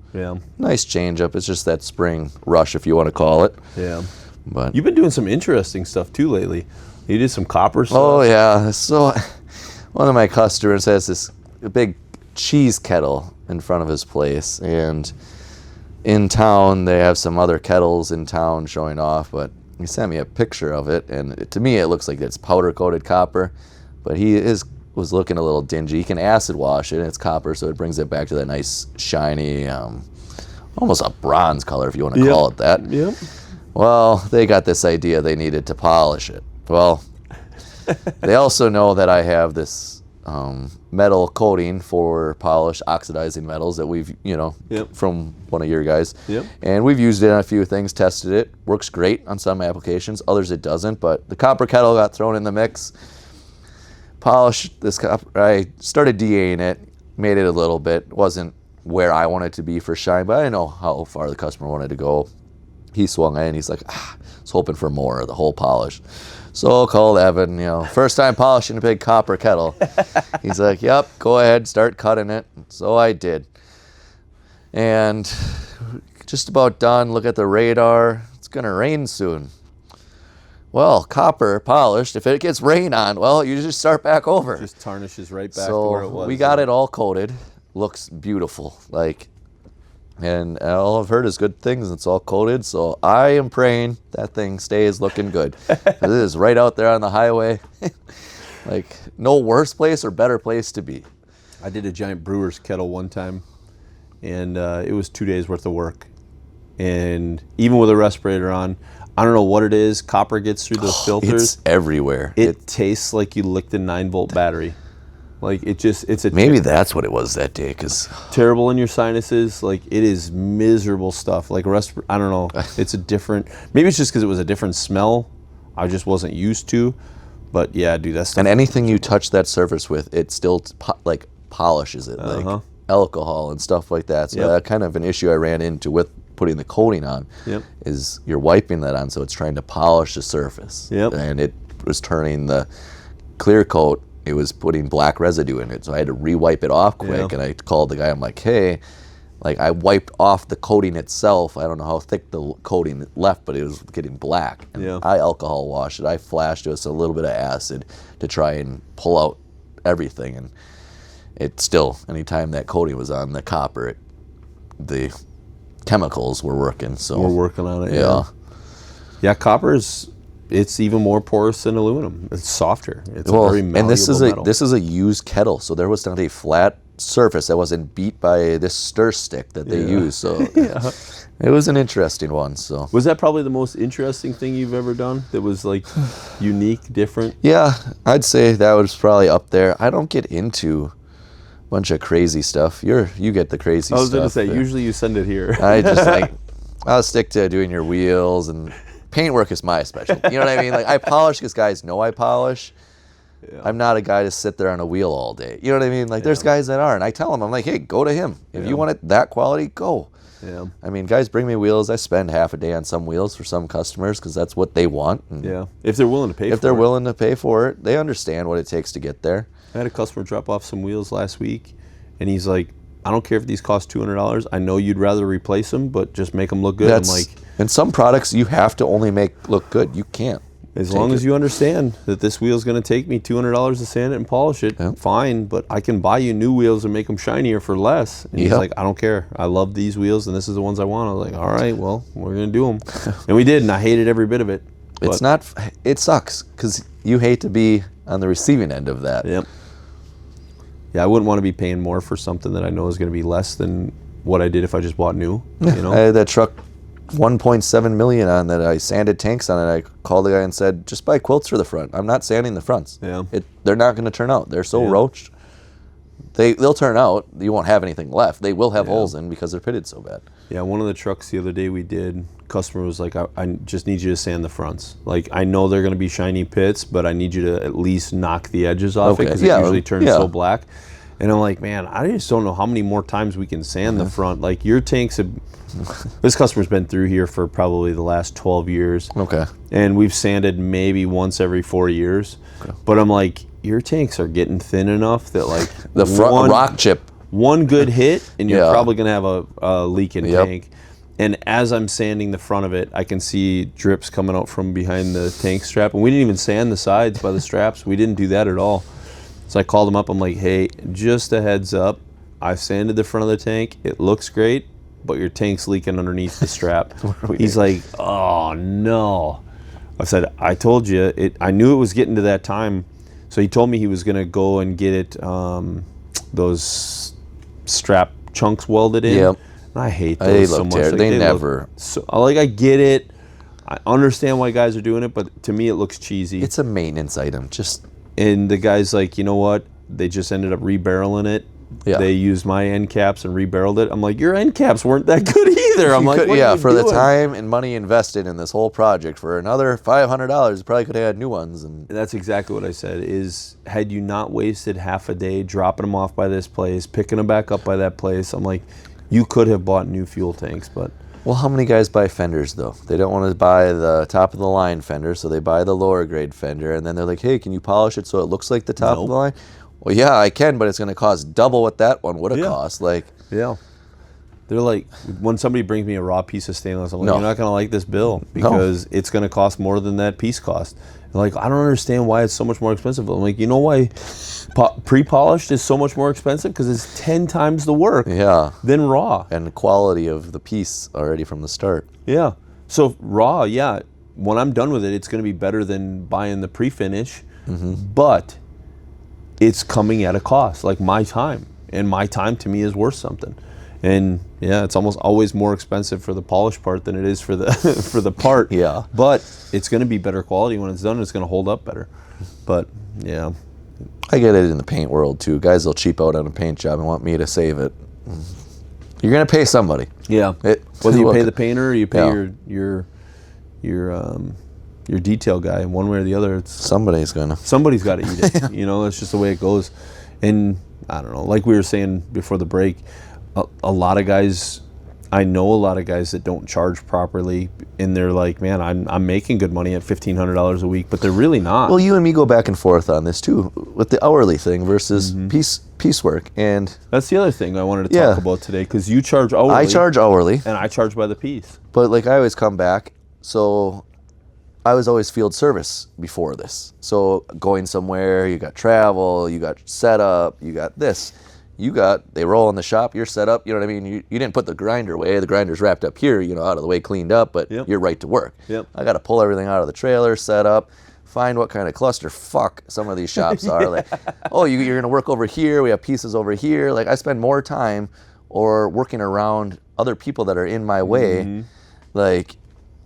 [SPEAKER 4] nice change up. It's just that spring rush, if you want to call it.
[SPEAKER 3] Yeah.
[SPEAKER 4] But
[SPEAKER 3] you've been doing some interesting stuff too lately. You did some copper stuff.
[SPEAKER 4] Oh yeah. So one of my customers has this big cheese kettle in front of his place, and in town they have some other kettles in town showing off, but he sent me a picture of it, and to me it looks like it's powder-coated copper, but he was looking a little dingy. You can acid wash it, and it's copper, so it brings it back to that nice, shiny, almost a bronze color, if you want to call it that.
[SPEAKER 3] Yep.
[SPEAKER 4] Well, they got this idea they needed to polish it. Well, they also know that I have this metal coating for polish oxidizing metals that we've, from one of your guys.
[SPEAKER 3] Yep.
[SPEAKER 4] And we've used it on a few things, tested it. Works great on some applications, others it doesn't. But the copper kettle got thrown in the mix. Polished this copper. I started DAing it, made it a little bit. Wasn't where I wanted it to be for shine, but I know how far the customer wanted to go. He swung in, he's like, I was hoping for more of the whole polish. So I called Evan, first time polishing a big copper kettle. He's like, yep, go ahead, start cutting it. So I did. And just about done, look at the radar. It's going to rain soon. Well, copper polished, if it gets rain on, well, you just start back over.
[SPEAKER 3] Just tarnishes right back to where it was.
[SPEAKER 4] So we got it all coated. Looks beautiful. And all I've heard is good things. It's all coated, so I am praying that thing stays looking good. It is right out there on the highway. No worse place or better place to be.
[SPEAKER 3] I did a giant brewer's kettle one time, and it was 2 days worth of work. And even with a respirator on, I don't know what it is. Copper gets through those filters.
[SPEAKER 4] It's everywhere.
[SPEAKER 3] It tastes like you licked a 9-volt battery.
[SPEAKER 4] Maybe that's what it was that day, because
[SPEAKER 3] terrible in your sinuses. It is miserable stuff. I don't know. It's a different. Maybe it's just because it was a different smell. I just wasn't used to. But yeah, dude, that stuff.
[SPEAKER 4] And anything you touch that surface with, it still polishes it, alcohol and stuff like that. So that kind of an issue I ran into with putting the coating on.
[SPEAKER 3] Yep.
[SPEAKER 4] Is you're wiping that on, so it's trying to polish the surface.
[SPEAKER 3] Yep.
[SPEAKER 4] And it was turning the clear coat. It was putting black residue in it, so I had to re-wipe it off quick. And I called the guy. I'm like, hey, I wiped off the coating itself. I don't know how thick the coating left, but it was getting black. And I alcohol washed it. I flashed it with a little bit of acid to try and pull out everything, and it still, anytime that coating was on the copper, the chemicals were working. So
[SPEAKER 3] We're working on it.
[SPEAKER 4] yeah.
[SPEAKER 3] Yeah, it's even more porous than aluminum. It's softer. It's a very malleable
[SPEAKER 4] and this is
[SPEAKER 3] metal.
[SPEAKER 4] this is a used kettle, so there was not a flat surface that wasn't beat by this stir stick that they use. So it was an interesting one. So
[SPEAKER 3] Was that probably the most interesting thing you've ever done that was like unique, different?
[SPEAKER 4] yeah, I'd say that was probably up there. I don't get into a bunch of crazy stuff. You get the crazy stuff.
[SPEAKER 3] I was going to say, usually you send it here.
[SPEAKER 4] I just I'll stick to doing your wheels, and paintwork is my specialty. You know what I mean? Like, I polish because guys know I polish. Yeah. I'm not a guy to sit there on a wheel all day. You know what I mean? Like, there's guys that are, and I tell them, I'm like, hey, go to him. If you want it that quality, go.
[SPEAKER 3] Yeah.
[SPEAKER 4] I mean, guys bring me wheels. I spend half a day on some wheels for some customers because that's what they want. And
[SPEAKER 3] Yeah. If they're willing to pay for it.
[SPEAKER 4] if they're willing to pay for it, they understand what it takes to get there.
[SPEAKER 3] I had a customer drop off some wheels last week, and he's like, I don't care if these cost $200. I know you'd rather replace them, but just make them look good. I'm like,
[SPEAKER 4] and some products you have to only make look good. You can't.
[SPEAKER 3] as long as you understand that this wheel's going to take me $200 to sand it and polish it, fine, but I can buy you new wheels and make them shinier for less. And he's like, I don't care. I love these wheels, and this is the ones I want. I was like, all right, well, we're going to do them. And we did, and I hated every bit of it.
[SPEAKER 4] It sucks because you hate to be on the receiving end of that.
[SPEAKER 3] Yep. Yeah, I wouldn't want to be paying more for something that I know is going to be less than what I did if I just bought new. You know?
[SPEAKER 4] I had that truck 1.7 million on that I sanded tanks on it. I called the guy and said, just buy quilts for the front. I'm not sanding the fronts.
[SPEAKER 3] Yeah.
[SPEAKER 4] They're not going to turn out. They're so roached. They'll turn out. You won't have anything left. They will have holes in because they're pitted so bad.
[SPEAKER 3] Yeah, one of the trucks the other day we did, customer was like, I just need you to sand the fronts. Like, I know they're going to be shiny pits, but I need you to at least knock the edges off it because it usually turns so black. And I'm like, man, I just don't know how many more times we can sand the front. Like, your tanks have... This customer's been through here for probably the last 12 years.
[SPEAKER 4] Okay.
[SPEAKER 3] And we've sanded maybe once every 4 years. Okay. But I'm like, your tanks are getting thin enough that, like...
[SPEAKER 4] The front rock chip.
[SPEAKER 3] One good hit, and you're probably going to have a leak in tank. And as I'm sanding the front of it, I can see drips coming out from behind the tank strap. And we didn't even sand the sides by the straps. We didn't do that at all. So I called him up. I'm like, hey, just a heads up. I've sanded the front of the tank. It looks great, but your tank's leaking underneath the strap. He's like, oh, no. I said, I told you. I knew it was getting to that time. So he told me he was going to go and get it, those strap chunks welded in. Yep. And I hate those so much.
[SPEAKER 4] Like, they never.
[SPEAKER 3] I get it. I understand why guys are doing it, but to me it looks cheesy.
[SPEAKER 4] It's a maintenance item.
[SPEAKER 3] And the guy's like, you know what? They just ended up rebarreling it. Yeah. They used my end caps and rebarreled it. I'm like, your end caps weren't that good either. I'm like,
[SPEAKER 4] for the time and money invested in this whole project, for another $500, you probably could have had new ones. And
[SPEAKER 3] that's exactly what I said. Is had you not wasted half a day dropping them off by this place, picking them back up by that place, I'm like, you could have bought new fuel tanks, but.
[SPEAKER 4] Well, how many guys buy fenders, though? They don't want to buy the top-of-the-line fender, so they buy the lower-grade fender, and then they're like, hey, can you polish it so it looks like the top of the line? Well, yeah, I can, but it's going to cost double what that one would have cost.
[SPEAKER 3] Yeah. They're like, when somebody brings me a raw piece of stainless, I'm like, you're not going to like this bill because it's going to cost more than that piece cost. They're like, I don't understand why it's so much more expensive. I'm like, you know why pre-polished is so much more expensive? Because it's 10 times the work than raw.
[SPEAKER 4] And the quality of the piece already from the start.
[SPEAKER 3] Yeah. So raw, when I'm done with it, it's going to be better than buying the pre-finish. Mm-hmm. But it's coming at a cost, like my time. And my time to me is worth something. And it's almost always more expensive for the polished part than it is for the for the part.
[SPEAKER 4] Yeah.
[SPEAKER 3] But it's going to be better quality when it's done. It's going to hold up better. But
[SPEAKER 4] I get it in the paint world too. Guys will cheap out on a paint job and want me to save it. You're going to pay somebody.
[SPEAKER 3] Yeah. Whether you pay the painter or you pay your detail guy, one way or the other, somebody's got to eat it. You know, that's just the way it goes. And I don't know. Like we were saying before the break. A lot of guys, I know a lot of guys that don't charge properly, and they're like, man, I'm making good money at $1,500 a week, but they're really not.
[SPEAKER 4] Well, you and me go back and forth on this too, with the hourly thing versus piecework, and
[SPEAKER 3] that's the other thing I wanted to talk about today, because you charge hourly.
[SPEAKER 4] I charge hourly,
[SPEAKER 3] and I charge by the piece.
[SPEAKER 4] But like I always come back, so I was always field service before this. So going somewhere, you got travel, you got setup, you got this. They roll in the shop, you're set up, you know what I mean? You didn't put the grinder away. The grinder's wrapped up here, out of the way, cleaned up, but
[SPEAKER 3] Yep.
[SPEAKER 4] you're right to work.
[SPEAKER 3] Yep.
[SPEAKER 4] I got to pull everything out of the trailer, set up, find what kind of cluster fuck some of these shops are. Like, oh, you're going to work over here. We have pieces over here. Like, I spend more time or working around other people that are in my way. Like,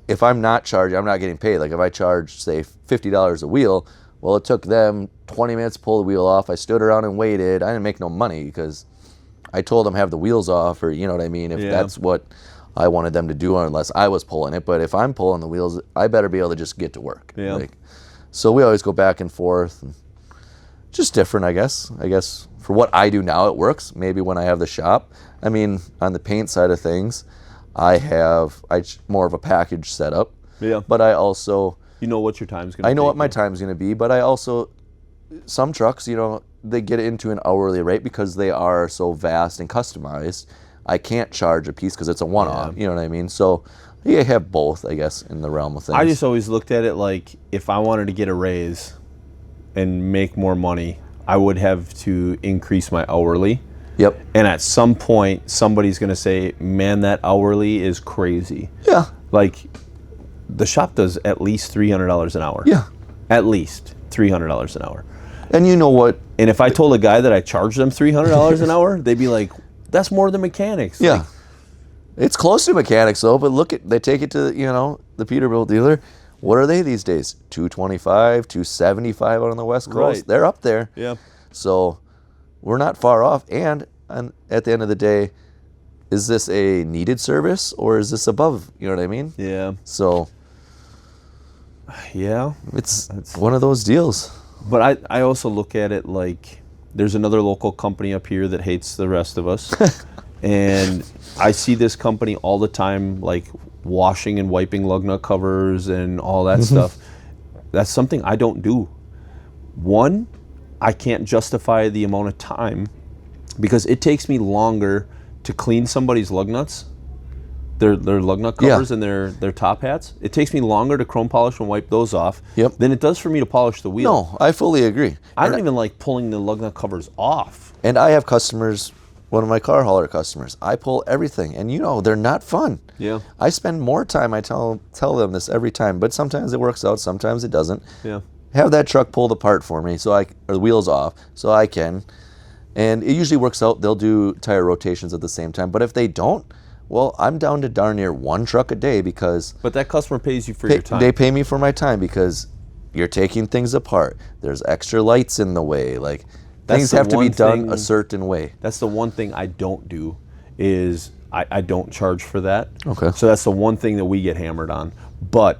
[SPEAKER 4] if I'm not charging, I'm not getting paid. Like, if I charge, say, $50 a wheel, well, it took them 20 minutes to pull the wheel off. I stood around and waited. I didn't make no money because I told them have the wheels off, or you know what I mean? If that's what I wanted them to do, unless I was pulling it. But if I'm pulling the wheels, I better be able to just get to work.
[SPEAKER 3] Yeah.
[SPEAKER 4] Like, so we always go back and forth. And just different, I guess. I guess for what I do now, it works. Maybe when I have the shop. I mean, on the paint side of things, I more of a package setup.
[SPEAKER 3] Yeah.
[SPEAKER 4] But I also...
[SPEAKER 3] You know what your time's going to be.
[SPEAKER 4] I know what my time's going to be, but I also... Some trucks, they get into an hourly rate because they are so vast and customized. I can't charge a piece because it's a one-off.
[SPEAKER 3] Yeah.
[SPEAKER 4] You know what I mean? So you have both, I guess, in the realm of things.
[SPEAKER 3] I just always looked at it like if I wanted to get a raise and make more money, I would have to increase my hourly.
[SPEAKER 4] Yep.
[SPEAKER 3] And at some point, somebody's going to say, man, that hourly is crazy.
[SPEAKER 4] Yeah.
[SPEAKER 3] Like, the shop does at least $300 an hour.
[SPEAKER 4] Yeah.
[SPEAKER 3] At least $300 an hour.
[SPEAKER 4] And you know what?
[SPEAKER 3] And if I told a guy that I charged them $300 an hour, they'd be like, that's more than mechanics.
[SPEAKER 4] Yeah.
[SPEAKER 3] Like,
[SPEAKER 4] It's close to mechanics though, but they take it to, the Peterbilt dealer. What are they these days? $225, $275 out on the West Coast.
[SPEAKER 3] Right.
[SPEAKER 4] They're up there.
[SPEAKER 3] yeah.
[SPEAKER 4] So we're not far off. And at the end of the day, is this a needed service or is this above? You know what I mean?
[SPEAKER 3] Yeah.
[SPEAKER 4] So
[SPEAKER 3] Yeah.
[SPEAKER 4] it's one of those deals.
[SPEAKER 3] But I also look at it like there's another local company up here that hates the rest of us. And I see this company all the time, like washing and wiping lug nut covers and all that stuff. That's something I don't do. One, I can't justify the amount of time because it takes me longer to clean somebody's lug nuts, their lug nut covers and their top hats. It takes me longer to chrome polish and wipe those off than it does for me to polish the wheel.
[SPEAKER 4] No, I fully agree.
[SPEAKER 3] I don't even like pulling the lug nut covers off.
[SPEAKER 4] And I have customers, one of my car hauler customers, I pull everything, and they're not fun.
[SPEAKER 3] Yeah.
[SPEAKER 4] I spend more time, I tell them this every time, but sometimes it works out, sometimes it doesn't.
[SPEAKER 3] Yeah.
[SPEAKER 4] Have that truck pulled apart for me, or the wheels off, so I can. And it usually works out, they'll do tire rotations at the same time, but if they don't, well, I'm down to darn near one truck a day because...
[SPEAKER 3] But that customer pays you for your time.
[SPEAKER 4] They pay me for my time because you're taking things apart. There's extra lights in the way. Like, things have to be done a certain way.
[SPEAKER 3] That's the one thing I don't do is I don't charge for that.
[SPEAKER 4] Okay.
[SPEAKER 3] So that's the one thing that we get hammered on. But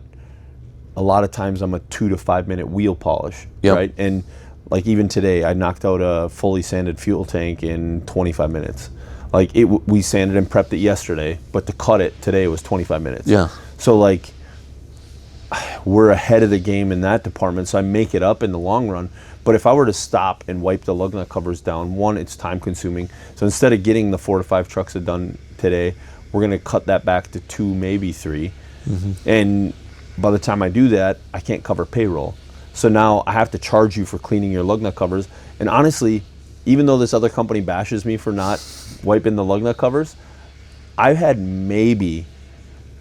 [SPEAKER 3] a lot of times I'm a 2 to 5 minute wheel polish, right? And like even today, I knocked out a fully sanded fuel tank in 25 minutes. Like we sanded and prepped it yesterday, but to cut it today was 25 minutes.
[SPEAKER 4] Yeah.
[SPEAKER 3] So like we're ahead of the game in that department, so I make it up in the long run. But if I were to stop and wipe the lug nut covers down, one, it's time consuming. So instead of getting the 4 to 5 trucks done today, we're gonna cut that back to 2, maybe 3. And by the time I do that, I can't cover payroll. So now I have to charge you for cleaning your lug nut covers. And honestly, even though this other company bashes me for not wiping the lug nut covers, I've had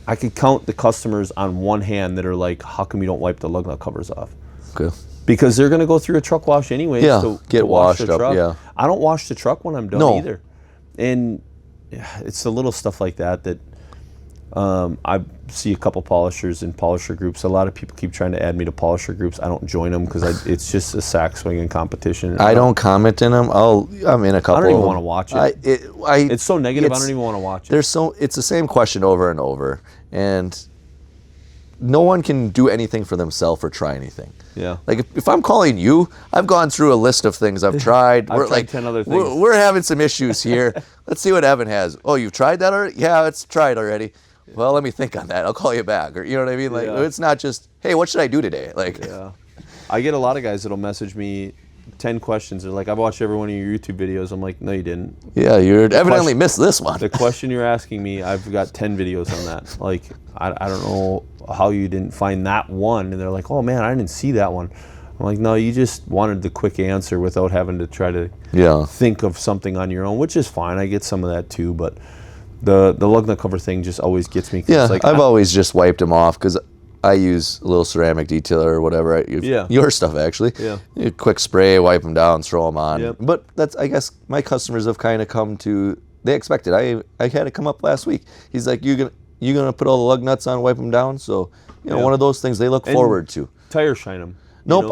[SPEAKER 3] I could count the customers on one hand that are like, how come you don't wipe the lug nut covers off?
[SPEAKER 4] Okay.
[SPEAKER 3] Because they're going to go through a truck wash anyway.
[SPEAKER 4] Yeah,
[SPEAKER 3] to
[SPEAKER 4] get
[SPEAKER 3] wash
[SPEAKER 4] washed
[SPEAKER 3] the
[SPEAKER 4] up,
[SPEAKER 3] truck.
[SPEAKER 4] yeah.
[SPEAKER 3] I don't wash the truck when I'm done
[SPEAKER 4] No.
[SPEAKER 3] either. And it's the little stuff like that I see a couple polishers in polisher groups. A lot of people keep trying to add me to polisher groups. I don't join them because it's just a sack swinging competition.
[SPEAKER 4] I don't comment in them. I'm in a couple.
[SPEAKER 3] I don't even
[SPEAKER 4] of them.
[SPEAKER 3] want to watch it. It's so negative. I don't even want to watch it.
[SPEAKER 4] It's the same question over and over, and no one can do anything for themselves or try anything.
[SPEAKER 3] Yeah.
[SPEAKER 4] Like if I'm calling you, I've gone through a list of things I've tried.
[SPEAKER 3] I've tried 10 other things.
[SPEAKER 4] We're having some issues here. Let's see what Evan has. Oh, you've tried that already? Yeah, it's tried already. Well, let me think on that. I'll call you back. Or you know what I mean? Like it's not just, hey, what should I do today? Like
[SPEAKER 3] I get a lot of guys that'll message me 10 questions. They're like, I've watched every one of your YouTube videos. I'm like, no, you didn't.
[SPEAKER 4] Yeah, you evidently missed this one.
[SPEAKER 3] The question you're asking me, I've got 10 videos on that. Like, I don't know how you didn't find that one. And they're like, oh man, I didn't see that one. I'm like, no, you just wanted the quick answer without having to try to think of something on your own, which is fine. I get some of that too, but the lug nut cover thing just always gets me.
[SPEAKER 4] Yeah,
[SPEAKER 3] it's like,
[SPEAKER 4] I've always just wiped them off because I use a little ceramic detailer or whatever. Your stuff, actually. Yeah. You quick spray, wipe them down, throw them on. Yep. But that's, I guess, my customers have kind of come to, they expect it. I had it come up last week. He's like, you gonna put all the lug nuts on, wipe them down? So, one of those things they look forward to.
[SPEAKER 3] Tire shine them.
[SPEAKER 4] Nope,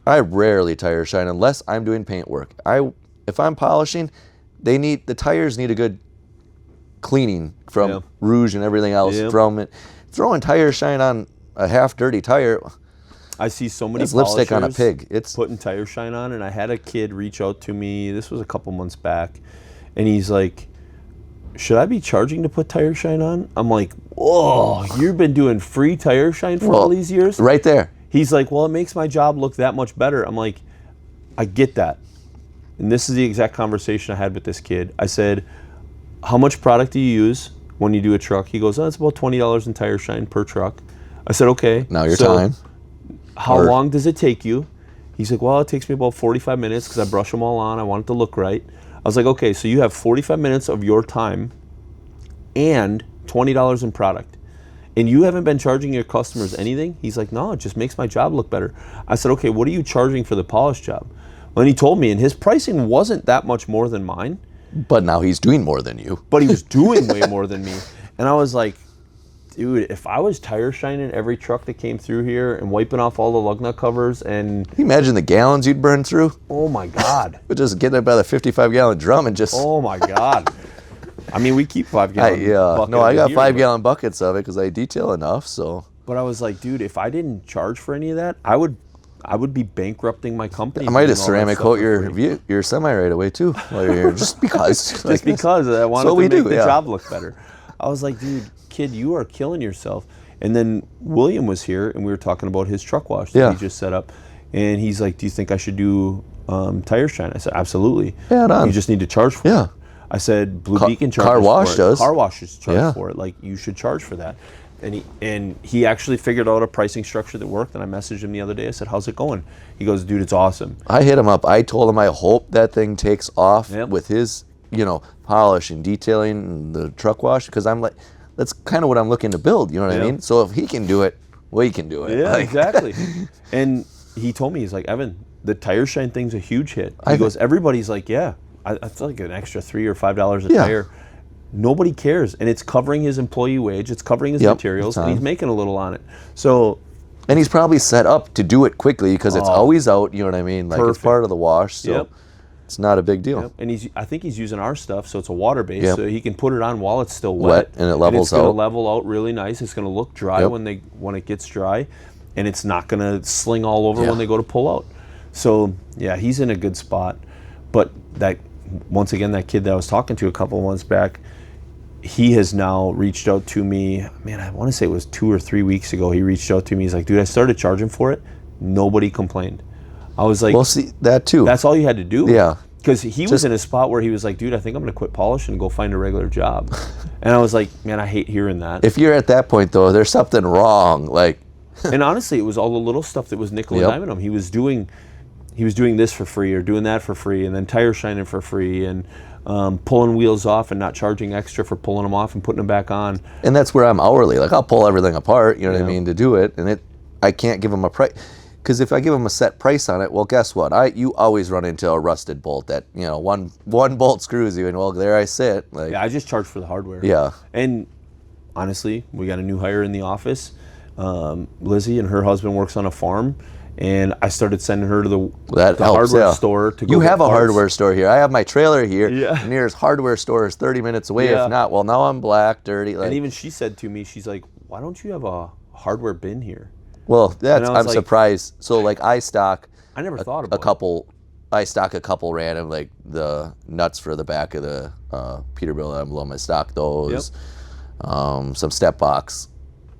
[SPEAKER 4] I rarely tire shine unless I'm doing paint work. If I'm polishing, the tires need a good cleaning from rouge and everything else from it. Throwing tire shine on a half dirty tire.
[SPEAKER 3] I see so many
[SPEAKER 4] it's lipstick on a pig. It's
[SPEAKER 3] putting tire shine on, and I had a kid reach out to me. This was a couple months back, and he's like, should I be charging to put tire shine on? I'm like, whoa, you've been doing free tire shine for all these years?
[SPEAKER 4] Right there.
[SPEAKER 3] He's like, well, it makes my job look that much better. I'm like, I get that. And this is the exact conversation I had with this kid. I said, how much product do you use when you do a truck? He goes, oh, it's about $20 in tire shine per truck. I said, okay.
[SPEAKER 4] Now your time.
[SPEAKER 3] How long does it take you? He's like, well, it takes me about 45 minutes because I brush them all on. I want it to look right. I was like, okay, so you have 45 minutes of your time and $20 in product. And you haven't been charging your customers anything? He's like, no, it just makes my job look better. I said, okay, what are you charging for the polish job? Well, and he told me, and his pricing wasn't that much more than mine.
[SPEAKER 4] But now he's doing more than you.
[SPEAKER 3] But he was doing way more than me. And I was like, dude, if I was tire shining every truck that came through here and wiping off all the lug nut covers and...
[SPEAKER 4] Can you imagine the gallons you'd burn through?
[SPEAKER 3] Oh my God.
[SPEAKER 4] But just get it by the 55-gallon drum and just...
[SPEAKER 3] Oh my God. I mean, we keep 5-gallon buckets.
[SPEAKER 4] No, I got 5-gallon buckets of it because I detail enough, so...
[SPEAKER 3] But I was like, dude, if I didn't charge for any of that, I would be bankrupting my company.
[SPEAKER 4] I might have ceramic coat your semi right away too while you're here, just because.
[SPEAKER 3] Just because I wanted to make the job look better. I was like, dude, kid, you are killing yourself. And then William was here, and we were talking about his truck wash that he just set up. And he's like, do you think I should do tire shine? I said, absolutely.
[SPEAKER 4] Yeah,
[SPEAKER 3] you just need to charge for it. I said, Blue Beacon charges
[SPEAKER 4] car wash
[SPEAKER 3] for it.
[SPEAKER 4] does.
[SPEAKER 3] Car washes charge for it. Like, you should charge for that. And he actually figured out a pricing structure that worked, and I messaged him the other day. I said, how's it going? He goes, dude, it's awesome.
[SPEAKER 4] I hit him up. I told him I hope that thing takes off with his, polish and detailing and the truck wash, because I'm like, that's kind of what I'm looking to build, you know what I mean? So if he can do it, we can do it.
[SPEAKER 3] Yeah, exactly. And he told me, he's like, Evan, the tire shine thing's a huge hit. He goes, everybody's like, yeah, I feel like an extra $3 or $5 a tire. Nobody cares, and it's covering his employee wage, it's covering his materials, and he's making a little on it. So,
[SPEAKER 4] and he's probably set up to do it quickly because it's always out, you know what I mean? Like it's part of the wash, so it's not a big deal.
[SPEAKER 3] And I think he's using our stuff, so it's a water base, so he can put it on while it's still wet,
[SPEAKER 4] and it levels out.
[SPEAKER 3] It's going to level out really nice. It's going to look dry when it gets dry, and it's not going to sling all over when they go to pull out. So yeah, he's in a good spot. But once again, that kid that I was talking to a couple months back, he has now reached out to me. Man, I want to say it was 2 or 3 weeks ago. He reached out to me. He's like, dude, I started charging for it. Nobody complained. I was like,
[SPEAKER 4] well, see, that too.
[SPEAKER 3] That's all you had to do.
[SPEAKER 4] Yeah.
[SPEAKER 3] Because he was in a spot where he was like, dude, I think I'm going to quit polishing and go find a regular job. And I was like, man, I hate hearing that.
[SPEAKER 4] If you're at that point, though, there's something wrong. Like,
[SPEAKER 3] and honestly, it was all the little stuff that was nickel and diming him. He was doing this for free or doing that for free, and then tire shining for free, and pulling wheels off and not charging extra for pulling them off and putting them back on.
[SPEAKER 4] And that's where I'm hourly. Like, I'll pull everything apart, you know what I mean, to do it. And I can't give them a price. Because if I give them a set price on it, well, guess what? You always run into a rusted bolt that, one bolt screws you, and well, there I sit. Like,
[SPEAKER 3] yeah, I just charge for the hardware.
[SPEAKER 4] Yeah.
[SPEAKER 3] And honestly, we got a new hire in the office. Lizzie and her husband works on a farm. And I started sending her to the hardware store to go
[SPEAKER 4] You have
[SPEAKER 3] get
[SPEAKER 4] a
[SPEAKER 3] parts.
[SPEAKER 4] hardware store here. I have my trailer here.
[SPEAKER 3] Yeah.
[SPEAKER 4] The nearest hardware store is 30 minutes away. If not, well, now I'm black, dirty. Like,
[SPEAKER 3] and even she said to me, she's like, why don't you have a hardware bin here?
[SPEAKER 4] Well, I'm surprised. So, like, I stock
[SPEAKER 3] I never thought about
[SPEAKER 4] I stock a couple random, like the nuts for the back of the Peterbilt emblem. I stock those. Some step box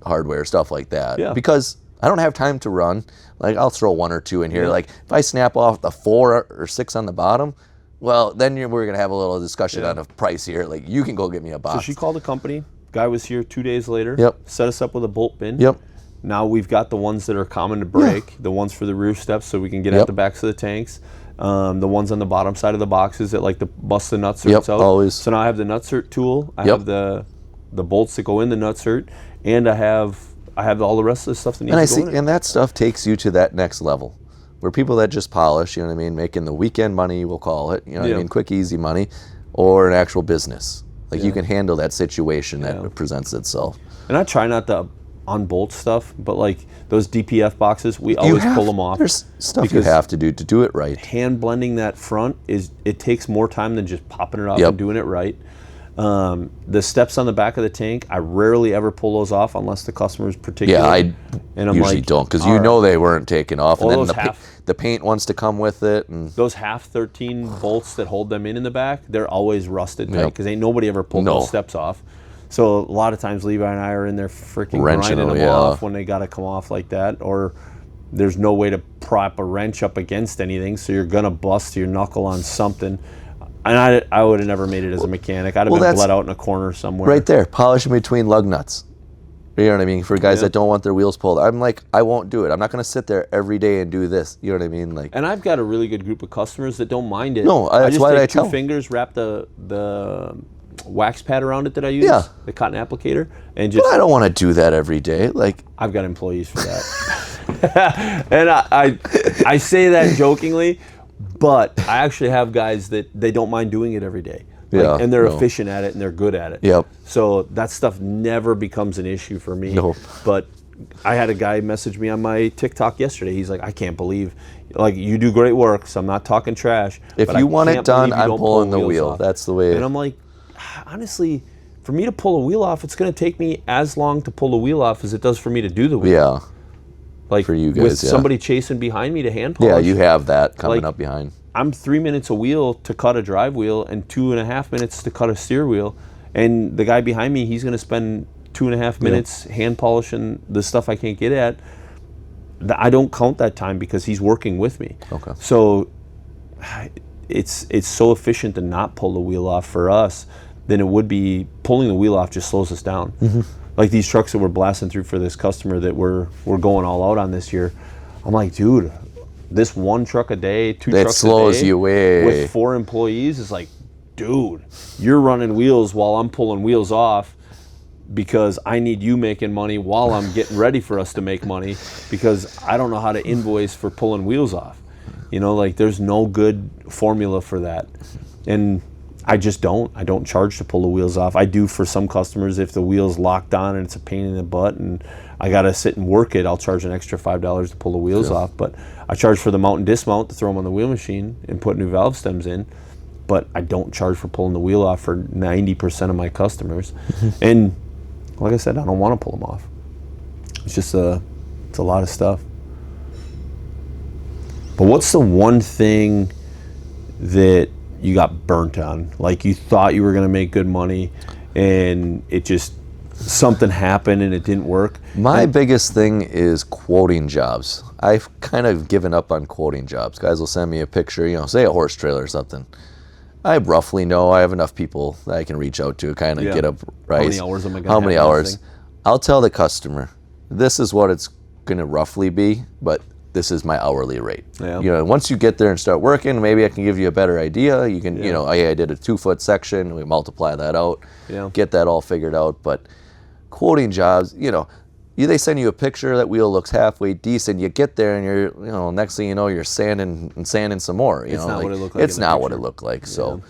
[SPEAKER 4] hardware, stuff like that.
[SPEAKER 3] Yeah.
[SPEAKER 4] Because I don't have time to run. Like, I'll throw 1 or 2 in here.
[SPEAKER 3] Yeah.
[SPEAKER 4] Like, if I snap off the 4 or 6 on the bottom, well, then we're going to have a little discussion on a price here. Like, you can go get me a box.
[SPEAKER 3] So she called the company. Guy was here 2 days later.
[SPEAKER 4] Yep.
[SPEAKER 3] Set us up with a bolt bin.
[SPEAKER 4] Yep.
[SPEAKER 3] Now we've got the ones that are common to break, the ones for the rear steps so we can get at the backs of the tanks. The ones on the bottom side of the boxes that like to bust the nutserts out.
[SPEAKER 4] Always.
[SPEAKER 3] So now I have the nutsert tool. I have the bolts that go in the nutsert, and I have all the rest of the stuff that needs to go in it.
[SPEAKER 4] And that stuff takes you to that next level. Where people that just polish, you know what I mean, making the weekend money, we'll call it, you know what I mean, quick, easy money, or an actual business. Like you can handle that situation that presents itself.
[SPEAKER 3] And I try not to unbolt stuff, but like those DPF boxes, we always pull them off.
[SPEAKER 4] There's stuff you have to do it right.
[SPEAKER 3] Hand blending that front it takes more time than just popping it off and doing it right. The steps on the back of the tank, I rarely ever pull those off unless the customer's particular.
[SPEAKER 4] Yeah, I
[SPEAKER 3] and I'm
[SPEAKER 4] usually
[SPEAKER 3] like,
[SPEAKER 4] don't, because you know they weren't taken off, and then
[SPEAKER 3] those
[SPEAKER 4] the paint wants to come with it. And
[SPEAKER 3] those half 13 bolts that hold them in the back, they're always rusted tight because ain't nobody ever pulled those steps off. So a lot of times Levi and I are in there freaking grinding them off when they got to come off like that, or there's no way to prop a wrench up against anything, so you're gonna bust your knuckle on something. And I would have never made it as a mechanic. I'd have been bled out in a corner somewhere.
[SPEAKER 4] Right there, polishing between lug nuts. You know what I mean? For guys that don't want their wheels pulled, I'm like, I won't do it. I'm not going to sit there every day and do this. You know what I mean? Like,
[SPEAKER 3] and I've got a really good group of customers that don't mind it.
[SPEAKER 4] No,
[SPEAKER 3] I
[SPEAKER 4] that's
[SPEAKER 3] just
[SPEAKER 4] why
[SPEAKER 3] take
[SPEAKER 4] I
[SPEAKER 3] two
[SPEAKER 4] tell
[SPEAKER 3] fingers, wrap the wax pad around it that I use, the cotton applicator, and just.
[SPEAKER 4] But I don't want to do that every day. Like,
[SPEAKER 3] I've got employees for that, and I say that jokingly. But I actually have guys that they don't mind doing it every day. And they're efficient at it and they're good at it.
[SPEAKER 4] Yep.
[SPEAKER 3] So that stuff never becomes an issue for me.
[SPEAKER 4] No.
[SPEAKER 3] But I had a guy message me on my TikTok yesterday. He's like, I can't believe, like, you do great work, so I'm not talking trash.
[SPEAKER 4] If you want it done, I'm pulling the wheel. That's the way.
[SPEAKER 3] And I'm like, honestly, for me to pull a wheel off, it's going to take me as long to pull the wheel off as it does for me to do the wheel.
[SPEAKER 4] Yeah.
[SPEAKER 3] Like
[SPEAKER 4] for you guys,
[SPEAKER 3] with somebody chasing behind me to hand polish.
[SPEAKER 4] Yeah, you have that coming up behind.
[SPEAKER 3] I'm 3 minutes a wheel to cut a drive wheel and 2.5 minutes to cut a steer wheel. And the guy behind me, he's going to spend 2.5 minutes hand polishing the stuff I can't get at. I don't count that time because he's working with me.
[SPEAKER 4] Okay.
[SPEAKER 3] So it's so efficient to not pull the wheel off for us than it would be. Pulling the wheel off just slows us down. Mm-hmm. Like these trucks that we're blasting through for this customer that we're going all out on this year. I'm like, dude, this one truck a day, two trucks a day. That
[SPEAKER 4] slows you way.
[SPEAKER 3] With 4 employees is like, dude, you're running wheels while I'm pulling wheels off because I need you making money while I'm getting ready for us to make money because I don't know how to invoice for pulling wheels off. You know, like there's no good formula for that. And I just don't. I don't charge to pull the wheels off. I do for some customers if the wheel's locked on and it's a pain in the butt and I got to sit and work it, I'll charge an extra $5 to pull the wheels off. But I charge for the mount and dismount to throw them on the wheel machine and put new valve stems in. But I don't charge for pulling the wheel off for 90% of my customers. And like I said, I don't want to pull them off. It's just it's a lot of stuff. But what's the one thing that you got burnt on? Like you thought you were going to make good money and it just, something happened and it didn't work?
[SPEAKER 4] My biggest thing is quoting jobs. I've kind of given up on quoting jobs. Guys will send me a picture, you know, say a horse trailer or something. I roughly know I have enough people that I can reach out to kind of get a price.
[SPEAKER 3] How many hours am I going to
[SPEAKER 4] How many hours? I'll tell the customer, this is what it's going to roughly be, but this is my hourly rate.
[SPEAKER 3] Yeah.
[SPEAKER 4] You know, once you get there and start working, maybe I can give you a better idea. You can, you know, I did a 2-foot section. We multiply that out, get that all figured out. But quoting jobs, you know, they send you a picture, that wheel looks halfway decent. You get there and you're, you know, next thing you know, you're sanding some more. You
[SPEAKER 3] it's
[SPEAKER 4] know,
[SPEAKER 3] not
[SPEAKER 4] like,
[SPEAKER 3] what it looked like.
[SPEAKER 4] It's not what it looked like. So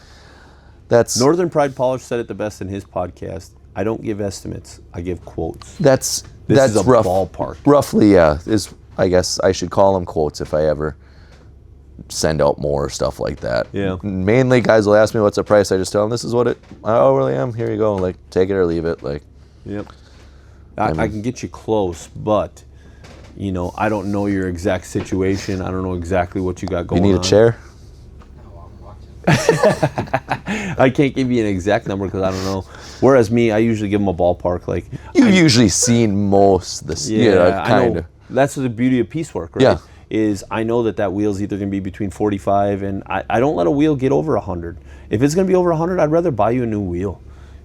[SPEAKER 4] that's
[SPEAKER 3] Northern Pride Polish said it the best in his podcast. I don't give estimates. I give quotes.
[SPEAKER 4] That's
[SPEAKER 3] is a
[SPEAKER 4] rough,
[SPEAKER 3] ballpark.
[SPEAKER 4] Roughly, is I guess I should call them quotes if I ever send out more stuff like that.
[SPEAKER 3] Yeah.
[SPEAKER 4] Mainly, guys will ask me what's the price. I just tell them this is what I hourly am. Here you go. Like, take it or leave it. Like.
[SPEAKER 3] Yep. I can get you close, but you know, I don't know your exact situation. I don't know exactly what you got going on.
[SPEAKER 4] You need a chair?
[SPEAKER 3] I can't give you an exact number because I don't know. Whereas me, I usually give them a ballpark. Like
[SPEAKER 4] you've usually seen most this.
[SPEAKER 3] Yeah,
[SPEAKER 4] kind of.
[SPEAKER 3] That's the beauty of piecework, right?
[SPEAKER 4] Yeah.
[SPEAKER 3] Is I know that wheel's either going to be between 45 and I don't let a wheel get over 100. If it's going to be over 100, I'd rather buy you a new wheel,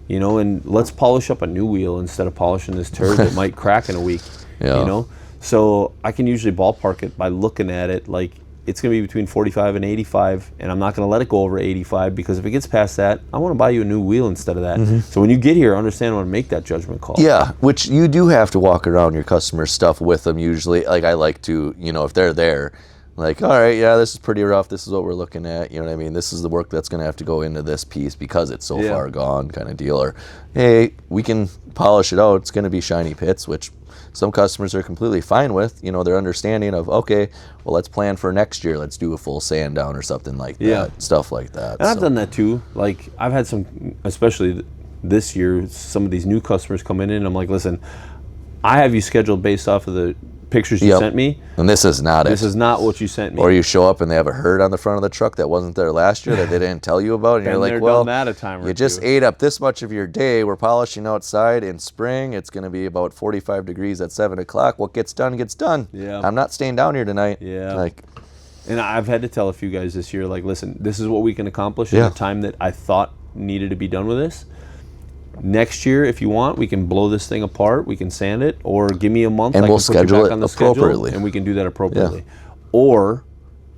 [SPEAKER 3] you know, and let's polish up a new wheel instead of polishing this turd that might crack in a week,
[SPEAKER 4] Yeah.
[SPEAKER 3] you know? So I can usually ballpark it by looking at it like it's going to be between 45 and 85, and I'm not going to let it go over 85 because if it gets past that, I want to buy you a new wheel instead of that. So when you get here, understand how to make that judgment call.
[SPEAKER 4] Yeah, which you do have to walk around your customer stuff with them usually. Like I like to, you know, if they're there, like, all right, yeah, this is pretty rough. This is what we're looking at. You know what I mean? This is the work that's going to have to go into this piece because it's so far gone kind of deal. Or, hey, we can polish it out. It's going to be shiny pits, which some customers are completely fine with. You know, they're understanding of, okay, well, let's plan for next year. Let's do a full sand down or something like that. Stuff like that.
[SPEAKER 3] And I've done that too. Like, I've had some, especially this year, some of these new customers come in and I'm like, listen, I have you scheduled based off of the pictures you sent me.
[SPEAKER 4] And this is not it.
[SPEAKER 3] This is not what you sent me.
[SPEAKER 4] Or you show up and they have a herd on the front of the truck that wasn't there last year that they didn't tell you about. And you're like, well, you just ate up this much of your day. We're polishing outside in spring. It's going to be about 45 degrees at 7 o'clock. What gets done gets done.
[SPEAKER 3] Yeah.
[SPEAKER 4] I'm not staying down here tonight.
[SPEAKER 3] Yeah.
[SPEAKER 4] Like,
[SPEAKER 3] and I've had to tell a few guys this year, like, listen, this is what we can accomplish in the time that I thought needed to be done with this. Next year, if you want, we can blow this thing apart. We can sand it, or give me a month.
[SPEAKER 4] And
[SPEAKER 3] I
[SPEAKER 4] we'll
[SPEAKER 3] can put you
[SPEAKER 4] schedule
[SPEAKER 3] back
[SPEAKER 4] it
[SPEAKER 3] on the
[SPEAKER 4] appropriately.
[SPEAKER 3] schedule, and we can do that appropriately. Or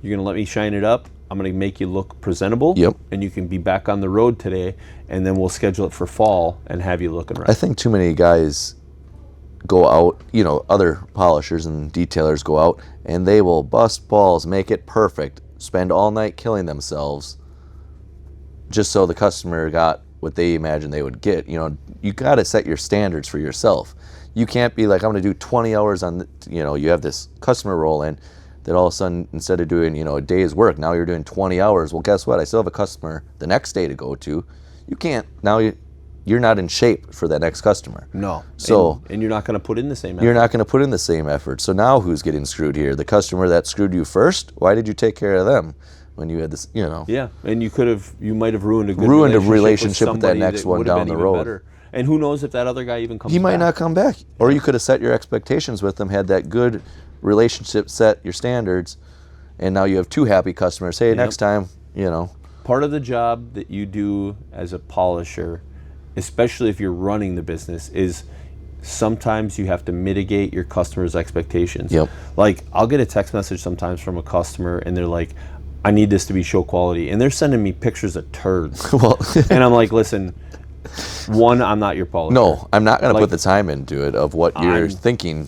[SPEAKER 3] you're going to let me shine it up. I'm going to make you look presentable. And you can be back on the road today, and then we'll schedule it for fall and have you looking right.
[SPEAKER 4] I think too many guys go out, you know, other polishers and detailers go out, and they will bust balls, make it perfect, spend all night killing themselves just so the customer got what they imagine they would get. You know, you got to set your standards for yourself. You can't be like, I'm going to do 20 hours on, you know, you have this customer roll in that all of a sudden, instead of doing, you know, a day's work, now you're doing 20 hours. Well, guess what? I still have a customer the next day to go to. You can't, now you're not in shape for that next customer.
[SPEAKER 3] No.
[SPEAKER 4] So,
[SPEAKER 3] and you're not going to put in the same effort.
[SPEAKER 4] You're not going to put in the same effort. So now who's getting screwed here? The customer that screwed you first? Why did you take care of them? When you had this, you know.
[SPEAKER 3] Yeah, and you might have ruined a good
[SPEAKER 4] relationship with that next one down the road.
[SPEAKER 3] Better. And who knows if that other guy even comes back.
[SPEAKER 4] He might not come back. Or you could have set your expectations with them, had that good relationship, set your standards, and now you have two happy customers. Hey, next time, you know.
[SPEAKER 3] Part of the job that you do as a polisher, especially if you're running the business, is sometimes you have to mitigate your customers' expectations. Like, I'll get a text message sometimes from a customer, and they're like, I need this to be show quality. And they're sending me pictures of turds. And I'm like, listen, one, I'm not your polisher.
[SPEAKER 4] No, I'm not going to put the time into it of what you're thinking.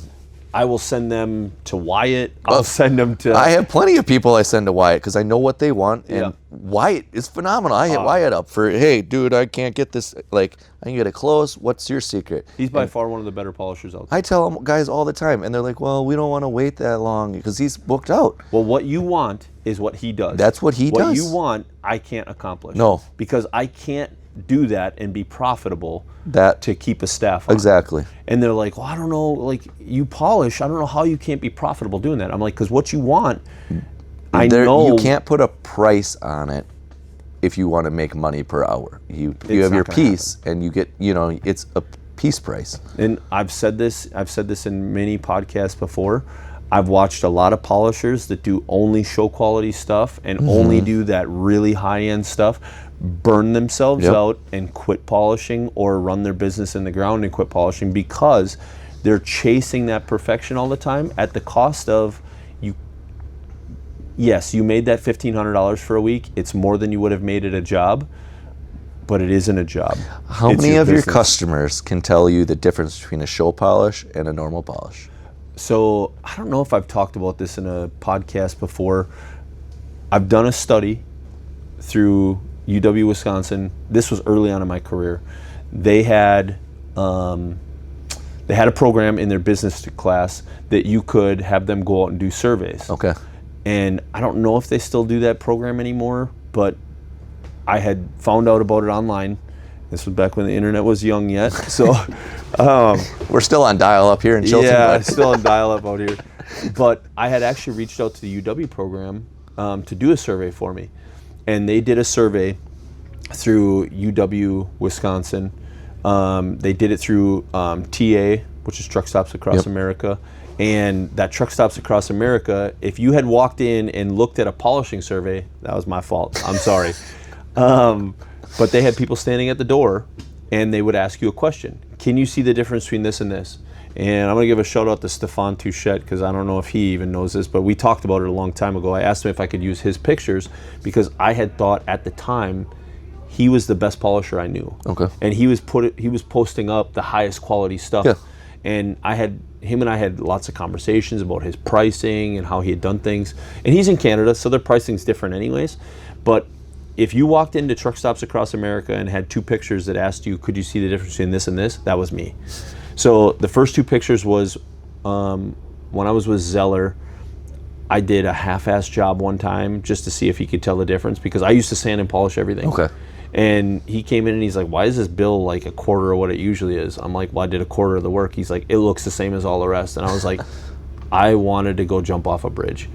[SPEAKER 3] I will send them to Wyatt. I'll send them to...
[SPEAKER 4] I have plenty of people I send to Wyatt because I know what they want. And Wyatt is phenomenal. I hit Wyatt up for, hey, dude, I can't get this. Like, I can get it close. What's your secret?
[SPEAKER 3] He's by far one of the better polishers out there.
[SPEAKER 4] I tell them guys all the time. And they're like, well, we don't want to wait that long because he's booked out.
[SPEAKER 3] Well, what you want is what he does.
[SPEAKER 4] That's what he does.
[SPEAKER 3] What you want, I can't accomplish.
[SPEAKER 4] No.
[SPEAKER 3] Because I can't do that and be profitable to keep a staff on.
[SPEAKER 4] Exactly.
[SPEAKER 3] And they're like, well, I don't know, like, you polish, I don't know how you can't be profitable doing that. I'm like, because what you want, I know.
[SPEAKER 4] You can't put a price on it if you want to make money per hour. You have your piece and you get, you know, it's a piece price.
[SPEAKER 3] And I've said this in many podcasts before. I've watched a lot of polishers that do only show quality stuff and only do that really high-end stuff, burn themselves out and quit polishing, or run their business in the ground and quit polishing because they're chasing that perfection all the time at the cost of you. Yes, you made that $1,500 for a week. It's more than you would have made at a job, but it isn't a job.
[SPEAKER 4] How many of your customers can tell you the difference between a show polish and a normal polish?
[SPEAKER 3] So I don't know if I've talked about this in a podcast before. I've done a study through UW Wisconsin. This was early on in my career. They had a program in their business class that you could have them go out and do surveys.
[SPEAKER 4] Okay.
[SPEAKER 3] And I don't know if they still do that program anymore, but I had found out about it online. This was back when the internet was young yet. So
[SPEAKER 4] we're still on dial-up here in Chilton.
[SPEAKER 3] Yeah, still on dial-up out here. But I had actually reached out to the UW program to do a survey for me. And they did a survey through UW Wisconsin. They did it through TA, which is Truck Stops Across America. And that Truck Stops Across America, if you had walked in and looked at a polishing survey, that was my fault. I'm sorry. But they had people standing at the door, and they would ask you a question. Can you see the difference between this and this? And I'm going to give a shout out to Stefan Touchette, because I don't know if he even knows this, but we talked about it a long time ago. I asked him if I could use his pictures, because I had thought at the time he was the best polisher I knew.
[SPEAKER 4] Okay.
[SPEAKER 3] And he was posting up the highest quality stuff.
[SPEAKER 4] Yeah.
[SPEAKER 3] And him and I had lots of conversations about his pricing and how he had done things. And he's in Canada, so their pricing's different anyways. But if you walked into Truck Stops Across America and had two pictures that asked you, could you see the difference between this and this? That was me. So the first two pictures was when I was with Zeller, I did a half-assed job one time just to see if he could tell the difference, because I used to sand and polish everything.
[SPEAKER 4] Okay.
[SPEAKER 3] And he came in and he's like, why is this bill like a quarter of what it usually is? I'm like, well, I did a quarter of the work. He's like, it looks the same as all the rest. And I was like, I wanted to go jump off a bridge,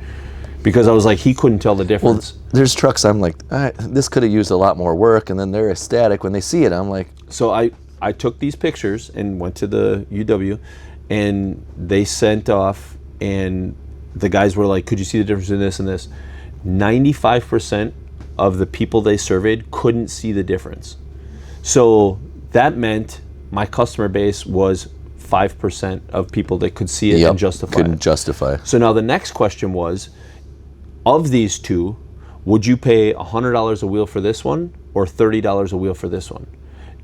[SPEAKER 3] because I was like, he couldn't tell the difference.
[SPEAKER 4] Well, there's trucks I'm like, this could have used a lot more work, and then they're ecstatic when they see it. I'm like,
[SPEAKER 3] so I took these pictures and went to the UW, and they sent off, and the guys were like, could you see the difference in this and this? 95% of the people they surveyed couldn't see the difference. So that meant my customer base was 5% of people that could see it and justify
[SPEAKER 4] couldn't
[SPEAKER 3] it.
[SPEAKER 4] justify.
[SPEAKER 3] So now the next question was, of these two, would you pay $100 a wheel for this one or $30 a wheel for this one?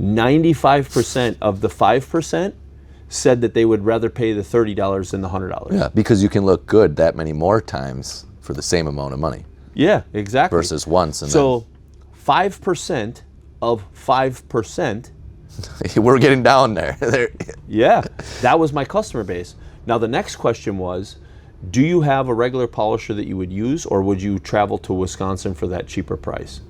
[SPEAKER 3] 95% of the 5% said that they would rather pay the $30 than the $100.
[SPEAKER 4] Yeah, because you can look good that many more times for the same amount of money.
[SPEAKER 3] Yeah, exactly.
[SPEAKER 4] Versus once. And
[SPEAKER 3] so 5% of 5%.
[SPEAKER 4] then we're getting down there.
[SPEAKER 3] Yeah, that was my customer base. Now the next question was, do you have a regular polisher that you would use, or would you travel to Wisconsin for that cheaper price?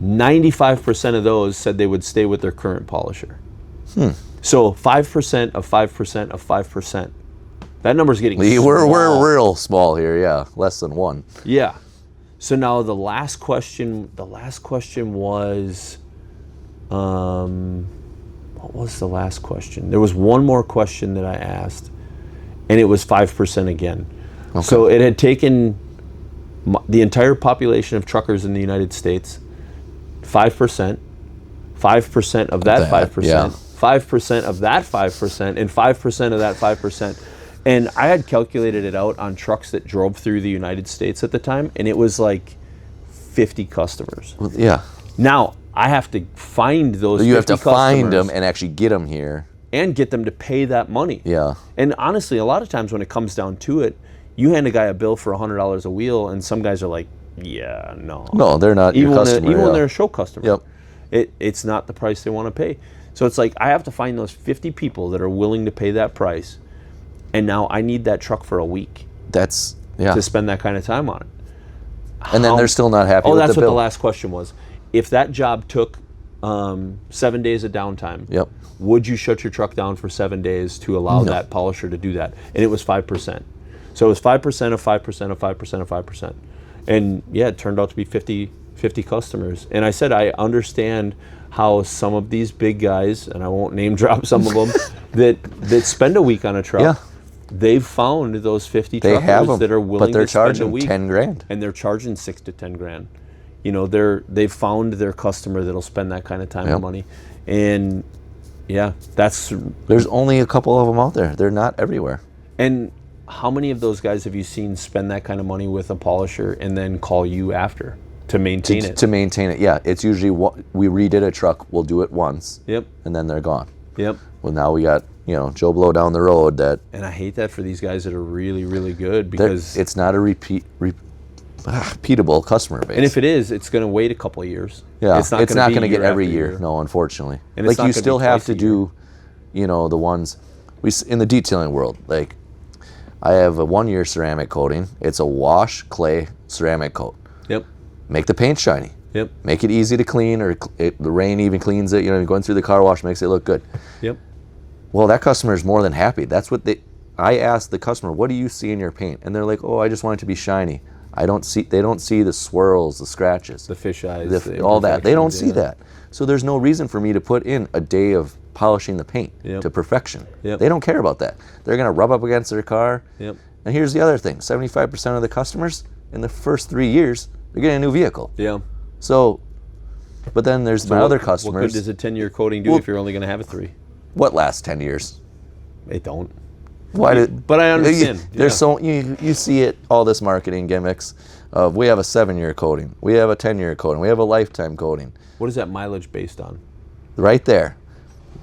[SPEAKER 3] 95% of those said they would stay with their current polisher. So 5% of 5% of 5%. That number's getting small.
[SPEAKER 4] We're real small here, yeah. Less than one.
[SPEAKER 3] Yeah. So now the last question was, what was the last question? There was one more question that I asked, and it was 5% again. Okay. So it had taken the entire population of truckers in the United States, 5%, 5% of that 5%,
[SPEAKER 4] yeah.
[SPEAKER 3] 5% of that 5%, and 5% of that 5%. And I had calculated it out on trucks that drove through the United States at the time, and it was like 50 customers.
[SPEAKER 4] Well, yeah.
[SPEAKER 3] Now, I have to find those 50
[SPEAKER 4] You have to find
[SPEAKER 3] customers
[SPEAKER 4] them and actually get them here.
[SPEAKER 3] and get them to pay that money.
[SPEAKER 4] Yeah.
[SPEAKER 3] And honestly, a lot of times when it comes down to it, you hand a guy a bill for $100 a wheel, and some guys are like, yeah, no.
[SPEAKER 4] No, they're not your customer.
[SPEAKER 3] Even when they're a show customer.
[SPEAKER 4] Yep.
[SPEAKER 3] It's not the price they want to pay. So it's like, I have to find those 50 people that are willing to pay that price, and now I need that truck for a week
[SPEAKER 4] That's, yeah.
[SPEAKER 3] to spend that kind of time on it.
[SPEAKER 4] And then they're still not happy with the bill.
[SPEAKER 3] Oh, that's what the last question was. If that job took 7 days of downtime,
[SPEAKER 4] Yep.
[SPEAKER 3] would you shut your truck down for 7 days to allow that polisher to do that? And it was 5%. So it was 5% of 5% of 5% of 5%. And yeah, it turned out to be 50 customers. And I said, I understand how some of these big guys, and I won't name drop some of them, that spend a week on a truck.
[SPEAKER 4] Yeah.
[SPEAKER 3] They've found those 50
[SPEAKER 4] They have
[SPEAKER 3] truckers
[SPEAKER 4] them,
[SPEAKER 3] that are willing
[SPEAKER 4] but they're
[SPEAKER 3] to spend a
[SPEAKER 4] charging
[SPEAKER 3] week.
[SPEAKER 4] 10 grand.
[SPEAKER 3] And they're charging 6 to 10 grand. You know, they've found their customer that'll spend that kind of time and money. And yeah,
[SPEAKER 4] there's only a couple of them out there. They're not everywhere.
[SPEAKER 3] And how many of those guys have you seen spend that kind of money with a polisher and then call you after to maintain it?
[SPEAKER 4] To maintain it, yeah. It's usually we redid a truck, we'll do it once.
[SPEAKER 3] Yep.
[SPEAKER 4] And then they're gone.
[SPEAKER 3] Yep.
[SPEAKER 4] Well, now we got, Joe Blow down the road that...
[SPEAKER 3] And I hate that for these guys that are really, really good, because...
[SPEAKER 4] It's not a repeatable customer base.
[SPEAKER 3] And if it is, it's going to wait a couple of years.
[SPEAKER 4] Yeah, it's not going to get
[SPEAKER 3] year
[SPEAKER 4] every
[SPEAKER 3] after
[SPEAKER 4] year. No, unfortunately.
[SPEAKER 3] And it's
[SPEAKER 4] like,
[SPEAKER 3] not
[SPEAKER 4] you
[SPEAKER 3] gonna
[SPEAKER 4] still
[SPEAKER 3] be
[SPEAKER 4] have
[SPEAKER 3] twice
[SPEAKER 4] to
[SPEAKER 3] a year.
[SPEAKER 4] do, the ones... in the detailing world, like, I have a 1-year ceramic coating. It's a wash clay ceramic coat.
[SPEAKER 3] Yep.
[SPEAKER 4] Make the paint shiny.
[SPEAKER 3] Yep.
[SPEAKER 4] Make it easy to clean, or the rain even cleans it. Going through the car wash makes it look good.
[SPEAKER 3] Yep.
[SPEAKER 4] Well, that customer is more than happy. That's what I asked the customer, what do you see in your paint? And they're like, oh, I just want it to be shiny. They don't see the swirls, the scratches.
[SPEAKER 3] The fish eyes.
[SPEAKER 4] All that. They don't see that. So there's no reason for me to put in a day of polishing the paint
[SPEAKER 3] Yep.
[SPEAKER 4] to perfection.
[SPEAKER 3] Yep.
[SPEAKER 4] They don't care about that. They're going to rub up against their car.
[SPEAKER 3] Yep.
[SPEAKER 4] And here's the other thing: 75% of the customers in the first 3 years, they're getting a new vehicle.
[SPEAKER 3] Yeah.
[SPEAKER 4] So, but then there's my other customers.
[SPEAKER 3] What good does a 10-year coating do if you're only going to have a 3?
[SPEAKER 4] What lasts 10 years?
[SPEAKER 3] It don't.
[SPEAKER 4] Why did?
[SPEAKER 3] But I understand.
[SPEAKER 4] There's
[SPEAKER 3] Yeah.
[SPEAKER 4] so you see it, all this marketing gimmicks of we have a 7-year coating, we have a 10-year coating, we have a lifetime coating,
[SPEAKER 3] What is that mileage based on?
[SPEAKER 4] right there.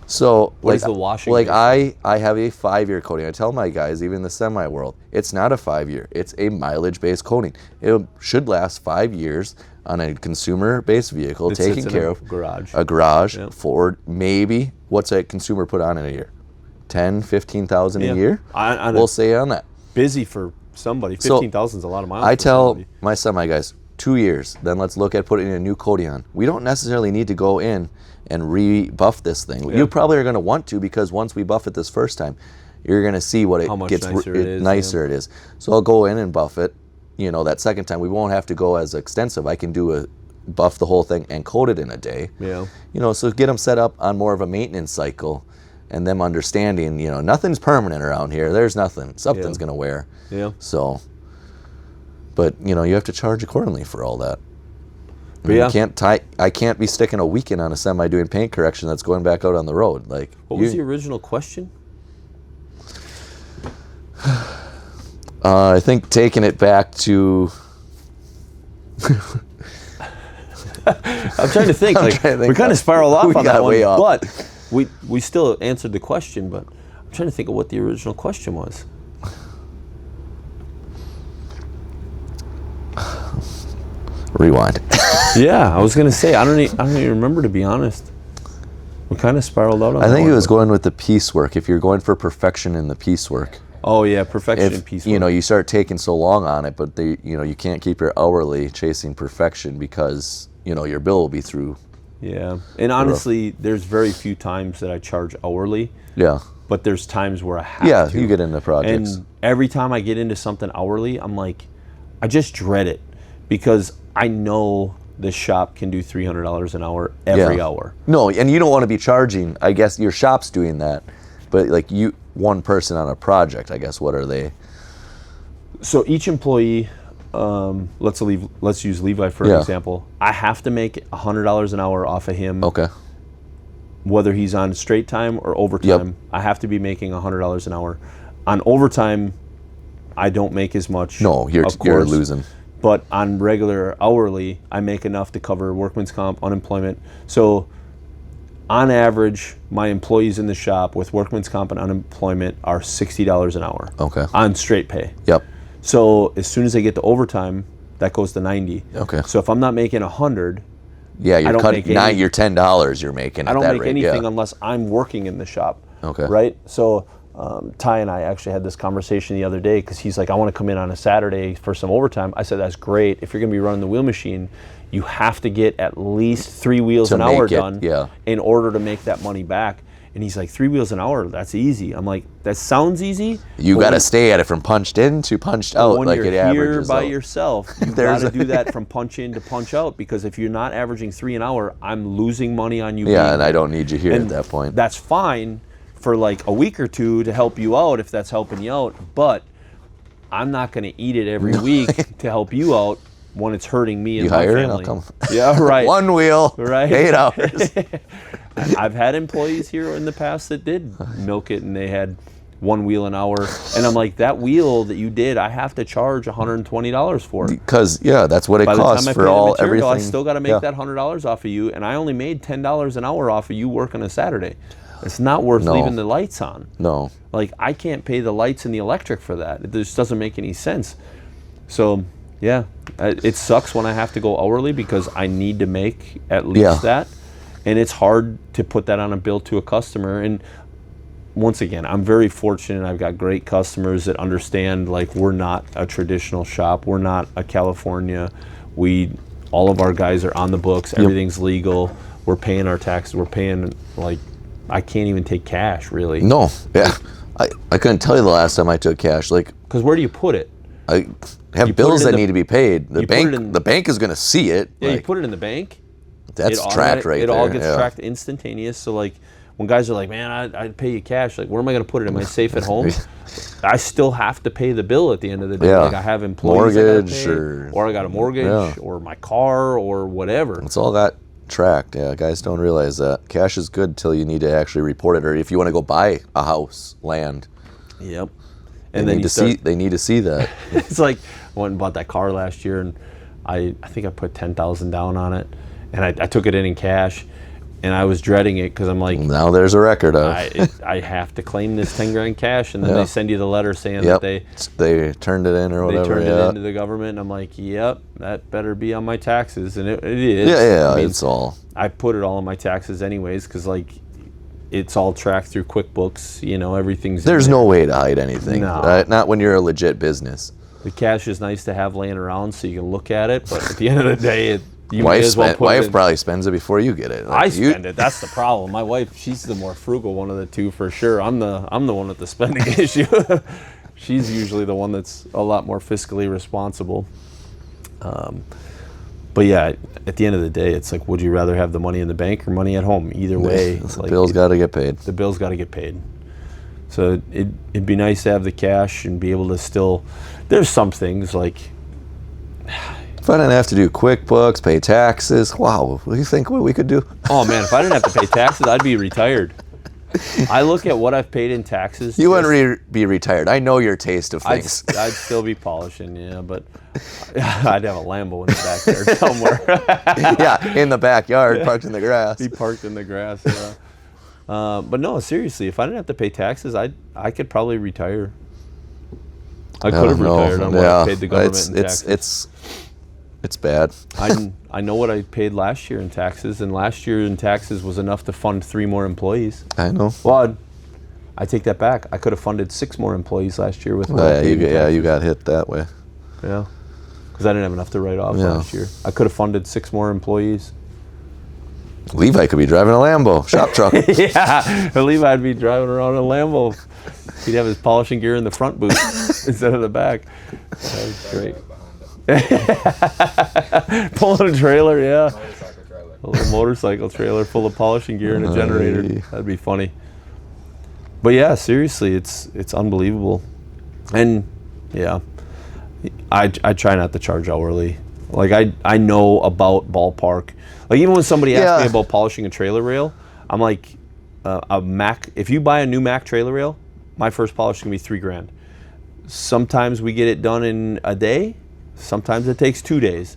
[SPEAKER 4] So
[SPEAKER 3] What
[SPEAKER 4] like
[SPEAKER 3] is the washing
[SPEAKER 4] like
[SPEAKER 3] based
[SPEAKER 4] I have a 5-year coating. I tell my guys, even in the semi world, it's not a 5-year. It's a mileage based coating. It should last 5 years on a consumer based vehicle,
[SPEAKER 3] That
[SPEAKER 4] taken
[SPEAKER 3] sits in
[SPEAKER 4] care
[SPEAKER 3] a
[SPEAKER 4] of.
[SPEAKER 3] garage.
[SPEAKER 4] A garage,
[SPEAKER 3] Yep.
[SPEAKER 4] Ford, maybe. What's a consumer put on in a year? 10, 15,000
[SPEAKER 3] Yeah.
[SPEAKER 4] a year?
[SPEAKER 3] On
[SPEAKER 4] We'll
[SPEAKER 3] a
[SPEAKER 4] say on that.
[SPEAKER 3] busy for somebody.
[SPEAKER 4] So,
[SPEAKER 3] 15,000 is a lot of miles.
[SPEAKER 4] I
[SPEAKER 3] for
[SPEAKER 4] tell
[SPEAKER 3] somebody.
[SPEAKER 4] my semi guys, 2 years, then let's look at putting a new coating on. We don't necessarily need to go in and rebuff this thing. You probably are going to want to, because once we buff it this first time, you're going to see what it
[SPEAKER 3] How much
[SPEAKER 4] gets
[SPEAKER 3] nicer it is,
[SPEAKER 4] nicer it is. So I'll go in and buff it. That second time we won't have to go as extensive. I can do a buff the whole thing and coat it in a day.
[SPEAKER 3] Yeah.
[SPEAKER 4] So get them set up on more of a maintenance cycle, and them understanding, nothing's permanent around here. There's nothing. Something's going to wear.
[SPEAKER 3] Yeah.
[SPEAKER 4] So, but you have to charge accordingly for all that.
[SPEAKER 3] But yeah.
[SPEAKER 4] I can't be sticking a weekend on a semi doing paint correction that's going back out on the road. Like,
[SPEAKER 3] What was the original question?
[SPEAKER 4] I think taking it back to.
[SPEAKER 3] I'm trying to think.
[SPEAKER 4] trying to think
[SPEAKER 3] we kind of spiraled off
[SPEAKER 4] we
[SPEAKER 3] on that
[SPEAKER 4] got
[SPEAKER 3] one,
[SPEAKER 4] way off.
[SPEAKER 3] but we still answered the question. But I'm trying to think of what the original question was.
[SPEAKER 4] Rewind.
[SPEAKER 3] Yeah, I was gonna say I don't even remember, to be honest. We kind of spiraled out on
[SPEAKER 4] I
[SPEAKER 3] that
[SPEAKER 4] think it
[SPEAKER 3] one,
[SPEAKER 4] was
[SPEAKER 3] but-
[SPEAKER 4] going with the piecework. If you're going for perfection in the piecework,
[SPEAKER 3] Oh yeah, perfection
[SPEAKER 4] if
[SPEAKER 3] piece.
[SPEAKER 4] you start taking so long on it, but you can't keep your hourly chasing perfection, because your bill will be through.
[SPEAKER 3] Yeah, and honestly, there's very few times that I charge hourly.
[SPEAKER 4] Yeah.
[SPEAKER 3] But there's times where I have
[SPEAKER 4] Yeah,
[SPEAKER 3] to.
[SPEAKER 4] you get into projects.
[SPEAKER 3] And every time I get into something hourly, I'm like, I just dread it, because I know the shop can do $300 an hour every hour.
[SPEAKER 4] No, and you don't want to be charging. I guess your shop's doing that, but like one person on a project, I guess, what are they?
[SPEAKER 3] So each employee, let's use Levi for an example. I have to make $100 an hour off of him.
[SPEAKER 4] Okay.
[SPEAKER 3] Whether he's on straight time or overtime,
[SPEAKER 4] Yep.
[SPEAKER 3] I have to be making $100 an hour. On overtime, I don't make as much.
[SPEAKER 4] No, you're
[SPEAKER 3] of course,
[SPEAKER 4] losing.
[SPEAKER 3] But on regular hourly, I make enough to cover workman's comp, unemployment. So on average, my employees in the shop with workman's comp and unemployment are $60 an hour.
[SPEAKER 4] Okay.
[SPEAKER 3] On straight pay.
[SPEAKER 4] Yep.
[SPEAKER 3] So as soon as they get to overtime, that goes to 90.
[SPEAKER 4] Okay.
[SPEAKER 3] So if I'm not making 100,
[SPEAKER 4] Yeah, you're
[SPEAKER 3] don't
[SPEAKER 4] cutting
[SPEAKER 3] make any-
[SPEAKER 4] your $10 you're making.
[SPEAKER 3] I
[SPEAKER 4] at
[SPEAKER 3] don't
[SPEAKER 4] that
[SPEAKER 3] make
[SPEAKER 4] rate.
[SPEAKER 3] anything
[SPEAKER 4] Yeah.
[SPEAKER 3] unless I'm working in the shop.
[SPEAKER 4] Okay.
[SPEAKER 3] Right? So Ty and I actually had this conversation the other day, because he's like, I want to come in on a Saturday for some overtime. I said, that's great. If you're going to be running the wheel machine, you have to get at least 3 wheels
[SPEAKER 4] To
[SPEAKER 3] an hour
[SPEAKER 4] make it,
[SPEAKER 3] done
[SPEAKER 4] yeah.
[SPEAKER 3] in order to make that money back. And he's like, 3 wheels an hour, that's easy. I'm like, that sounds easy.
[SPEAKER 4] You
[SPEAKER 3] but
[SPEAKER 4] got to
[SPEAKER 3] when-
[SPEAKER 4] stay at it from punched in to punched out,
[SPEAKER 3] when
[SPEAKER 4] like
[SPEAKER 3] you're
[SPEAKER 4] it
[SPEAKER 3] here
[SPEAKER 4] averages
[SPEAKER 3] by
[SPEAKER 4] out.
[SPEAKER 3] yourself, you got
[SPEAKER 4] There's
[SPEAKER 3] to
[SPEAKER 4] a-
[SPEAKER 3] do that from punch in to punch out, because if you're not averaging 3 an hour, I'm losing money on you.
[SPEAKER 4] Yeah,
[SPEAKER 3] being
[SPEAKER 4] and I don't need you here
[SPEAKER 3] and
[SPEAKER 4] at that point.
[SPEAKER 3] That's fine for like a week or two to help you out if that's helping you out, but I'm not going to eat it every week to help you out when it's hurting me and
[SPEAKER 4] You
[SPEAKER 3] my
[SPEAKER 4] hire
[SPEAKER 3] family.
[SPEAKER 4] and I'll come.
[SPEAKER 3] Yeah, right.
[SPEAKER 4] One wheel,
[SPEAKER 3] Right.
[SPEAKER 4] 8 hours.
[SPEAKER 3] I've had employees here in the past that did milk it, and they had 1 wheel an hour, and I'm like, that wheel that you did, I have to charge $120 for.
[SPEAKER 4] Because that's what it
[SPEAKER 3] By the
[SPEAKER 4] costs
[SPEAKER 3] time I
[SPEAKER 4] for
[SPEAKER 3] pay the
[SPEAKER 4] all
[SPEAKER 3] material,
[SPEAKER 4] everything.
[SPEAKER 3] I still got to make
[SPEAKER 4] Yeah.
[SPEAKER 3] that $100 off of you, and I only made $10 an hour off of you working a Saturday. It's not worth
[SPEAKER 4] No.
[SPEAKER 3] leaving the lights on.
[SPEAKER 4] No.
[SPEAKER 3] Like, I can't pay the lights and the electric for that. It just doesn't make any sense. So, yeah, it sucks when I have to go hourly, because I need to make at least that. And it's hard to put that on a bill to a customer. And once again, I'm very fortunate. I've got great customers that understand, like, we're not a traditional shop. We're not a California. All of our guys are on the books. Everything's legal. We're paying our taxes. We're paying, like, I can't even take cash, really.
[SPEAKER 4] No. Yeah. I couldn't tell you the last time I took cash. Like,
[SPEAKER 3] Because where do you put it?
[SPEAKER 4] I have
[SPEAKER 3] You put
[SPEAKER 4] bills
[SPEAKER 3] it in
[SPEAKER 4] that
[SPEAKER 3] the-
[SPEAKER 4] need to be paid. The
[SPEAKER 3] you put it
[SPEAKER 4] bank,
[SPEAKER 3] in-
[SPEAKER 4] the bank is going to see it.
[SPEAKER 3] Yeah,
[SPEAKER 4] like,
[SPEAKER 3] you put it in the bank.
[SPEAKER 4] that's tracked right
[SPEAKER 3] It
[SPEAKER 4] there.
[SPEAKER 3] all gets
[SPEAKER 4] yeah.
[SPEAKER 3] tracked instantaneous. So, like, when guys are like, man, I'd pay you cash. Like, where am I going to put it? Am I safe at home? I still have to pay the bill at the end of the day.
[SPEAKER 4] Yeah.
[SPEAKER 3] Like, I have employees I gotta
[SPEAKER 4] Mortgage
[SPEAKER 3] pay,
[SPEAKER 4] or
[SPEAKER 3] I got a mortgage or my car or whatever.
[SPEAKER 4] it's all got tracked. Yeah, guys don't realize that cash is good till you need to actually report it, or if you want to go buy a house, land.
[SPEAKER 3] Yep.
[SPEAKER 4] And they need to see that.
[SPEAKER 3] It's like I went and bought that car last year, and I think I put $10,000 down on it, and I took it in cash, and I was dreading it because I'm like,
[SPEAKER 4] Now there's a record of.
[SPEAKER 3] I have to claim this 10 grand cash, and then they send you the letter saying
[SPEAKER 4] Yep.
[SPEAKER 3] that
[SPEAKER 4] they turned it in or
[SPEAKER 3] they
[SPEAKER 4] whatever.
[SPEAKER 3] turned
[SPEAKER 4] Yeah.
[SPEAKER 3] it into the government. And I'm like, yep, that better be on my taxes, and it is.
[SPEAKER 4] Yeah,
[SPEAKER 3] I mean,
[SPEAKER 4] it's all.
[SPEAKER 3] I put it all on my taxes anyways because like it's all tracked through QuickBooks. You know, everything's.
[SPEAKER 4] There's no way to hide anything.
[SPEAKER 3] No.
[SPEAKER 4] Not when you're a legit business.
[SPEAKER 3] The cash is nice to have laying around so you can look at it, but at the end of the day, you
[SPEAKER 4] Wife,
[SPEAKER 3] may as well put it
[SPEAKER 4] wife
[SPEAKER 3] in.
[SPEAKER 4] probably spends it before you get it.
[SPEAKER 3] I spend it. That's the problem. My wife, she's the more frugal one of the two for sure. I'm the one with the spending issue. She's usually the one that's a lot more fiscally responsible. But yeah, at the end of the day, it's like, would you rather have the money in the bank or money at home? Either way,
[SPEAKER 4] The bills got to get paid.
[SPEAKER 3] the bills got to get paid. So it'd be nice to have the cash and be able to still. There's some things like.
[SPEAKER 4] If I didn't have to do QuickBooks, pay taxes, wow, what do you think we could do?
[SPEAKER 3] Oh man, if I didn't have to pay taxes, I'd be retired. I look at what I've paid in taxes.
[SPEAKER 4] You wouldn't be retired. I know your taste of things.
[SPEAKER 3] I'd still be polishing, yeah, but I'd have a Lambo in the back there somewhere.
[SPEAKER 4] Yeah, in the backyard, parked in the grass.
[SPEAKER 3] Be parked in the grass, yeah. But no, seriously, if I didn't have to pay taxes, I could probably retire. I could have retired on what I paid the government in taxes.
[SPEAKER 4] It's bad.
[SPEAKER 3] I know what I paid last year in taxes, and last year in taxes was enough to fund 3 more employees.
[SPEAKER 4] I know.
[SPEAKER 3] Well, I take that back. I could have funded 6 more employees last year with what I paid in taxes.
[SPEAKER 4] You got hit that way.
[SPEAKER 3] Yeah, because I didn't have enough to write off last year. I could have funded 6 more employees.
[SPEAKER 4] Levi could be driving a Lambo, shop truck.
[SPEAKER 3] Yeah, Levi'd be driving around in a Lambo. He'd have his polishing gear in the front boot instead of the back. That was great. Pulling a trailer, yeah. A little motorcycle trailer full of polishing gear and a generator. That'd be funny. But yeah, seriously, it's unbelievable. And yeah, I try not to charge hourly. Like I know about ballpark. Like even when somebody asks me about polishing a trailer rail, I'm like, a Mac. If you buy a new Mac trailer rail, my first polish is gonna be $3,000. Sometimes we get it done in a day. Sometimes it takes 2 days,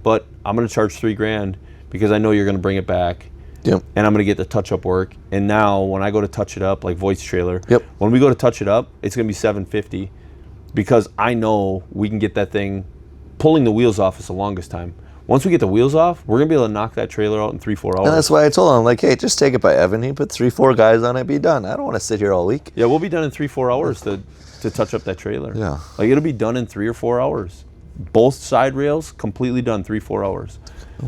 [SPEAKER 3] but I'm gonna charge $3,000 because I know you're gonna bring it back.
[SPEAKER 4] Yep.
[SPEAKER 3] And I'm gonna get the touch-up work. And now when I go to touch it up, like Voight's trailer,
[SPEAKER 4] Yep.
[SPEAKER 3] when we go to touch it up, it's gonna be $750 because I know we can get that thing. Pulling the wheels off is the longest time. Once we get the wheels off, we're gonna be able to knock that trailer out in 3-4 hours.
[SPEAKER 4] And that's why I told him, like, hey, just take it by Evan. He put 3-4 guys on it, be done. I don't want to sit here all week.
[SPEAKER 3] Yeah, we'll be done in 3-4 hours to touch up that trailer.
[SPEAKER 4] Yeah.
[SPEAKER 3] Like it'll be done in 3 or 4 hours. Both side rails completely done 3-4 hours.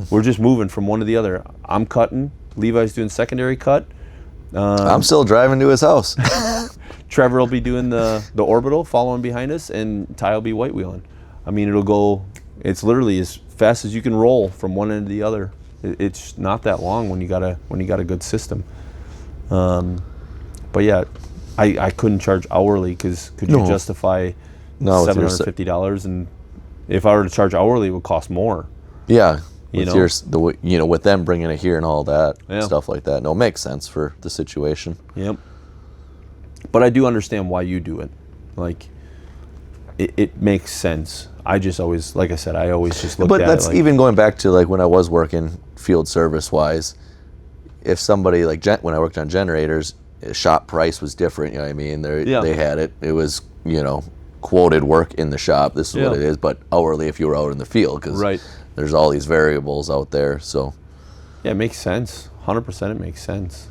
[SPEAKER 3] We're just moving from one to the other. I'm cutting. Levi's doing secondary cut.
[SPEAKER 4] I'm still driving to his house.
[SPEAKER 3] Trevor will be doing the orbital, following behind us, and Ty will be white wheeling. I mean, it'll go. It's literally as fast as you can roll from one end to the other. It's not that long when you got a good system. But yeah, I couldn't charge hourly because could you justify $750? And if I were to charge hourly, it would cost more.
[SPEAKER 4] Yeah.
[SPEAKER 3] With
[SPEAKER 4] with them bringing it here and all that
[SPEAKER 3] Yeah.
[SPEAKER 4] stuff like that. No, it makes sense for the situation.
[SPEAKER 3] Yep. But I do understand why you do it. Like, it makes sense. I just always, like I said, I always just look at it.
[SPEAKER 4] But that's
[SPEAKER 3] like,
[SPEAKER 4] even going back to like when I was working field service wise. If somebody like when I worked on generators, shop price was different. You know what I mean? They had it. It was quoted work in the shop. This is what it is. But hourly if you were out in the field because there's all these variables out there. So
[SPEAKER 3] yeah, it makes sense. 100% it makes sense.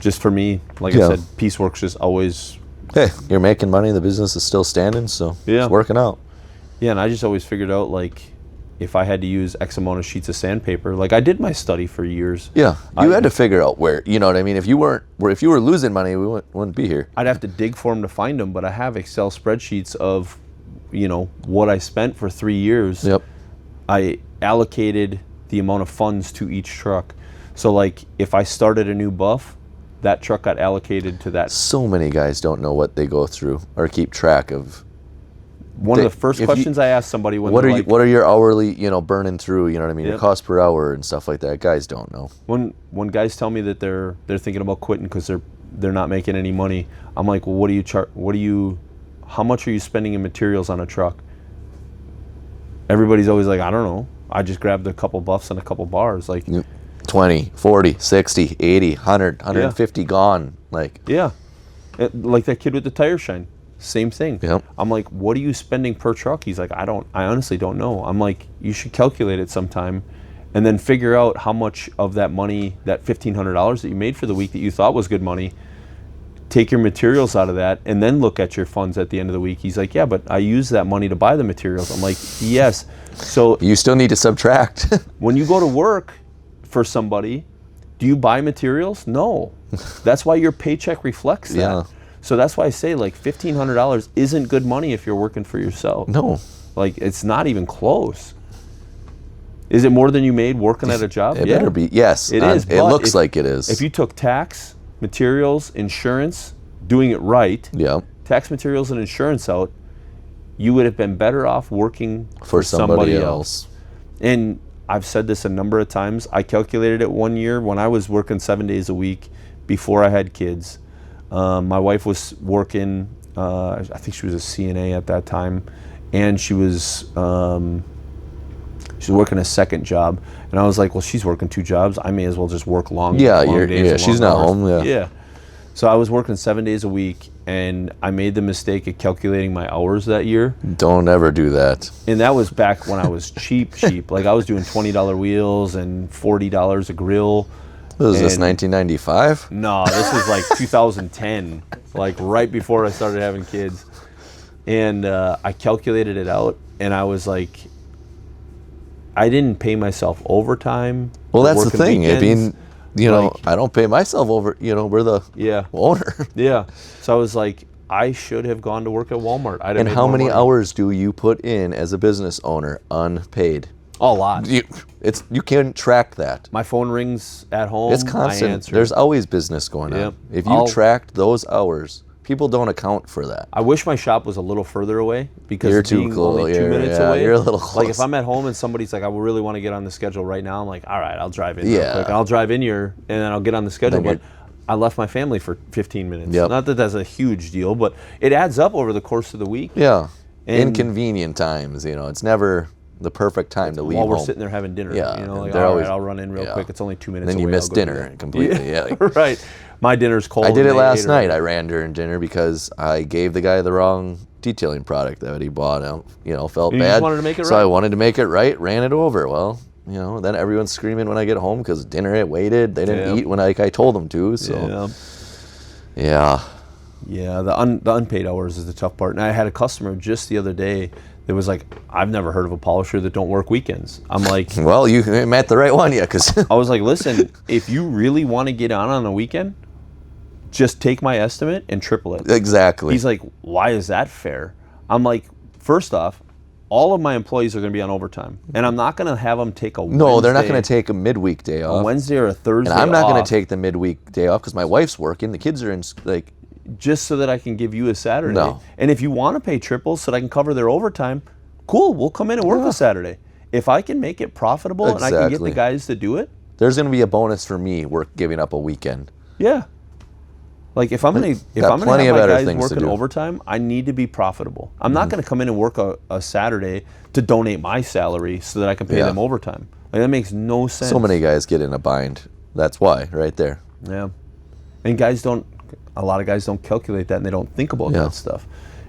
[SPEAKER 3] Just for me, like I said, piecework's just always.
[SPEAKER 4] Hey, you're making money. The business is still standing, so it's working out.
[SPEAKER 3] Yeah, and I just always figured out like if I had to use X amount of sheets of sandpaper, like I did my study for years.
[SPEAKER 4] Yeah, you had to figure out where. You know what I mean? If you were losing money, we wouldn't be here.
[SPEAKER 3] I'd have to dig for them to find them, but I have Excel spreadsheets of, what I spent for 3 years.
[SPEAKER 4] Yep.
[SPEAKER 3] I allocated the amount of funds to each truck. So like if I started a new buff, that truck got allocated to that.
[SPEAKER 4] So many guys don't know what they go through or keep track of.
[SPEAKER 3] One of the first questions I asked somebody when
[SPEAKER 4] what
[SPEAKER 3] they're
[SPEAKER 4] are
[SPEAKER 3] like,
[SPEAKER 4] what are your hourly, burning through, you know what I mean, your
[SPEAKER 3] Yep.
[SPEAKER 4] cost per hour and stuff like that. Guys don't know.
[SPEAKER 3] when guys tell me that they're thinking about quitting because they're not making any money, I'm like, well, how much are you spending in materials on a truck? Everybody's always like, I don't know. I just grabbed a couple buffs and a couple bars. Like
[SPEAKER 4] 20, 40, 60, 80, 100, 150 gone. Like,
[SPEAKER 3] yeah. Like that kid with the tire shine. Same thing.
[SPEAKER 4] Yep.
[SPEAKER 3] I'm like, what are you spending per truck? He's like, I honestly don't know. I'm like, you should calculate it sometime and then figure out how much of that money, that $1,500 that you made for the week that you thought was good money, take your materials out of that and then look at your funds at the end of the week. He's like, yeah, but I use that money to buy the materials. I'm like, yes. So
[SPEAKER 4] you still need to subtract.
[SPEAKER 3] when you go to work for somebody, do you buy materials? No. That's why your paycheck reflects that.
[SPEAKER 4] Yeah.
[SPEAKER 3] So that's why I say like $1,500 isn't good money if you're working for yourself.
[SPEAKER 4] No.
[SPEAKER 3] Like it's not even close. Is it more than you made working at a job?
[SPEAKER 4] It better be. Yes.
[SPEAKER 3] It is.
[SPEAKER 4] It looks like it is.
[SPEAKER 3] If you took tax, materials, insurance, doing it right,
[SPEAKER 4] yeah.
[SPEAKER 3] tax, materials, and insurance out, you would have been better off working
[SPEAKER 4] for somebody else.
[SPEAKER 3] And I've said this a number of times. I calculated it one year when I was working 7 days a week before I had kids. My wife was working, I think she was a CNA at that time, and she was working a second job. And I was like, well, she's working 2 jobs. I may as well just work long days.
[SPEAKER 4] She's
[SPEAKER 3] long
[SPEAKER 4] not
[SPEAKER 3] hours.
[SPEAKER 4] home.
[SPEAKER 3] Yeah. So I was working 7 days a week, and I made the mistake of calculating my hours that year.
[SPEAKER 4] Don't ever do that.
[SPEAKER 3] And that was back when I was cheap. Like I was doing $20 wheels and $40 a grill.
[SPEAKER 4] Was this 1995?
[SPEAKER 3] No, this was like 2010, like right before I started having kids. And I calculated it out, and I was like, I didn't pay myself overtime.
[SPEAKER 4] Well, that's the thing.
[SPEAKER 3] Weekends.
[SPEAKER 4] I mean, I don't pay myself over, we're the owner.
[SPEAKER 3] Yeah. So I was like, I should have gone to work at Walmart.
[SPEAKER 4] And how many hours do you put in as a business owner unpaid?
[SPEAKER 3] A lot.
[SPEAKER 4] You can't track that.
[SPEAKER 3] My phone rings at home.
[SPEAKER 4] It's constant.
[SPEAKER 3] I answer.
[SPEAKER 4] There's always business going on. If you tracked those hours, people don't account for that.
[SPEAKER 3] I wish my shop was a little further away because
[SPEAKER 4] you're too
[SPEAKER 3] being
[SPEAKER 4] close.
[SPEAKER 3] only 2 minutes away.
[SPEAKER 4] You're a little close.
[SPEAKER 3] Like if I'm at home and somebody's like, I really want to get on the schedule right now, I'm like, all right, I'll drive in real quick. And I'll drive in here and then I'll get on the schedule. But I left my family for 15 minutes.
[SPEAKER 4] Yep.
[SPEAKER 3] Not that that's a huge deal, but it adds up over the course of the week.
[SPEAKER 4] Yeah.
[SPEAKER 3] And
[SPEAKER 4] inconvenient times, it's never the perfect time to leave
[SPEAKER 3] while we're
[SPEAKER 4] home.
[SPEAKER 3] sitting there having dinner.
[SPEAKER 4] Yeah.
[SPEAKER 3] Like,
[SPEAKER 4] all right,
[SPEAKER 3] I'll run in real quick. It's only 2 minutes
[SPEAKER 4] then
[SPEAKER 3] away.
[SPEAKER 4] you miss
[SPEAKER 3] I'll go do
[SPEAKER 4] dinner
[SPEAKER 3] that.
[SPEAKER 4] completely.
[SPEAKER 3] Right. My dinner's cold.
[SPEAKER 4] I did it last night. I ran during dinner because I gave the guy the wrong detailing product that he bought. Felt
[SPEAKER 3] You
[SPEAKER 4] bad.
[SPEAKER 3] just wanted to make it
[SPEAKER 4] so
[SPEAKER 3] right?
[SPEAKER 4] I wanted to make it right, ran it over. Well, then everyone's screaming when I get home because dinner had waited. They didn't eat when I told them to. So, yeah.
[SPEAKER 3] Yeah, the unpaid hours is the tough part. And I had a customer just the other day that was like, I've never heard of a polisher that don't work weekends. I'm like,
[SPEAKER 4] well, you met the right one, because
[SPEAKER 3] I was like, listen, if you really want to get on a weekend, just take my estimate and triple it.
[SPEAKER 4] Exactly.
[SPEAKER 3] He's like, why is that fair? I'm like, first off, all of my employees are going to be on overtime, and I'm not going to have them take a
[SPEAKER 4] No, they're not going to take a midweek day off.
[SPEAKER 3] A Wednesday or a Thursday
[SPEAKER 4] And I'm not going
[SPEAKER 3] off.
[SPEAKER 4] to take the midweek day off because my wife's working. The kids are in,
[SPEAKER 3] just so that I can give you a Saturday.
[SPEAKER 4] No.
[SPEAKER 3] And if you want to pay triples so that I can cover their overtime, cool, we'll come in and work a Saturday. If I can make it profitable and I can get the guys to do it.
[SPEAKER 4] There's going to be a bonus for me giving up a weekend.
[SPEAKER 3] Yeah. Like if I'm gonna have my guys working overtime, I need to be profitable. I'm not gonna come in and work a Saturday to donate my salary so that I can pay them overtime. Like that makes no sense.
[SPEAKER 4] So many guys get in a bind. That's why, right there.
[SPEAKER 3] Yeah. And a lot of guys don't calculate that and they don't think about that stuff.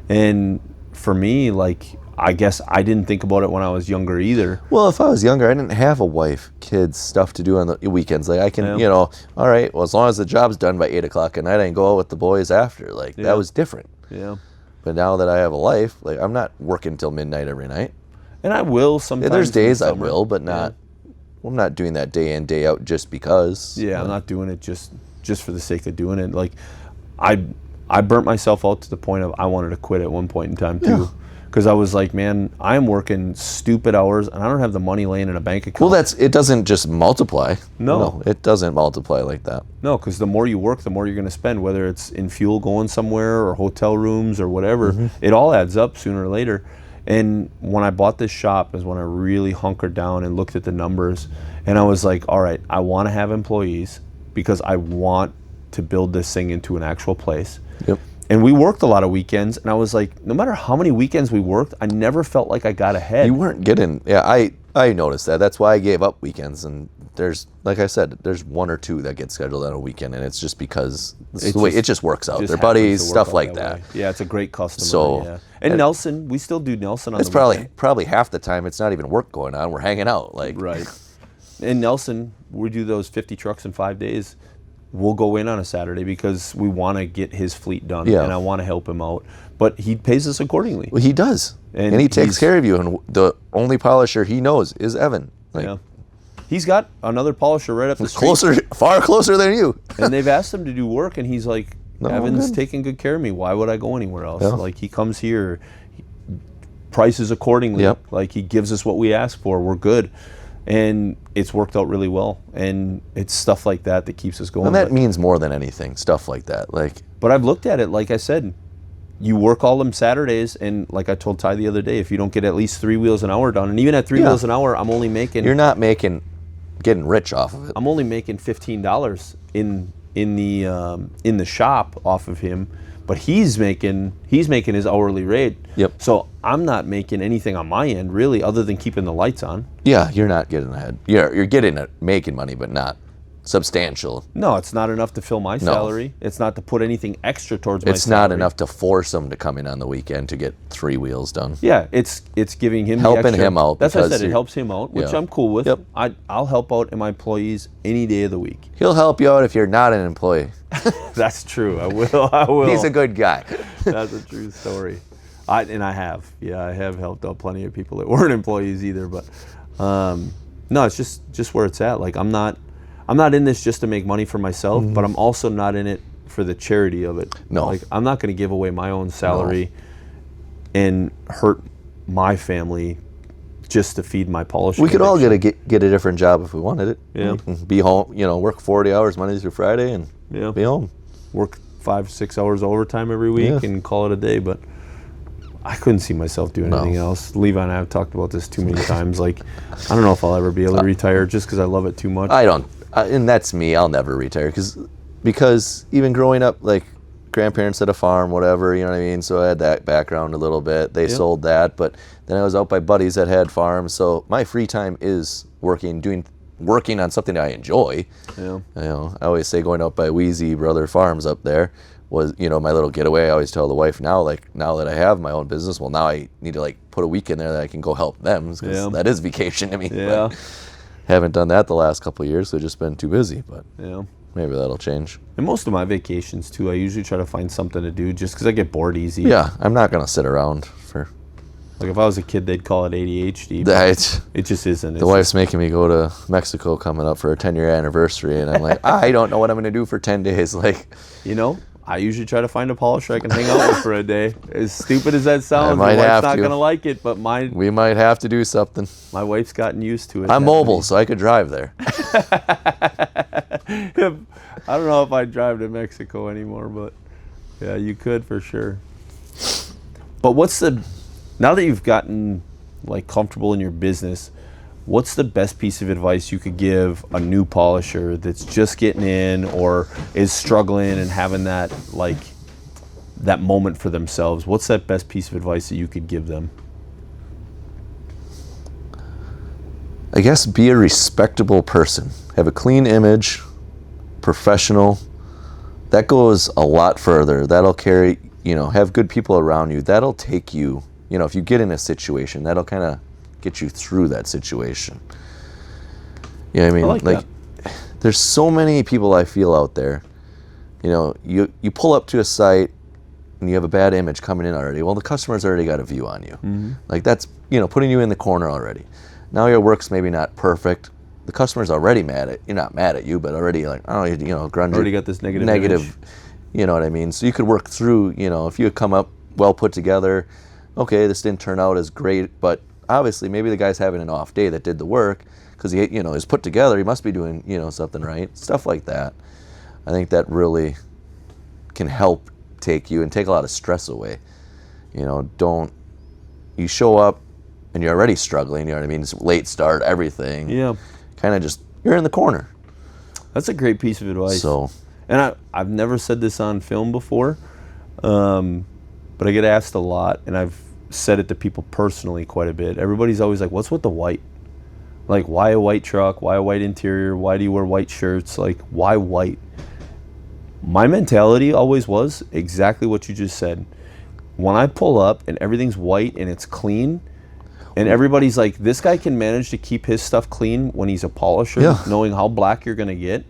[SPEAKER 3] And for me, like, I guess I didn't think about it when I was younger either.
[SPEAKER 4] Well, if I was younger, I didn't have a wife, kids, stuff to do on the weekends. Like I can, all right, well, as long as the job's done by 8 o'clock at night, I can go out with the boys after. Like that was different.
[SPEAKER 3] Yeah.
[SPEAKER 4] But now that I have a life, like I'm not working till midnight every night.
[SPEAKER 3] And I will sometimes.
[SPEAKER 4] There's days I will, but not. I'm not doing that day in, day out just because.
[SPEAKER 3] Yeah, I'm not doing it just for the sake of doing it. Like, I burnt myself out to the point of I wanted to quit at one point in time too, because I was like, man, I'm working stupid hours and I don't have the money laying in a bank account.
[SPEAKER 4] Well, it doesn't just multiply.
[SPEAKER 3] No.
[SPEAKER 4] It doesn't multiply like that.
[SPEAKER 3] No, because the more you work, the more you're going to spend, whether it's in fuel going somewhere or hotel rooms or whatever. It all adds up sooner or later. And when I bought this shop is when I really hunkered down and looked at the numbers. And I was like, all right, I want to have employees because I want to build this thing into an actual place.
[SPEAKER 4] Yep.
[SPEAKER 3] And we worked a lot of weekends, and I was like, no matter how many weekends we worked, I never felt like I got ahead.
[SPEAKER 4] You weren't getting, I noticed that. That's why I gave up weekends. And there's, like I said, there's one or two that get scheduled on a weekend, and it's just because it just works out. They're buddies, stuff like that.
[SPEAKER 3] Way. Yeah, it's a great customer.
[SPEAKER 4] So,
[SPEAKER 3] yeah. And Nelson, we still do Nelson on the weekend.
[SPEAKER 4] Probably half the time it's not even work going on. We're hanging out.
[SPEAKER 3] Right. And Nelson, we do those 50 trucks in 5 days. We'll go in on a Saturday because we want to get his fleet done, and I want to help him out. But he pays us accordingly.
[SPEAKER 4] Well, he does, and he takes care of you. And the only polisher he knows is Evan.
[SPEAKER 3] He's got another polisher right up the street.
[SPEAKER 4] Far closer than you.
[SPEAKER 3] And they've asked him to do work, and he's like, Evan's taking good care of me. Why would I go anywhere else?
[SPEAKER 4] Yeah.
[SPEAKER 3] Like, he comes here, prices accordingly.
[SPEAKER 4] Yep.
[SPEAKER 3] Like, he gives us what we ask for. We're good. And it's worked out really well. And it's stuff like that that keeps us going.
[SPEAKER 4] And that means more than anything, stuff like that.
[SPEAKER 3] But I've looked at it, like I said, you work all them Saturdays, and like I told Ty the other day, if you don't get at least 3 wheels an hour done, and even at 3 wheels an hour, I'm only making...
[SPEAKER 4] You're not getting rich off of it.
[SPEAKER 3] I'm only making $15 in the shop off of him, but he's making his hourly rate.
[SPEAKER 4] Yep.
[SPEAKER 3] So I'm not making anything on my end really, other than keeping the lights on.
[SPEAKER 4] Yeah, you're not getting ahead. You're getting it, making money, but not substantial.
[SPEAKER 3] No, it's not enough to fill my salary. It's not to put anything extra towards my salary.
[SPEAKER 4] It's not enough to force him to come in on the weekend to get 3 wheels done.
[SPEAKER 3] Yeah, it's giving him
[SPEAKER 4] helping
[SPEAKER 3] the extra,
[SPEAKER 4] him out.
[SPEAKER 3] That's what I said. It helps him out, which I'm cool with.
[SPEAKER 4] Yep.
[SPEAKER 3] I'll help out my employees any day of the week.
[SPEAKER 4] He'll help you out if you're not an employee.
[SPEAKER 3] That's true. I will.
[SPEAKER 4] He's a good guy.
[SPEAKER 3] That's a true story. I have helped out plenty of people that weren't employees either. But no, it's just where it's at. Like, I'm not in this just to make money for myself, but I'm also not in it for the charity of it.
[SPEAKER 4] No.
[SPEAKER 3] Like, I'm not going to give away my own salary and hurt my family just to feed my polishing.
[SPEAKER 4] We could all get a different job if we wanted it.
[SPEAKER 3] Yeah.
[SPEAKER 4] Be home, work 40 hours Monday through Friday and be home.
[SPEAKER 3] Work 5-6 hours overtime every week and call it a day. But I couldn't see myself doing anything else. Levi and I have talked about this too many times. Like, I don't know if I'll ever be able to retire just because I love it too much.
[SPEAKER 4] I don't, and that's me. I'll never retire because even growing up, like, grandparents had a farm, whatever, you know what I mean? So I had that background a little bit. They sold that, but then I was out by buddies that had farms. So my free time is working on something I enjoy.
[SPEAKER 3] Yeah.
[SPEAKER 4] I always say going out by Wheezy Brother Farms up there was, my little getaway. I always tell the wife now that I have my own business, well, now I need to put a week in there that I can go help them because that is vacation to me.
[SPEAKER 3] Yeah.
[SPEAKER 4] But haven't done that the last couple of years, so just been too busy, but
[SPEAKER 3] yeah.
[SPEAKER 4] Maybe that'll change.
[SPEAKER 3] And most of my vacations too, I usually try to find something to do just because I get bored easy.
[SPEAKER 4] Yeah, I'm not going to sit around for...
[SPEAKER 3] Like, if I was a kid, they'd call it ADHD. It just isn't.
[SPEAKER 4] The wife's making me go to Mexico coming up for a 10-year anniversary, and I'm like, I don't know what I'm going to do for 10 days.
[SPEAKER 3] I usually try to find a polisher I can hang out with for a day. As stupid as that sounds, my wife's not going to like it, but we
[SPEAKER 4] might have to do something.
[SPEAKER 3] My wife's gotten used to it.
[SPEAKER 4] I'm mobile, so I could drive there.
[SPEAKER 3] I don't know if I'd drive to Mexico anymore, but yeah, you could for sure. But now that you've gotten comfortable in your business, what's the best piece of advice you could give a new polisher that's just getting in or is struggling and having that moment for themselves? What's that best piece of advice that you could give them?
[SPEAKER 4] I guess be a respectable person. Have a clean image, professional. That goes a lot further. That'll carry, have good people around you. That'll take you, if you get in a situation, that'll kind of get you through that situation. You know what I mean?
[SPEAKER 3] I like that.
[SPEAKER 4] There's so many people I feel out there. You pull up to a site and you have a bad image coming in already. Well, the customer's already got a view on you. Mm-hmm. That's, putting you in the corner already. Now your work's maybe not perfect. The customer's already not mad at you, but already grungy.
[SPEAKER 3] Already got this negative image.
[SPEAKER 4] You know what I mean? So you could work through, if you come up well put together, okay, this didn't turn out as great, but obviously maybe the guy's having an off day that did the work because he, is put together. He must be doing, something right. Stuff like that. I think that really can help take a lot of stress away. You show up and you're already struggling, you know what I mean? It's late start, everything.
[SPEAKER 3] Yeah.
[SPEAKER 4] Kind of just, you're in the corner.
[SPEAKER 3] That's a great piece of advice.
[SPEAKER 4] So,
[SPEAKER 3] and I've never said this on film before, but I get asked a lot, and I've said it to people personally quite a bit. Everybody's always like, what's with the white? Like, why a white truck? Why a white interior? Why do you wear white shirts? Like, why white? My mentality always was exactly what you just said. When I pull up and everything's white and it's clean, and everybody's like, this guy can manage to keep his stuff clean when he's a polisher, knowing how black you're going to get,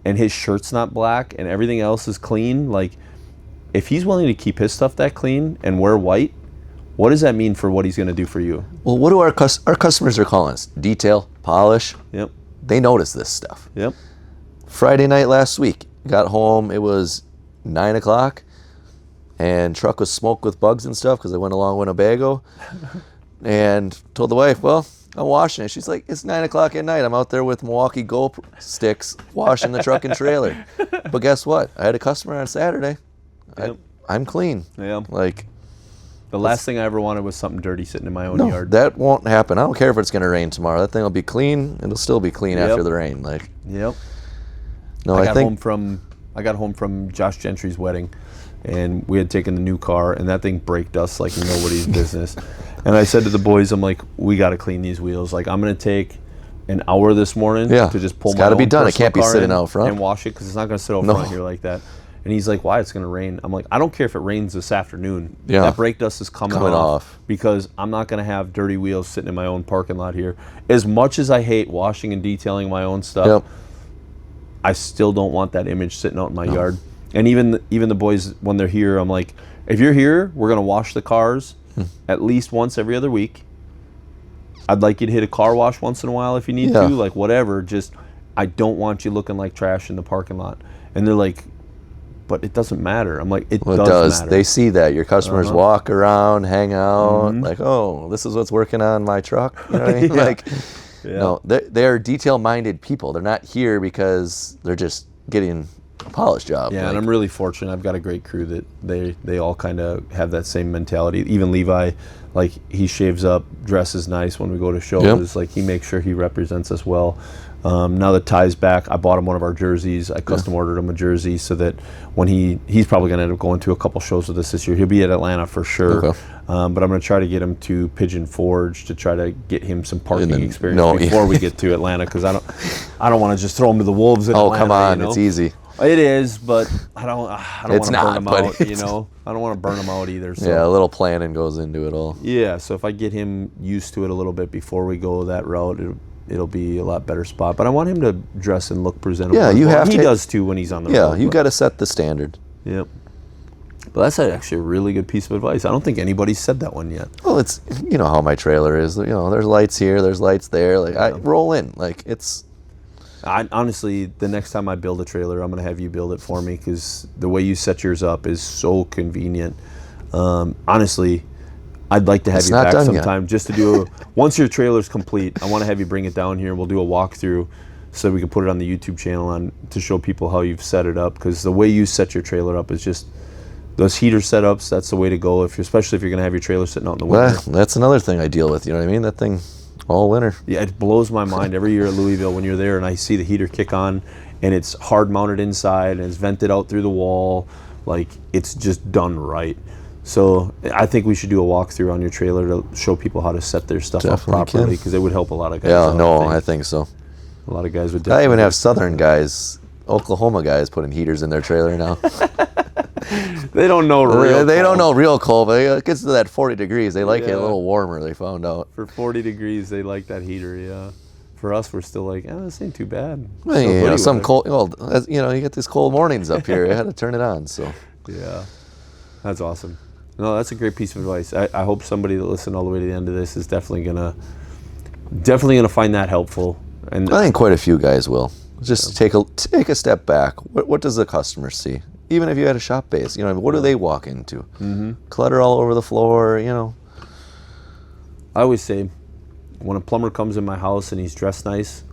[SPEAKER 3] and his shirt's not black and everything else is clean. Like, if he's willing to keep his stuff that clean and wear white, what does that mean for what he's going to do for you?
[SPEAKER 4] Well, what do our customers are calling us? Detail, polish.
[SPEAKER 3] Yep.
[SPEAKER 4] They notice this stuff.
[SPEAKER 3] Yep.
[SPEAKER 4] Friday night last week, got home, it was 9 o'clock, and truck was smoked with bugs and stuff because I went along Winnebago. And told the wife, well, I'm washing it. She's like, it's 9 o'clock at night. I'm out there with Milwaukee Go sticks washing the truck and trailer. But guess what? I had a customer on Saturday.
[SPEAKER 3] Yep.
[SPEAKER 4] I'm clean.
[SPEAKER 3] Yeah.
[SPEAKER 4] Like,
[SPEAKER 3] the last thing I ever wanted was something dirty sitting in my own
[SPEAKER 4] no,
[SPEAKER 3] yard.
[SPEAKER 4] that won't happen. I don't care if it's going to rain tomorrow. That thing will be clean. It'll still be clean after the rain. Like,
[SPEAKER 3] Yep.
[SPEAKER 4] no,
[SPEAKER 3] I got home from Josh Gentry's wedding, and we had taken the new car, and that thing braked us like nobody's business. And I said to the boys, I'm like, we got to clean these wheels. Like, I'm going to take an hour this morning to just pull
[SPEAKER 4] it's
[SPEAKER 3] my
[SPEAKER 4] gotta be
[SPEAKER 3] own
[SPEAKER 4] done. It
[SPEAKER 3] personal
[SPEAKER 4] can't be
[SPEAKER 3] car
[SPEAKER 4] sitting
[SPEAKER 3] in
[SPEAKER 4] out front
[SPEAKER 3] and wash it, because it's not going to sit out front here like that. And he's like, why? It's going to rain. I'm like, I don't care if it rains this afternoon.
[SPEAKER 4] Yeah.
[SPEAKER 3] That brake dust is coming off because I'm not going to have dirty wheels sitting in my own parking lot here. As much as I hate washing and detailing my own stuff, I still don't want that image sitting out in my yard. And even the boys, when they're here, I'm like, if you're here, we're going to wash the cars at least once every other week. I'd like you to hit a car wash once in a while if you need to, like whatever. Just, I don't want you looking like trash in the parking lot. And they're like, but it doesn't matter. I'm like, it does matter.
[SPEAKER 4] They see that. Your customers walk around, hang out, like, oh, this is what's working on my truck. You know what I mean? Like, no, they're detail-minded people. They're not here because they're just getting a polished job.
[SPEAKER 3] Yeah, and I'm really fortunate. I've got a great crew that they all kind of have that same mentality. Even Levi, like, he shaves up, dresses nice when we go to shows. Like, he makes sure he represents us well. Now that Ty's back, I bought him one of our jerseys. I custom ordered him a jersey so that when he's probably going to end up going to a couple shows with us this year. He'll be at Atlanta for sure. Okay. But I'm going to try to get him to Pigeon Forge to try to get him some parking experience before we get to Atlanta, because I don't want to just throw him to the wolves in Atlanta.
[SPEAKER 4] Oh, come on, it's easy.
[SPEAKER 3] It is, but I don't want to burn him out. I don't want to burn him out either. So.
[SPEAKER 4] Yeah, a little planning goes into it all.
[SPEAKER 3] Yeah, so if I get him used to it a little bit before we go that route, it'll be a lot better spot. But I want him to dress and look presentable.
[SPEAKER 4] Yeah, you have to.
[SPEAKER 3] He does too when he's on the road.
[SPEAKER 4] Yeah, you got to set the standard.
[SPEAKER 3] Yep. But that's actually a really good piece of advice. I don't think anybody's said that one yet.
[SPEAKER 4] Well, it's, you know how my trailer is. You know, there's lights here, there's lights there. Like, I roll in. Like, it's...
[SPEAKER 3] honestly, the next time I build a trailer, I'm going to have you build it for me, because the way you set yours up is so convenient. Honestly, I'd like to have you back sometime just to do once your trailer's complete, I want to have you bring it down here and we'll do a walkthrough so we can put it on the YouTube channel to show people how you've set it up, because the way you set your trailer up is just, those heater setups, that's the way to go, especially if you're going to have your trailer sitting out in the winter.
[SPEAKER 4] Well, that's another thing I deal with, you know what I mean? That thing all winter.
[SPEAKER 3] Yeah, it blows my mind every year at Louisville when you're there and I see the heater kick on and it's hard mounted inside and it's vented out through the wall. Like, it's just done right. So I think we should do a walkthrough on your trailer to show people how to set their stuff up properly, because it would help a lot of guys.
[SPEAKER 4] Yeah, no, I think so.
[SPEAKER 3] A lot of guys would.
[SPEAKER 4] I even have Southern guys, Oklahoma guys, putting heaters in their trailer now.
[SPEAKER 3] They don't know real.
[SPEAKER 4] They don't know real cold, but it gets to that 40 degrees. They like it a little warmer. They found out.
[SPEAKER 3] For 40 degrees, they like that heater. Yeah. For us, we're still like, this ain't too bad.
[SPEAKER 4] Well, you know, some cold. Well, you know, you get these cold mornings up here. You had to turn it on. So.
[SPEAKER 3] Yeah, that's awesome. No, that's a great piece of advice. I hope somebody that listened all the way to the end of this is definitely gonna find that helpful. And
[SPEAKER 4] I think quite a few guys will. Just take a step back. What does the customer see? Even if you had a shop base, you know, what do they walk into? Mm-hmm. Clutter all over the floor, you know.
[SPEAKER 3] I always say, when a plumber comes in my house and he's dressed nice,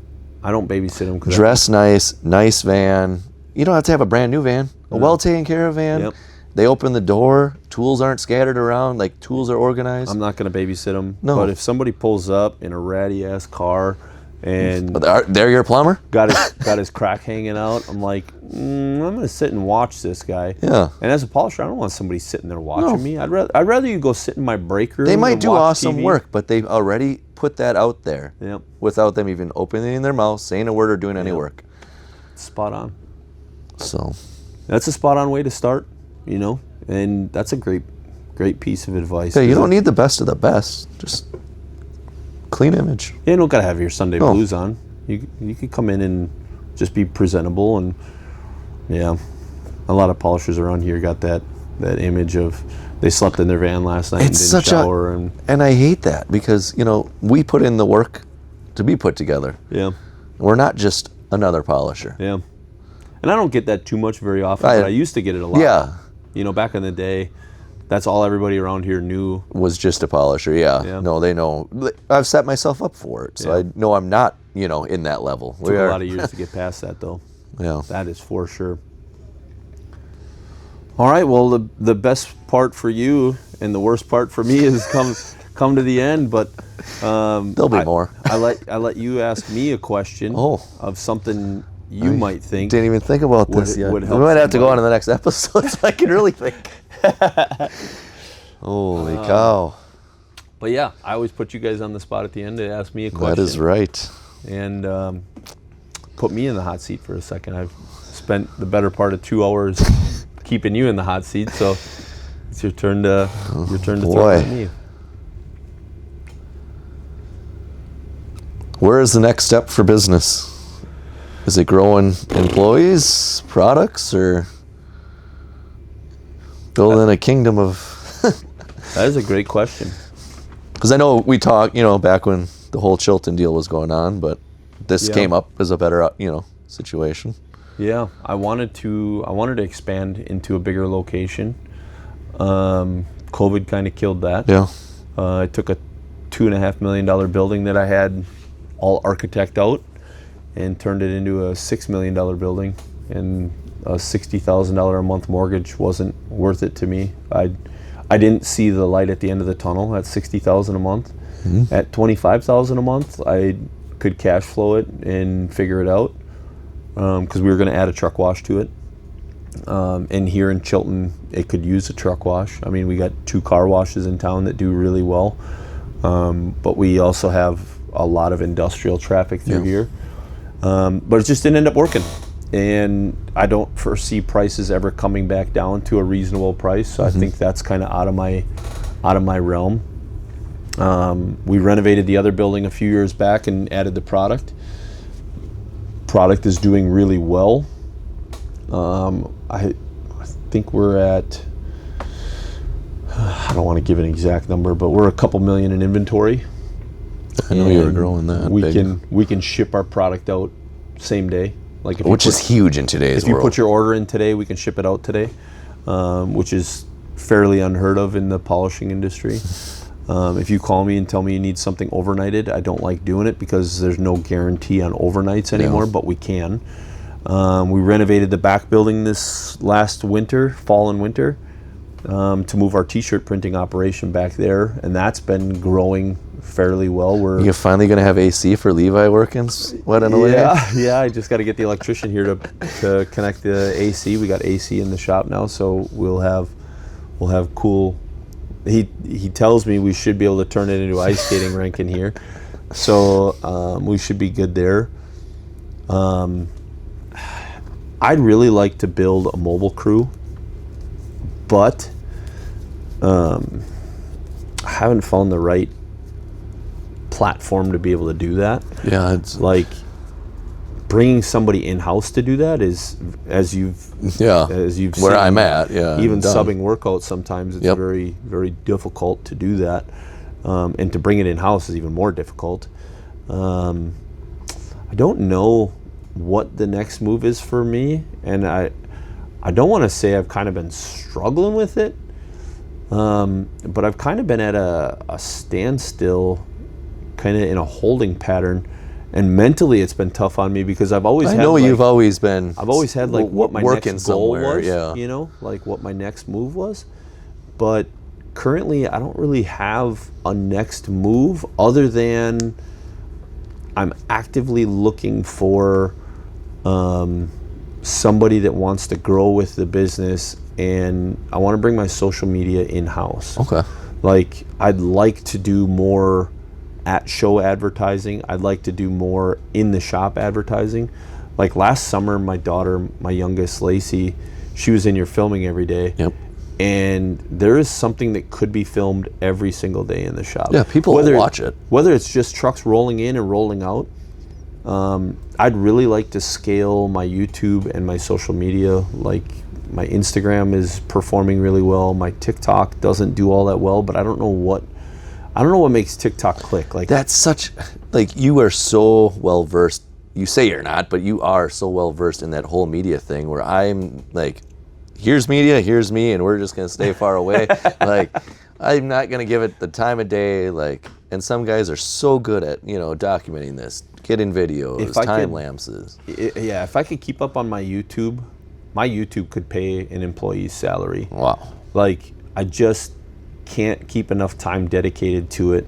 [SPEAKER 3] I don't babysit him.
[SPEAKER 4] Dress nice van. You don't have to have a brand new van. A well taken care of van.
[SPEAKER 3] Yep.
[SPEAKER 4] They open the door. Tools aren't scattered around. Like, tools are organized.
[SPEAKER 3] I'm not going to babysit him.
[SPEAKER 4] No.
[SPEAKER 3] But if somebody pulls up in a ratty ass car and
[SPEAKER 4] They're your plumber?
[SPEAKER 3] got his crack hanging out, I'm like, I'm going to sit and watch this guy.
[SPEAKER 4] Yeah.
[SPEAKER 3] And as a polisher, I don't want somebody sitting there watching me. I'd rather you go sit in my break room.
[SPEAKER 4] They might
[SPEAKER 3] and
[SPEAKER 4] do
[SPEAKER 3] watch
[SPEAKER 4] awesome
[SPEAKER 3] TV.
[SPEAKER 4] work, but they've already put that out there.
[SPEAKER 3] Yep.
[SPEAKER 4] Without them even opening their mouth, saying a word, or doing any work.
[SPEAKER 3] Spot on.
[SPEAKER 4] So
[SPEAKER 3] That's a spot on way to start, and that's a great piece of advice.
[SPEAKER 4] yeah, you don't need the best of the best. Just clean image.
[SPEAKER 3] You don't gotta have your Sunday blues on. You could come in and just be presentable, and a lot of polishers around here got that image of they slept in their van last night and didn't shower.
[SPEAKER 4] And I hate that because we put in the work to be put together.
[SPEAKER 3] Yeah.
[SPEAKER 4] We're not just another polisher.
[SPEAKER 3] Yeah. And I don't get that too much very often, but I used to get it a lot.
[SPEAKER 4] Yeah.
[SPEAKER 3] Back in the day, that's all everybody around here knew.
[SPEAKER 4] Was just a polisher, yeah. No, they know. I've set myself up for it, so I know I'm not, in that level.
[SPEAKER 3] Took a lot of years to get past that, though.
[SPEAKER 4] Yeah.
[SPEAKER 3] That is for sure. All right, well, the best part for you and the worst part for me is come to the end, but
[SPEAKER 4] there'll be more.
[SPEAKER 3] I let you ask me a question of something you might think.
[SPEAKER 4] Didn't even think about this yet.
[SPEAKER 3] Would
[SPEAKER 4] We
[SPEAKER 3] help
[SPEAKER 4] might have to go on
[SPEAKER 3] somebody.
[SPEAKER 4] to the next episode so I can really think. Holy cow.
[SPEAKER 3] But yeah, I always put you guys on the spot at the end to ask me a question.
[SPEAKER 4] That is right.
[SPEAKER 3] And put me in the hot seat for a second. I've spent the better part of 2 hours keeping you in the hot seat, so it's your turn to throw it at me.
[SPEAKER 4] Where is the next step for business? Is it growing employees, products, or building a kingdom of...
[SPEAKER 3] That is a great question.
[SPEAKER 4] Because I know we talked, back when the whole Chilton deal was going on, but this came up as a better, situation.
[SPEAKER 3] Yeah, I wanted to expand into a bigger location. COVID kind of killed that.
[SPEAKER 4] Yeah.
[SPEAKER 3] I took a $2.5 million building that I had all architect out and turned it into a $6 million building, and a $60,000 a month mortgage wasn't worth it to me. I didn't see the light at the end of the tunnel at $60,000 a month. Mm-hmm. At $25,000 a month, I could cash flow it and figure it out, because we were going to add a truck wash to it. And here in Chilton, it could use a truck wash. I mean, we got 2 car washes in town that do really well, but we also have a lot of industrial traffic through here. But it just didn't end up working, and I don't foresee prices ever coming back down to a reasonable price. So I think that's kind of out of my realm. We renovated the other building a few years back and added the product. Product is doing really well. I think we're at, I don't want to give an exact number, but we're a couple million in inventory.
[SPEAKER 4] I know you were growing that big.
[SPEAKER 3] We can ship our product out same day. Like
[SPEAKER 4] Which is huge in today's world.
[SPEAKER 3] If you put your order in today, we can ship it out today, which is fairly unheard of in the polishing industry. If you call me and tell me you need something overnighted, I don't like doing it because there's no guarantee on overnights anymore, but we can. We renovated the back building this last winter, fall and winter, to move our t-shirt printing operation back there, and that's been growing fairly well.
[SPEAKER 4] You're finally going to have AC for Levi working sweating away?
[SPEAKER 3] Yeah, I just got to get the electrician here to connect the AC. We got AC in the shop now, so we'll have cool. He tells me we should be able to turn it into an ice skating rink in here, so we should be good there. I'd really like to build a mobile crew, but I haven't found the right platform to be able to do that.
[SPEAKER 4] Yeah, it's
[SPEAKER 3] like bringing somebody in-house to do that is, as you've seen,
[SPEAKER 4] where I'm at. Yeah,
[SPEAKER 3] even subbing workouts sometimes it's very, very difficult to do that, and to bring it in-house is even more difficult. I don't know what the next move is for me, and I don't want to say I've kind of been struggling with it. But I've kind of been at a standstill, kind of in a holding pattern, and mentally it's been tough on me because I've always had
[SPEAKER 4] you've always been.
[SPEAKER 3] I've always had like what my
[SPEAKER 4] working
[SPEAKER 3] next goal
[SPEAKER 4] somewhere,
[SPEAKER 3] was,
[SPEAKER 4] yeah.
[SPEAKER 3] you know, like what my next move was. But currently I don't really have a next move other than I'm actively looking for somebody that wants to grow with the business, and I want to bring my social media in-house.
[SPEAKER 4] Okay.
[SPEAKER 3] Like, I'd like to do more at show advertising. I'd like to do more in the shop advertising. Like last summer, my daughter, my youngest, Lacey, she was in here filming every day.
[SPEAKER 4] Yep.
[SPEAKER 3] And there is something that could be filmed every single day in the shop.
[SPEAKER 4] Yeah, people will watch it.
[SPEAKER 3] Whether it's just trucks rolling in and rolling out. I'd really like to scale my YouTube and my social media. Like, my Instagram is performing really well. My TikTok doesn't do all that well, but I don't know what makes TikTok click. Like,
[SPEAKER 4] That's such, like, you are so well versed. You say you're not, but you are so well versed in that whole media thing where I'm like, here's media, here's me, and we're just gonna stay far away. Like, I'm not gonna give it the time of day. Like, and some guys are so good at, you know, documenting this, getting videos, time lapses.
[SPEAKER 3] Yeah, if I could keep up on my YouTube could pay an employee's salary.
[SPEAKER 4] Wow.
[SPEAKER 3] Like, I just can't keep enough time dedicated to it.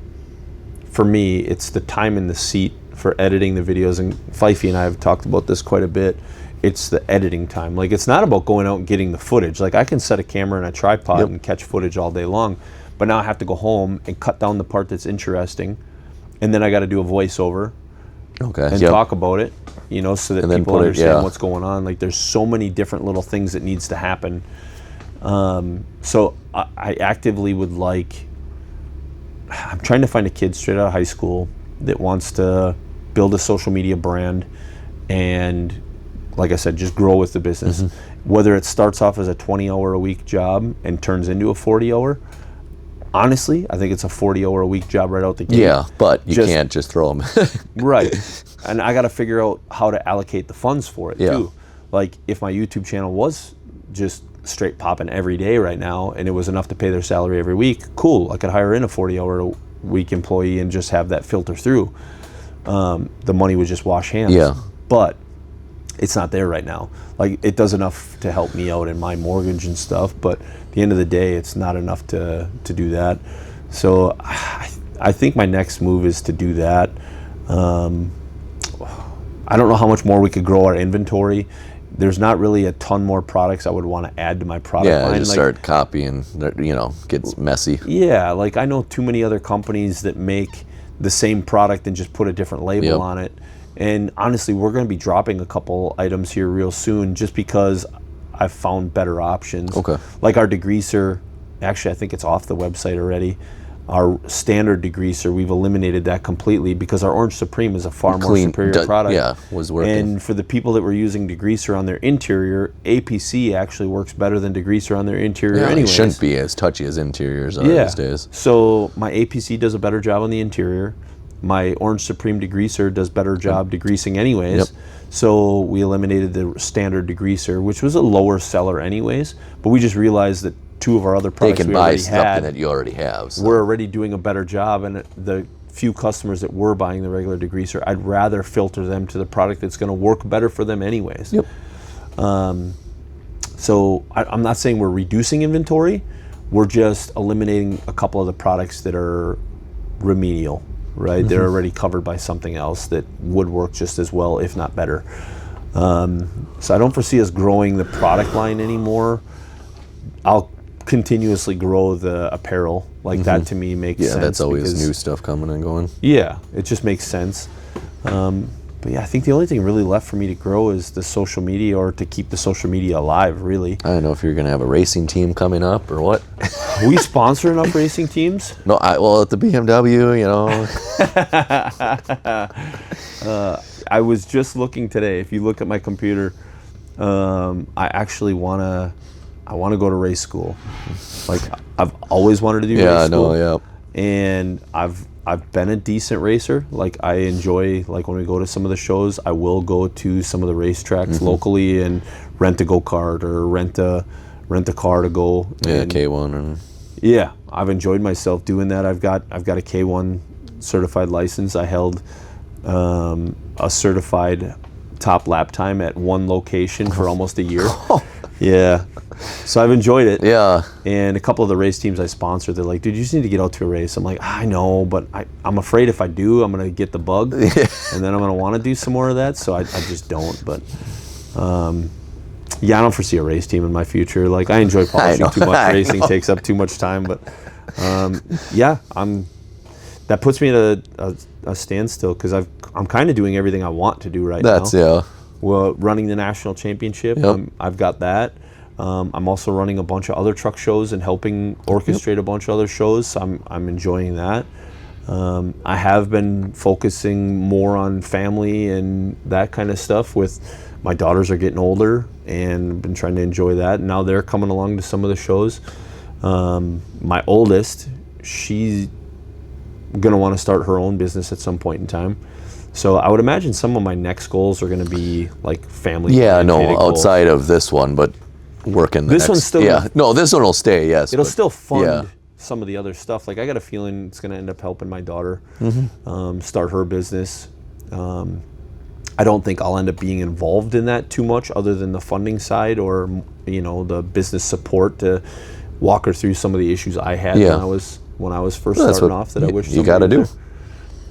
[SPEAKER 3] For me, it's the time in the seat for editing the videos, and Fifey and I have talked about this quite a bit. It's the editing time. Like, it's not about going out and getting the footage. Like, I can set a camera and a tripod and catch footage all day long, but now I have to go home and cut down the part that's interesting, and then I got to do a voiceover and talk about it, you know, so that people understand what's going on. Like, there's so many different little things that needs to happen. So I actively would like, I'm trying to find a kid straight out of high school that wants to build a social media brand and, like I said, just grow with the business. Whether it starts off as a 20-hour-a-week job and turns into a 40-hour, honestly, I think it's a 40-hour-a-week job right out the gate.
[SPEAKER 4] Yeah, but you can't just throw them.
[SPEAKER 3] Right. And I got to figure out how to allocate the funds for it, too. Like, if my YouTube channel was just straight popping every day right now and it was enough to pay their salary every week, cool. I could hire in a 40-hour-a-week employee and just have that filter through. The money would just wash hands.
[SPEAKER 4] Yeah.
[SPEAKER 3] But it's not there right now. Like, it does enough to help me out in my mortgage and stuff, but at the end of the day, it's not enough to do that. So I think my next move is to do that. I don't know how much more we could grow our inventory. There's not really a ton more products I would want to add to my product line.
[SPEAKER 4] Just start copying, you know, gets messy.
[SPEAKER 3] Yeah, like, I know too many other companies that make the same product and just put a different label on it. And honestly, we're going to be dropping a couple items here real soon just because I've found better options.
[SPEAKER 4] Okay.
[SPEAKER 3] Like our degreaser, actually I think it's off the website already. Our standard degreaser, we've eliminated that completely because our Orange Supreme is a far more superior product.
[SPEAKER 4] Yeah, was working.
[SPEAKER 3] And for the people that were using degreaser on their interior, APC actually works better than degreaser on their interior anyways.
[SPEAKER 4] It shouldn't be as touchy as interiors are these days.
[SPEAKER 3] So my APC does a better job on the interior. My Orange Supreme degreaser does better job degreasing anyways. So we eliminated the standard degreaser, which was a lower seller anyways, but we just realized that two of our other products
[SPEAKER 4] they can
[SPEAKER 3] we
[SPEAKER 4] buy
[SPEAKER 3] already
[SPEAKER 4] something
[SPEAKER 3] had,
[SPEAKER 4] that you already have. So.
[SPEAKER 3] We're already doing a better job, and the few customers that were buying the regular degreaser, I'd rather filter them to the product that's going to work better for them anyways. So I'm not saying we're reducing inventory, we're just eliminating a couple of the products that are remedial, right? They're already covered by something else that would work just as well, if not better. So I don't foresee us growing the product line anymore. I'll continuously grow the apparel. Like that to me makes sense.
[SPEAKER 4] Yeah, that's always new stuff coming and going.
[SPEAKER 3] Yeah, it just makes sense. But yeah, I think the only thing really left for me to grow is the social media, or to keep the social media alive, really.
[SPEAKER 4] I don't know if you're going to have a racing team coming up or what.
[SPEAKER 3] We sponsor enough racing teams?
[SPEAKER 4] No, well, at the BMW, you know.
[SPEAKER 3] I was just looking today. If you look at my computer, I actually want to go to race school. Like, I've always wanted to do race school.
[SPEAKER 4] Yeah.
[SPEAKER 3] And I've been a decent racer. Like, I enjoy, like, when we go to some of the shows, I will go to some of the racetracks locally and rent a go-kart or rent a car to go.
[SPEAKER 4] Yeah, K1.
[SPEAKER 3] Yeah, I've enjoyed myself doing that. I've got a K1 certified license. I held a certified top lap time at one location for almost a year. Yeah, so I've enjoyed it.
[SPEAKER 4] Yeah.
[SPEAKER 3] And a couple of the race teams I sponsor, they're like, dude, you just need to get out to a race. I'm like, I know, but I'm afraid if I do, I'm going to get the bug. And then I'm going to want to do some more of that, so I just don't. But, yeah, I don't foresee a race team in my future. Like, I enjoy polishing too much. Racing takes up too much time. But, yeah, that puts me at a standstill because I'm kind of doing everything I want to do right now.
[SPEAKER 4] Yeah.
[SPEAKER 3] Well, running the national championship, I've got that. I'm also running a bunch of other truck shows and helping orchestrate a bunch of other shows. So I'm enjoying that. I have been focusing more on family and that kind of stuff. With my daughters are getting older, and been trying to enjoy that. And now they're coming along to some of the shows. My oldest, she's gonna want to start her own business at some point in time. So I would imagine some of my next goals are going to be like family.
[SPEAKER 4] Yeah, no,
[SPEAKER 3] goals.
[SPEAKER 4] outside of this one, but working the
[SPEAKER 3] This
[SPEAKER 4] next,
[SPEAKER 3] one's still
[SPEAKER 4] yeah. No, this one will stay. Yes,
[SPEAKER 3] it'll
[SPEAKER 4] but,
[SPEAKER 3] still fund
[SPEAKER 4] yeah.
[SPEAKER 3] some of the other stuff. Like I got a feeling it's going to end up helping my daughter
[SPEAKER 4] Mm-hmm.
[SPEAKER 3] start her business. I don't think I'll end up being involved in that too much, other than the funding side or the business support to walk her through some of the issues I had when I was first starting off. That I wish
[SPEAKER 4] you got to do.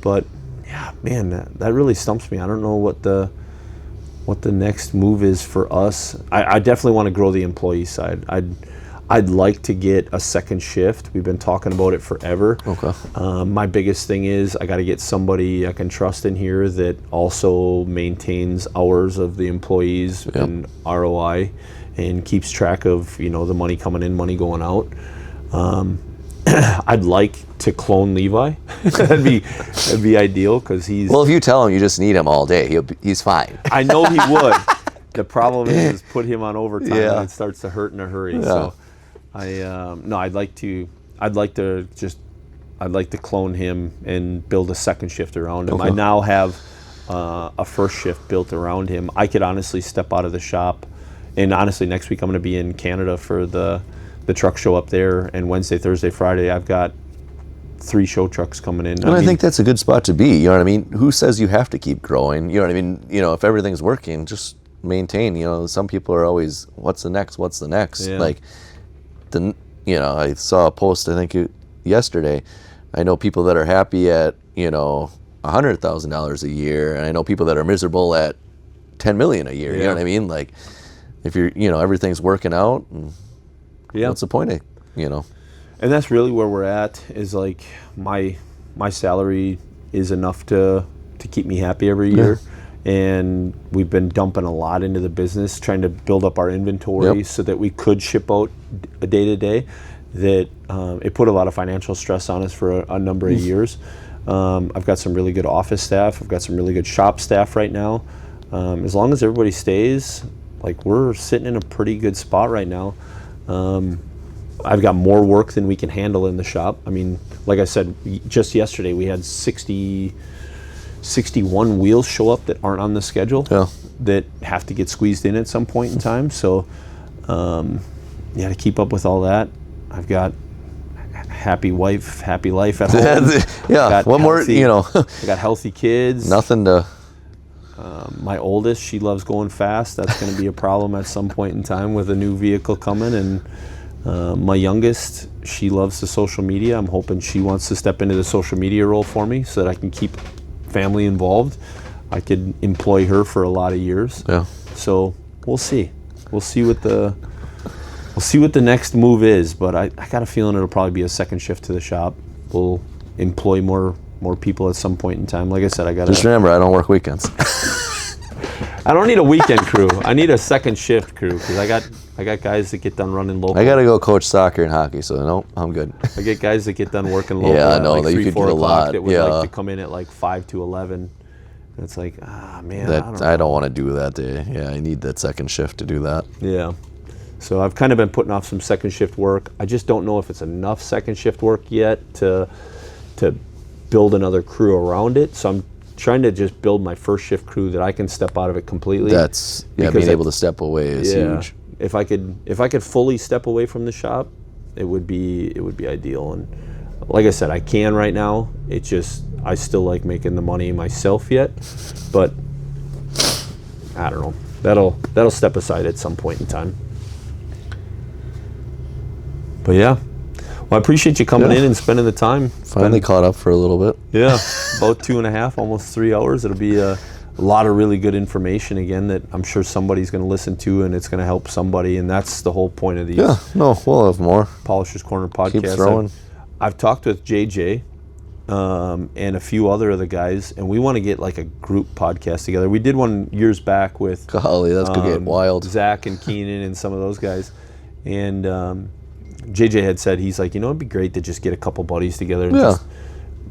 [SPEAKER 3] But yeah, man, that really stumps me. I don't know what the next move is for us. I definitely want to grow the employee side. I'd like to get a second shift. We've been talking about it forever.
[SPEAKER 4] Okay.
[SPEAKER 3] My biggest thing is I got to get somebody I can trust in here that also maintains hours of the employees and ROI and keeps track of the money coming in, money going out. I'd like to clone Levi. that'd be ideal because he's.
[SPEAKER 4] Well, if you tell him you just need him all day, he's fine.
[SPEAKER 3] I know he would. The problem is put him on overtime and it starts to hurt in a hurry. Yeah. So I'd like to clone him and build a second shift around him.
[SPEAKER 4] Okay.
[SPEAKER 3] I now have a first shift built around him. I could honestly step out of the shop, and honestly next week I'm going to be in Canada for the truck show up there, and Wednesday, Thursday, Friday I've got 3 show trucks coming in.
[SPEAKER 4] And I think that's a good spot to be. You know what I mean? Who says you have to keep growing? You know what I mean? If everything's working, just maintain. Some people are always, what's the next? What's the next?
[SPEAKER 3] Yeah.
[SPEAKER 4] Like, I saw a post, I think yesterday. I know people that are happy at, $100,000 a year, and I know people that are miserable at $10 million a year. You know what I mean? Like, if you're, everything's working out, and what's the point of,
[SPEAKER 3] And that's really where we're at, is like my salary is enough to keep me happy every year. And we've been dumping a lot into the business, trying to build up our inventory so that we could ship out a day to day. That it put a lot of financial stress on us for a number of years. I've got some really good office staff. I've got some really good shop staff right now. As long as everybody stays, like, we're sitting in a pretty good spot right now. I've got more work than we can handle in the shop. I mean, like I said, just yesterday we had 61 wheels show up that aren't on the schedule that have to get squeezed in at some point in time. So, to keep up with all that, I've got happy wife, happy life at home.
[SPEAKER 4] What more,
[SPEAKER 3] I got healthy kids.
[SPEAKER 4] Nothing to...
[SPEAKER 3] My oldest, she loves going fast. That's going to be a problem at some point in time with a new vehicle coming. And my youngest, she loves the social media. I'm hoping she wants to step into the social media role for me so that I can keep family involved. I could employ her for a lot of years. Yeah. So we'll see. We'll see what the next move is. But I got a feeling it'll probably be a second shift to the shop. We'll employ more people at some point in time. Like I said,
[SPEAKER 4] just remember, I don't work weekends.
[SPEAKER 3] I don't need a weekend crew. I need a second shift crew because I got guys that get done running local.
[SPEAKER 4] I got to go coach soccer and hockey, so no, I'm good.
[SPEAKER 3] I get guys that get done working local.
[SPEAKER 4] Yeah, I know,
[SPEAKER 3] like
[SPEAKER 4] that
[SPEAKER 3] 3,
[SPEAKER 4] you could
[SPEAKER 3] 4
[SPEAKER 4] get a lot.
[SPEAKER 3] That would like to come in at like 5 to 11. And it's like, man,
[SPEAKER 4] I don't want to do that day. Yeah, I need that second shift to do that.
[SPEAKER 3] Yeah. So I've kind of been putting off some second shift work. I just don't know if it's enough second shift work yet to build another crew around it. So I'm trying to just build my first shift crew that I can step out of it completely.
[SPEAKER 4] Being able to step away is huge.
[SPEAKER 3] If I could fully step away from the shop, it would be ideal. And like I said, I can right now. It's just I still like making the money myself yet, but I don't know. That'll step aside at some point in time. But yeah, well, I appreciate you coming in and spending the time.
[SPEAKER 4] Finally caught up for a little bit.
[SPEAKER 3] Yeah, about 2.5, almost 3 hours. It'll be a lot of really good information again that I'm sure somebody's going to listen to, and it's going to help somebody. And that's the whole point of these.
[SPEAKER 4] Yeah, no, we'll have more.
[SPEAKER 3] Polisher's Corner podcast.
[SPEAKER 4] Keep throwing.
[SPEAKER 3] I've talked with JJ and a few other of the guys, and we want to get like a group podcast together. We did one years back with
[SPEAKER 4] Golly, that's gonna get wild.
[SPEAKER 3] Zach and Keenan and some of those guys. And JJ had said, he's like, it'd be great to just get a couple buddies together and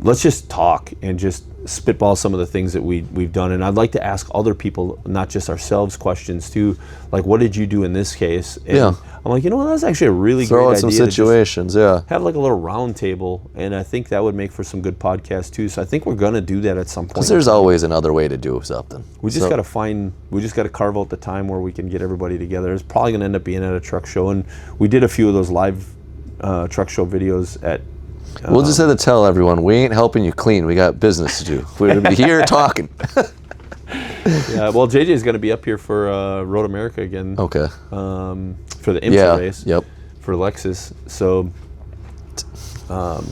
[SPEAKER 3] let's just talk and just spitball some of the things that we've done. And I'd like to ask other people, not just ourselves, questions too, like, what did you do in this case? And I'm like, that's actually a really great idea.
[SPEAKER 4] Throw out some situations,
[SPEAKER 3] have like a little round table, and I think that would make for some good podcasts too. So I think we're gonna do that at some point.
[SPEAKER 4] Because there's always another way to do something.
[SPEAKER 3] We just gotta carve out the time where we can get everybody together. It's probably gonna end up being at a truck show, and we did a few of those live truck show videos at.
[SPEAKER 4] We'll just have to tell everyone, we ain't helping you clean. We got business to do. We're going to be here talking.
[SPEAKER 3] Yeah, well, JJ's going to be up here for Road America again.
[SPEAKER 4] Okay.
[SPEAKER 3] For the IMSA race.
[SPEAKER 4] Yep.
[SPEAKER 3] For Lexus. So, but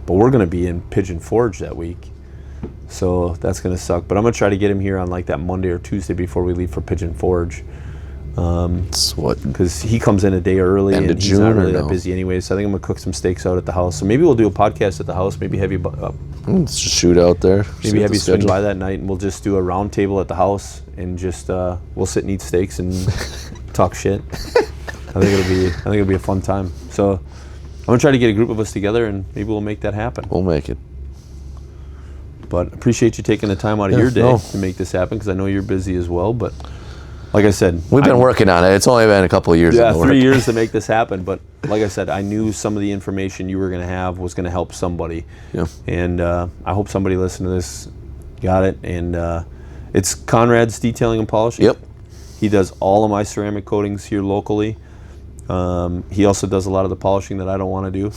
[SPEAKER 3] we're going to be in Pigeon Forge that week. So that's going to suck. But I'm going to try to get him here on like that Monday or Tuesday before we leave for Pigeon Forge. Because he comes in a day early and he's not really that busy anyway, so I think I'm gonna cook some steaks out at the house. So maybe we'll do a podcast at the house. Maybe have you
[SPEAKER 4] let's just shoot out there.
[SPEAKER 3] Maybe have you swing by that night, and we'll just do a round table at the house and just we'll sit and eat steaks and talk shit. I think it'll be a fun time. So I'm gonna try to get a group of us together, and maybe we'll make that happen.
[SPEAKER 4] We'll make it.
[SPEAKER 3] But appreciate you taking the time out of your day to make this happen, because I know you're busy as well. But like I said,
[SPEAKER 4] we've been working on it. It's only been a couple of years.
[SPEAKER 3] Yeah, 3 years to make this happen. But like I said, I knew some of the information you were going to have was going to help somebody. Yeah. And I hope somebody listened to this got it. And it's Conrad's Detailing and Polishing.
[SPEAKER 4] Yep.
[SPEAKER 3] He does all of my ceramic coatings here locally. He also does a lot of the polishing that I don't want to do.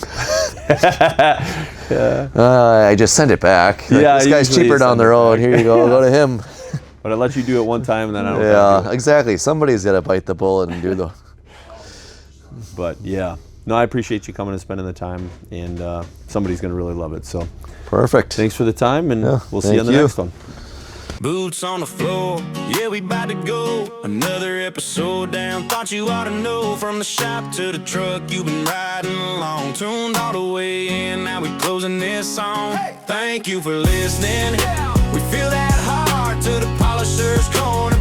[SPEAKER 4] I just send it back. This guy's cheaper down the road. Here you go. Go to him.
[SPEAKER 3] But I let you do it one time, and then I don't.
[SPEAKER 4] Yeah, exactly. Somebody's got to bite the bullet and do the.
[SPEAKER 3] But yeah, no, I appreciate you coming and spending the time, and somebody's gonna really love it. So
[SPEAKER 4] perfect.
[SPEAKER 3] Thanks for the time, and we'll see you on the next one.
[SPEAKER 2] Boots on the floor, yeah, we about to go. Another episode down, thought you ought to know. From the shop to the truck, you've been riding along. Tuned all the way in, now we're closing this song. Thank you for listening. We feel that heart to the Polisher's Corner.